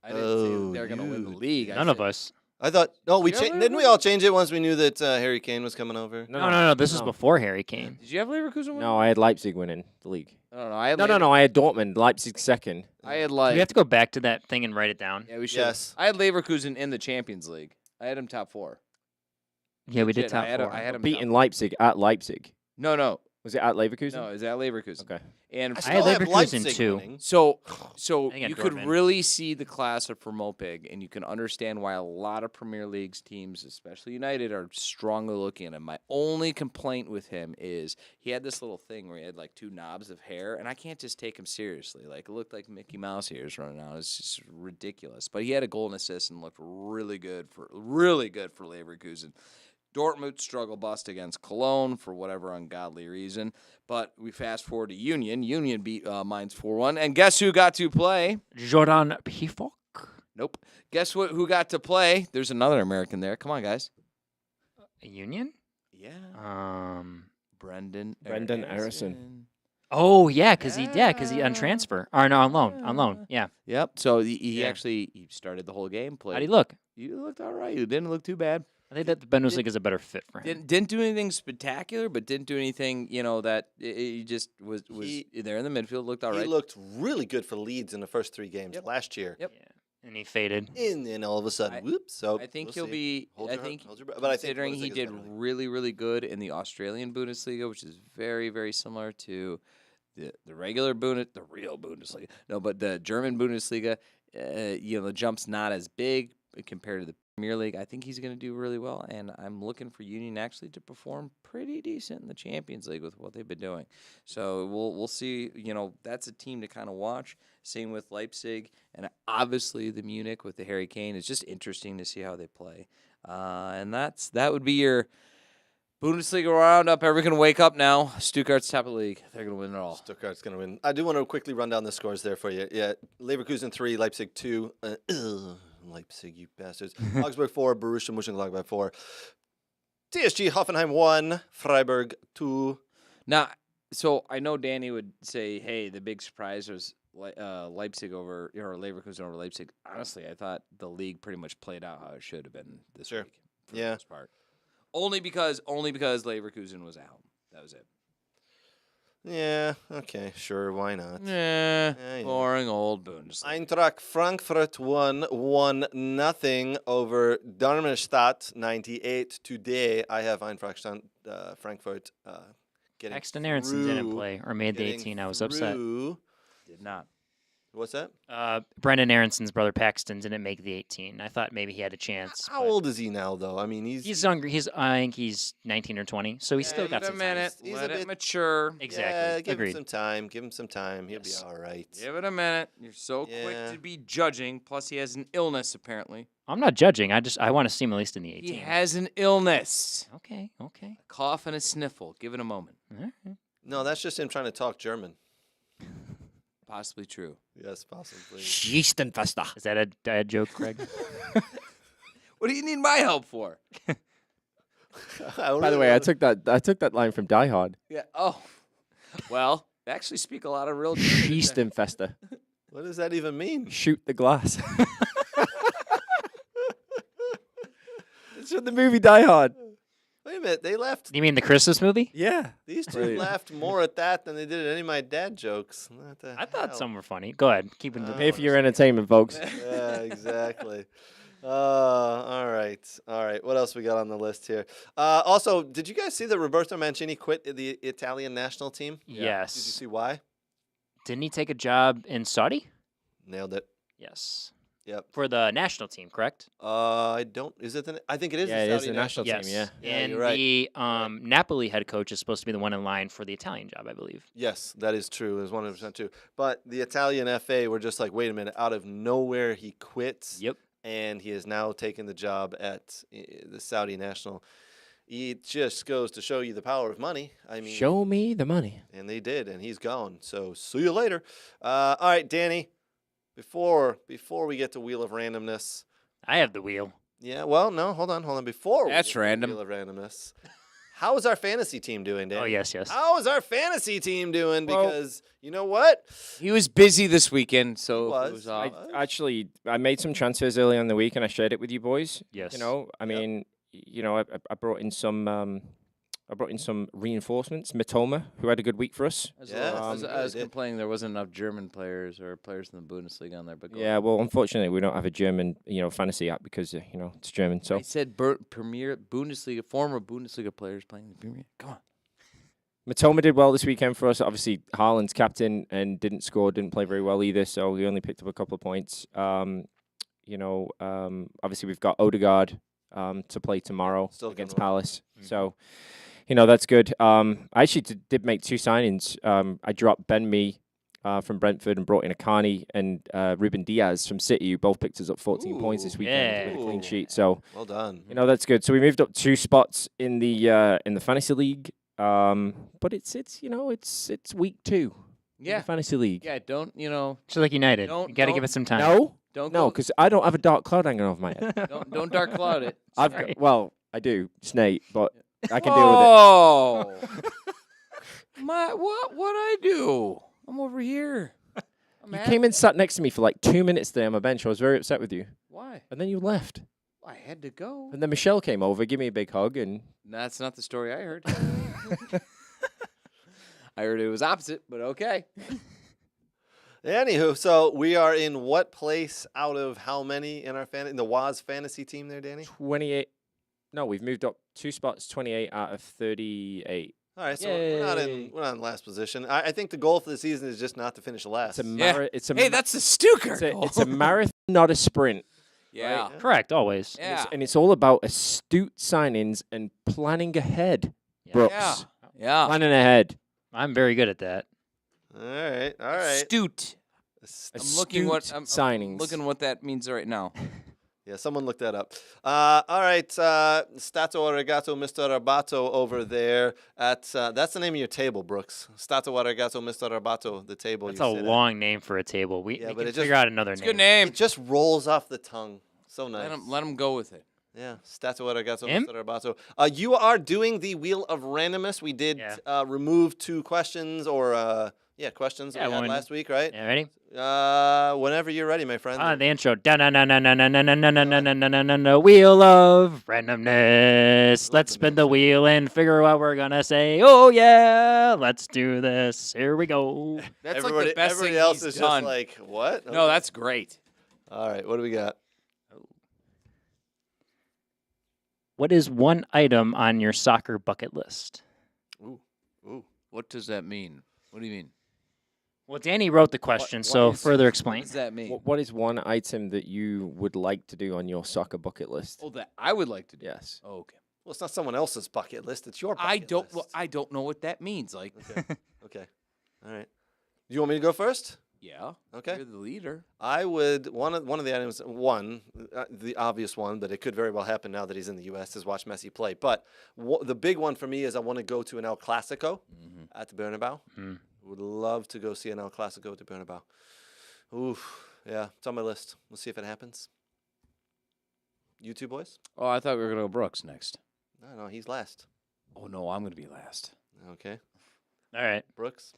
I didn't say that they're going to win the league. None of us. I thought. Oh, we Did you have didn't we all change it once we knew that Harry Kane was coming over? No. This was before Harry Kane. Did you have Leverkusen win? No, I had Leipzig winning the league. I don't know. I had No. I had Dortmund, Leipzig second. I had Do like. we have to go back to that thing and write it down? Yeah, we should. Yes. I had Leverkusen in the Champions League. I had him top 4. Yeah, we did Legit, top I had 4. I had him Beating top- Leipzig at Leipzig. No. Was it at Leverkusen? No, is that Leverkusen? Okay. And I still had have Leverkusen Leipzig too. winning. So I got you could Dortmund. really see the class for Mopig, and you can understand why a lot of Premier League's teams, especially United, are strongly looking at him. My only complaint with him is he had this little thing where he had like 2 knobs of hair, and I can't just take him seriously. Like it looked like Mickey Mouse ears running out. It's just ridiculous. But he had a goal and assist and looked really good for Leverkusen. Dortmund struggle bust against Cologne for whatever ungodly reason. But we fast forward to Union. Union beat Mainz 4-1. And guess who got to play? Jordan Pifok. Nope. Guess who got to play? There's another American there. Come on, guys. Union? Yeah. Brendan Brendan Harrison. Oh yeah, because he on transfer or no on loan. Yeah. Yep. So he Yeah. actually he started the whole game. Played. How'd he look? You looked all right. You didn't look too bad. I think that the Bundesliga is a better fit for him. Didn't do anything spectacular, but didn't do anything that he just was there in the midfield. Looked all right. He looked really good for Leeds in the first 3 games last year. Yep. Yeah. And he faded. And then all of a sudden, whoops. So I think we'll he'll see. be. Hold I your- think, hold your breath. But I think considering he Bundesliga's did better league. really, really good in the Australian Bundesliga, which is very, very similar to the regular the real Bundesliga. No, but the German Bundesliga. The jump's not as big compared to the Premier League. I think he's going to do really well, and I'm looking for Union actually to perform pretty decent in the Champions League with what they've been doing. So we'll see. That's a team to kind of watch. Same with Leipzig, and obviously the Munich with the Harry Kane. It's just interesting to see how they play. And that would be your Bundesliga roundup. Everyone can wake up now. Stuttgart's top of the league. They're going to win it all. Stuttgart's going to win. I do want to quickly run down the scores there for you. Yeah, Leverkusen 3, Leipzig 2. Leipzig, you bastards. Augsburg 4, Borussia Mönchengladbach 4. TSG Hoffenheim 1, Freiburg 2. Now, so I know Danny would say, hey, the big surprise was Leipzig or Leverkusen over Leipzig. Honestly, I thought the league pretty much played out how it should have been this week. For the most part. Only because Leverkusen was out. That was it. Yeah, okay, sure, why not? Yeah, yeah. boring old Bundesliga. Eintracht Frankfurt won 1-0 over Darmstadt 98. Today, I have Eintracht Frankfurt getting Paxton Aronson didn't through- play or made the getting 18. I was upset. through- Did not. What's that? Brendan Aronson's brother Paxton didn't make the 18. I thought maybe he had a chance. How but old is he now, though? I mean, He's younger. I think he's 19 or 20, so he's still got Give it a some minute. time. He's a Let bit- it mature. Exactly. Yeah, give Agreed. him some time. Give him some time. He'll Yes. be all right. Give it a minute. You're so Yeah. quick to be judging. Plus, he has an illness, apparently. I'm not judging. I want to see him at least in the 18. He has an illness. Okay. A cough and a sniffle. Give it a moment. All right. No, that's just him trying to talk German. Possibly true. Yes, possibly. Schiestenfester. Is that a dad joke, Craig? What do you need my help for? By the way, I took that line from Die Hard. Yeah. Oh. Well, they actually speak a lot of real German. Schiestenfester. What does that even mean? Shoot the glass. It's from the movie Die Hard. Wait a minute, they left. You mean the Christmas movie? Yeah. These two Brilliant. laughed more at that than they did at any of my dad jokes. What the I thought hell? some were funny. Go ahead. Keep it. Pay for your entertainment, folks. Yeah, exactly. All right. What else we got on the list here? Also, did you guys see that Roberto Mancini quit the Italian national team? Yes. Did you see why? Didn't he take a job in Saudi? Nailed it. Yes. Yep. For the national team, correct? I don't. Is it? I think it is. Yeah, the it is Saudi the national team, Yes. yeah. Yeah, And you're right. the Napoli head coach is supposed to be the one in line for the Italian job, I believe. Yes, that is true. It's 100% true. But the Italian FA were just like, wait a minute, out of nowhere he quits. Yep. And he has now taken the job at the Saudi national. It just goes to show you the power of money. I mean, Show me the money. and they did, and he's gone. So see you later. All right, Danny. Before we get to Wheel of Randomness. I have the wheel. Yeah. Well, no. Hold on. Before we That's get to random. Wheel of Randomness. How is our fantasy team doing, Danny? Oh, yes. How is our fantasy team doing? Well- Because you know what? He was busy this weekend, so He it was. was I made some transfers early on in the week, and I shared it with you boys. Yes. You know, I mean, I brought in some reinforcements. Matoma, who had a good week for us. Yeah, I was really did. complaining there wasn't enough German players or players in the Bundesliga on there. But go Yeah, well, unfortunately, we don't have a German, fantasy app because it's German. So I said Premier Bundesliga, former Bundesliga players playing in the Premier. Come on. Matoma did well this weekend for us. Obviously, Haaland's captain and didn't play very well either. So he only picked up a couple of points. Obviously we've got Odegaard to play tomorrow Still against going well. Palace. So, that's good. I actually did make two signings. I dropped Ben Mee from Brentford and brought in Akani and Ruben Diaz from City, who both picked us up 14 points this weekend with a clean Ooh. sheet. So, Well done. that's good. So we moved up 2 spots in the fantasy league. But it's week 2. in Yeah. the fantasy league. Yeah, don't, Just like United. Don't- You got to give don't- it some time. No, don't no, go, because I don't have a dark cloud hanging over my head. don't dark cloud it. I've Sorry. I do, Snake, but I can deal with it. Oh, what I do? I'm over here. I'm You at- came and sat next to me for like 2 minutes there on my bench. I was very upset with you, Why? and then you left. I had to go. And then Michelle came over, gave me a big hug, and That's not the story I heard. I heard it was opposite, but okay. Anywho, so we are in what place out of how many in our in the Waz fantasy team there, Danny? 28. No, we've moved up 2 spots, 28 out of 38. All right, so we're not in last position. I think the goal for the season is just not to finish last. It's a Yeah. it's a Hey, that's the Stuker. it's a marathon, not a sprint. yeah. Correct, always. Yeah. And it's all about astute signings and planning ahead, Yeah. Brooks. Yeah. Yeah. Planning ahead. I'm very good at that. All right. Astute. I'm looking Astute signings. looking what that means right now. Yeah, someone look that up. All right, Stato Arigato, Mr. Rabato over there at that's the name of your table, Brooks. Stato Arigato, Mr. Rabato, the table. That's you a sit at. long name for a table. We but can it figure just- out another It's a name. good name. It just rolls off the tongue. So nice. Let him go with it. Yeah, Stato Arigato, Him? Mr. Rabato. You are doing the Wheel of Randomness. We did Yeah. remove 2 questions or Yeah, questions Yeah, we had when- last week, right? Yeah, ready? Whenever you're ready, my friend. The intro. Wheel of randomness. Let's spin the wheel and figure out what we're gonna say. Oh yeah, let's do this. Here we go. That's everybody, like the best everybody thing else he's is done. just like, what? No, that's great. All right, what do we got? What is one item on your soccer bucket list? Ooh. What does that mean? What do you mean? Well, Danny wrote the question, what so is- further What explain. does that mean? What is one item that you would like to do on your soccer bucket list? Oh, that I would like to do. Yes. Oh, okay. Well, it's not someone else's bucket list. It's your bucket list. Well, I don't know what that means. Like, Okay. All right. Do you want me to go first? yeah. Okay. You're the leader. I would one of the items, the obvious one, but it could very well happen now that he's in the U.S. is watch Messi play. But the big one for me is I want to go to an El Clasico at the Bernabeu. Would love to go see an El Clasico at the Bernabeu. Oof, yeah, it's on my list. We'll see if it happens. You two boys? Oh, I thought we were gonna go Brooks next. No, he's last. Oh no, I'm gonna be last. Okay, All right. Brooks.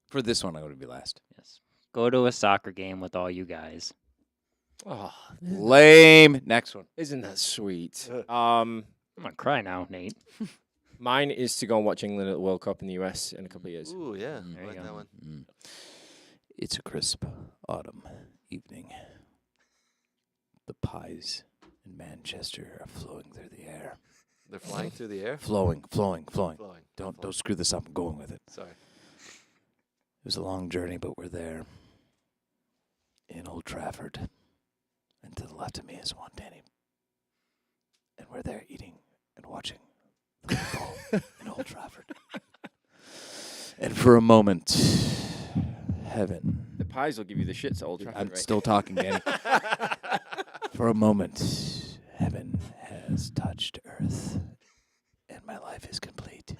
For this one, I'm gonna be last. Yes. Go to a soccer game with all you guys. Oh, Lame. Next one. isn't that sweet? I'm gonna cry now, Nate. Mine is to go and watch England at the World Cup in the US in a couple of years. Ooh, yeah, There I you like go. that one. It's a crisp autumn evening. The pies in Manchester are flowing through the air. They're flying through the air. Flowing. Flowing. Don't screw this up. I'm going with it. Sorry. It was a long journey, but we're there. In Old Trafford. And to the left of me is one Danny. And we're there eating and watching the football in Old Trafford. And for a moment, heaven. The pies will give you the shits at Old Trafford, I'm right? still talking, Danny. For a moment, heaven has touched earth. And my life is complete.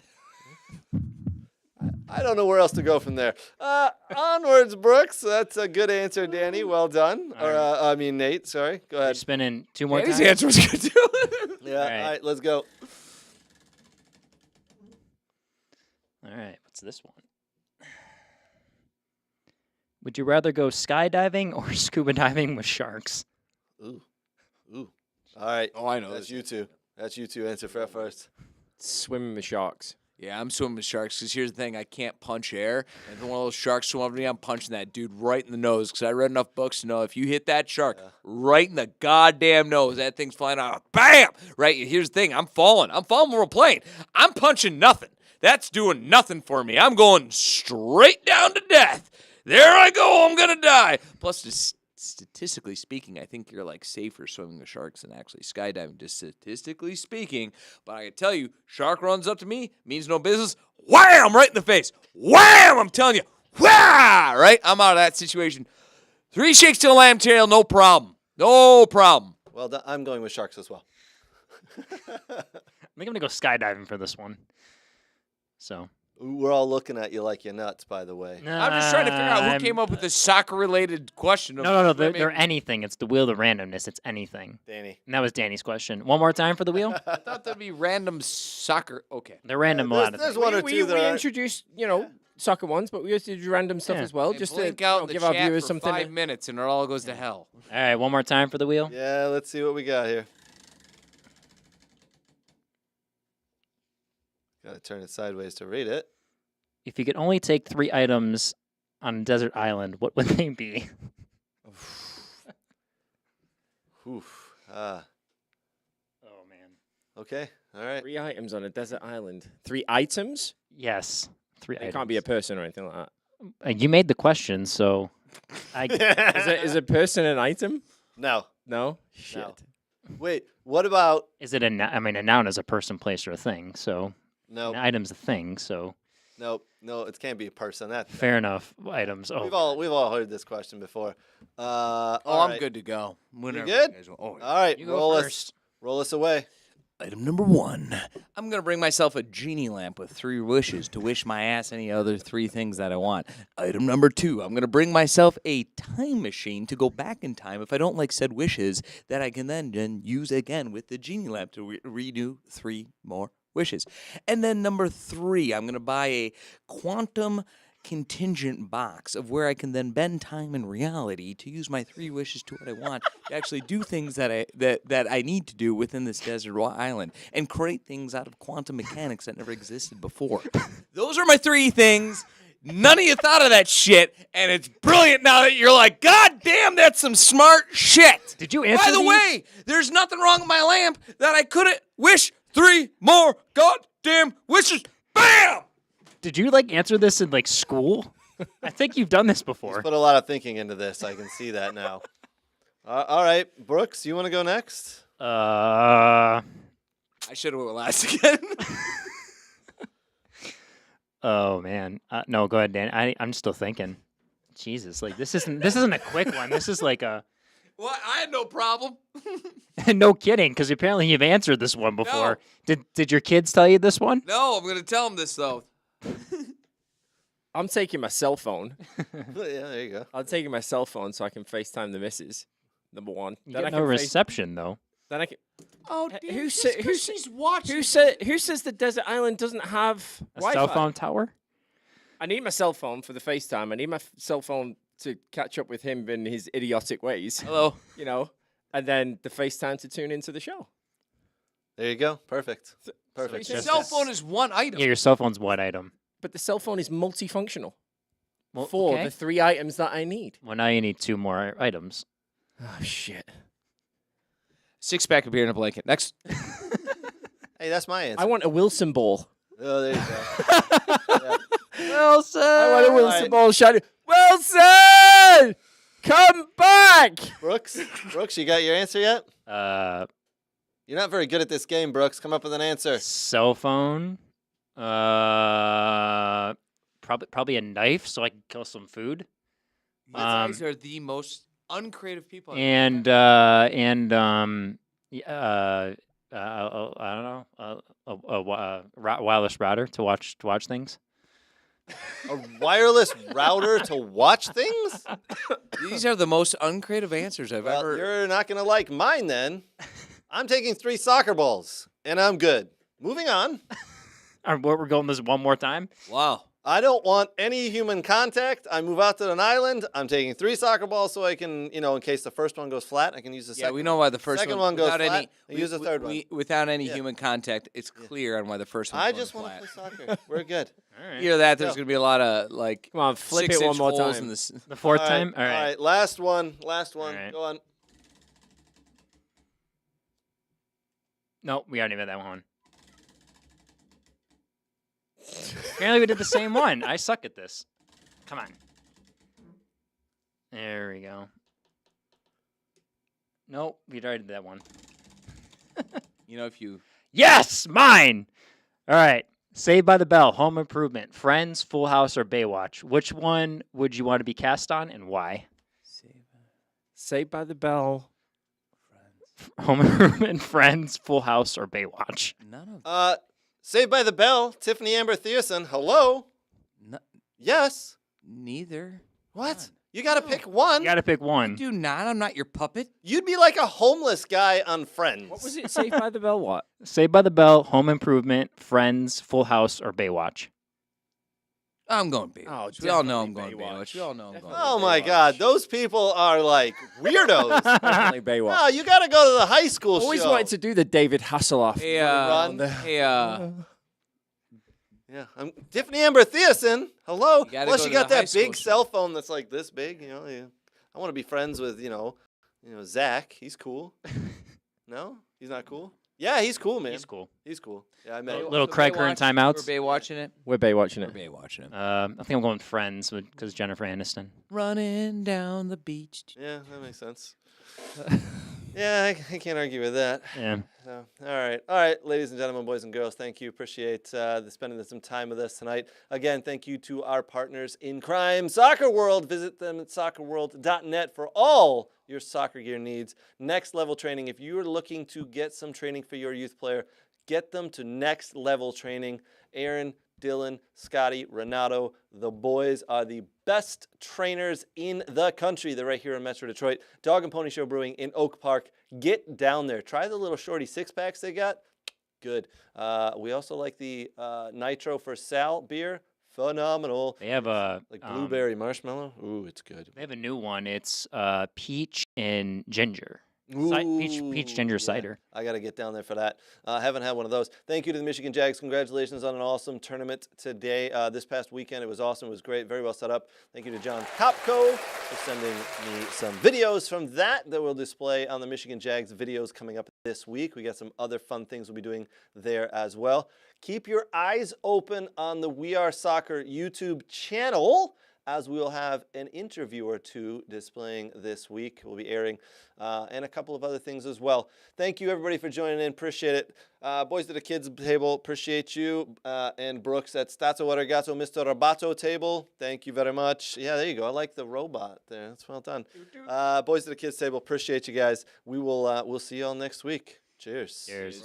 I don't know where else to go from there. Onwards, Brooks. That's a good answer, Danny. Well done. All Or right. I mean, Nate. Sorry. Go You're ahead. spinning two more Danny's times. answer was good, too. Yeah. All right. All right. Let's go. All right. What's this one? Would you rather go skydiving or scuba diving with sharks? Ooh. All right. Oh, I know That's this. you two. That's you two. Answer for first. Swimming with sharks. Yeah, I'm swimming with sharks because here's the thing. I can't punch air. And if one of those sharks swim over me, I'm punching that dude right in the nose because I read enough books to know if you hit that shark right in the goddamn nose, that thing's flying out. Bam! Right? Here's the thing. I'm falling when we're playing. I'm punching nothing. That's doing nothing for me. I'm going straight down to death. There I go. I'm going to die. Plus, just statistically speaking, I think you're like safer swimming with sharks than actually skydiving, just statistically speaking. But I can tell you, shark runs up to me, means no business, wham, right in the face. Wham, I'm telling you, wham, right? I'm out of that situation. 3 shakes to the lamb tail, no problem. No problem. Well done. I'm going with sharks as well. I think I'm gonna go skydiving for this one. So We're all looking at you like you're nuts, by the way. I'm just trying to figure out who came up with this soccer-related question. Of No. swimming. They're anything. It's the wheel of randomness. It's anything. Danny. And that was Danny's question. One more time for the wheel. I thought that'd be random soccer. Okay. They're random a lot of There's things. one or we two that we are. introduced, soccer ones, but we also do random stuff Yeah. as well, Hey, just to blink out the give our chat viewers for something. 5 minutes and it all goes to hell. All right, one more time for the wheel. Yeah, let's see what we got here. Got to turn it sideways to read it. If you could only take 3 items on a desert island, what would they be? Oof. Oh man. Okay. All right. 3 items on a desert island. 3 items? Yes, 3 It items. can't be a person or anything like that. You made the question, so I. Is a person an item? No. No? Shit. Wait. What about? Is it a? I mean, a noun is a person, place, or a thing. So No. an item's a thing. So Nope. No. It can't be a person. That. fair enough. Items. Oh, We've all heard this question before. Oh, all I'm right. good to go. Whenever good? guys want. Oh, All right. You go Roll us. first. Roll us away. Item number 1. I'm going to bring myself a genie lamp with 3 wishes to wish my ass any other 3 things that I want. Item number 2. I'm going to bring myself a time machine to go back in time if I don't like said wishes that I can then use again with the genie lamp to redo 3 more wishes. And then number 3, I'm going to buy a quantum contingent box of where I can then bend time and reality to use my 3 wishes to what I want to actually do things that I need to do within this desert island and create things out of quantum mechanics that never existed before. Those are my 3 things. None of you thought of that shit, and it's brilliant now that you're like, God damn, that's some smart shit. Did you answer By the these? way, there's nothing wrong with my lamp that I couldn't wish 3 more goddamn wishes. Bam! Did you answer this in school? I think you've done this before. Put a lot of thinking into this. I can see that now. All right, Brooks, you want to go next? I should have went last again. Oh man, no, go ahead, Dan. I'm still thinking. Jesus, this isn't a quick one. This is like a. What? I had no problem. No kidding, because apparently you've answered this one before. Did your kids tell you this one? No, I'm going to tell them this, though. I'm taking my cell phone. Yeah, there you go. I'm taking my cell phone so I can FaceTime the missus. Number 1. You Then get I no can reception though. Then I can. Oh, She's watching. Who says the desert island doesn't have A Wi-Fi? cell phone tower? I need my cell phone for the FaceTime. I need my cell phone to catch up with him in his idiotic ways. Hello. And then the FaceTime to tune into the show. There you go. Perfect. Perfect. Your cell phone is one item. Yeah, your cell phone's one item. But the cell phone is multifunctional Well, for okay. the 3 items that I need. Well, now you need 2 more items. Oh, shit. 6-pack of beer and a blanket. Next. Hey, that's my answer. I want a Wilson ball. Oh, there you go. Yeah. Wilson! I want a Wilson Right. ball shouting, Wilson! Come back! Brooks, you got your answer yet? You're You're not very good at this game, Brooks. Come up with an answer. cell phone. Probably a knife so I can kill some food. You guys are the most uncreative people. I don't know, a wireless router to watch things. A wireless router to watch things? These are the most uncreative answers I've Well, ever. you're not going to like mine then. I'm taking 3 soccer balls, and I'm good. Moving on. All right, we're going this one more time. Wow. I don't want any human contact. I move out to an island. I'm taking 3 soccer balls so I can, in case the first one goes flat, I can use the Yeah, second. we know why the first second one goes without flat. I use the third one. Without any Yeah. human contact, it's clear on why the first one. I just want to play soccer. We're good. All right. Hear that? There's Go. going to be a lot of Come on, flip it 6-inch one more holes time. in this. The fourth All right, time. All right. All right. Last one. Last one. right. Go on. No, we already made that one. Apparently we did the same one. I suck at this. Come on. There we go. Nope, we already did that one. If you. Yes, mine. All right. Saved by the Bell, Home Improvement, Friends, Full House, or Baywatch. Which one would you want to be cast on and why? Saved by the Bell. Home Improvement, Friends, Full House, or Baywatch? None of. Saved by the Bell. Tiffany Amber Thiessen. Hello. Yes. Neither. What? None. You got to pick one. You got to pick one. Do not. I'm not your puppet. You'd be like a homeless guy on Friends. What was it? Saved by the Bell what? Saved by the Bell, Home Improvement, Friends, Full House, or Baywatch? I'm going Baywatch. Oh, we all know I'm definitely going Baywatch. Baywatch. We all know I'm going. Oh my Baywatch. God, those people are like weirdos. Definitely Baywatch. No, you got to go to the high school Always show. wanted to do the David Hasselhoff. Hey, Run. Yeah, I'm Tiffany Amber Thiessen. Hello. You gotta Plus, go you to got the high that school big show. cell phone that's like this big. I want to be friends with Zach. He's cool. No, he's not cool. Yeah, he's cool, man. He's cool. He's cool. Yeah, I met him. Little Craig Hearn timeouts. We're Baywatching it. We're Baywatching We're it. Baywatching it. I think I'm going Friends because Jennifer Aniston. Running down the beach. Yeah, that makes sense. Yeah, I can't argue with that. Yeah. So, all right, ladies and gentlemen, boys and girls, thank you. Appreciate spending some time with us tonight. Again, thank you to our partners in crime, Soccer World. Visit them at soccerworld.net for all your soccer gear needs. Next Level Training. If you are looking to get some training for your youth player, get them to Next Level Training. Aaron, Dylan, Scotty, Renato, the boys are the best trainers in the country. They're right here in Metro Detroit. Dog and Pony Show Brewing in Oak Park. Get down there. Try the little shorty 6-packs they got. Good. We also like the Nitro for Sal beer. Phenomenal. They have a Like blueberry marshmallow. Ooh, it's good. They have a new one. It's peach and ginger. Peach ginger yeah. cider. I got to get down there for that. Haven't had one of those. Thank you to the Michigan Jags. Congratulations on an awesome tournament today. This past weekend, it was awesome. It was great. Very well set up. Thank you to John Kopko for sending me some videos from that we'll display on the Michigan Jags videos coming up this week. We got some other fun things we'll be doing there as well. Keep your eyes open on the We Are Soccer YouTube channel, as we'll have an interview or two displaying this week. We'll be airing and a couple of other things as well. Thank you, everybody, for joining in. Appreciate it. Boys at the kids table, appreciate you. And Brooks at Stato Arigato, Mr. Roboto table. Thank you very much. Yeah, there you go. I like the robot there. That's well done. Boys at the kids table, appreciate you guys. We'll see you all next week. Cheers. Cheers.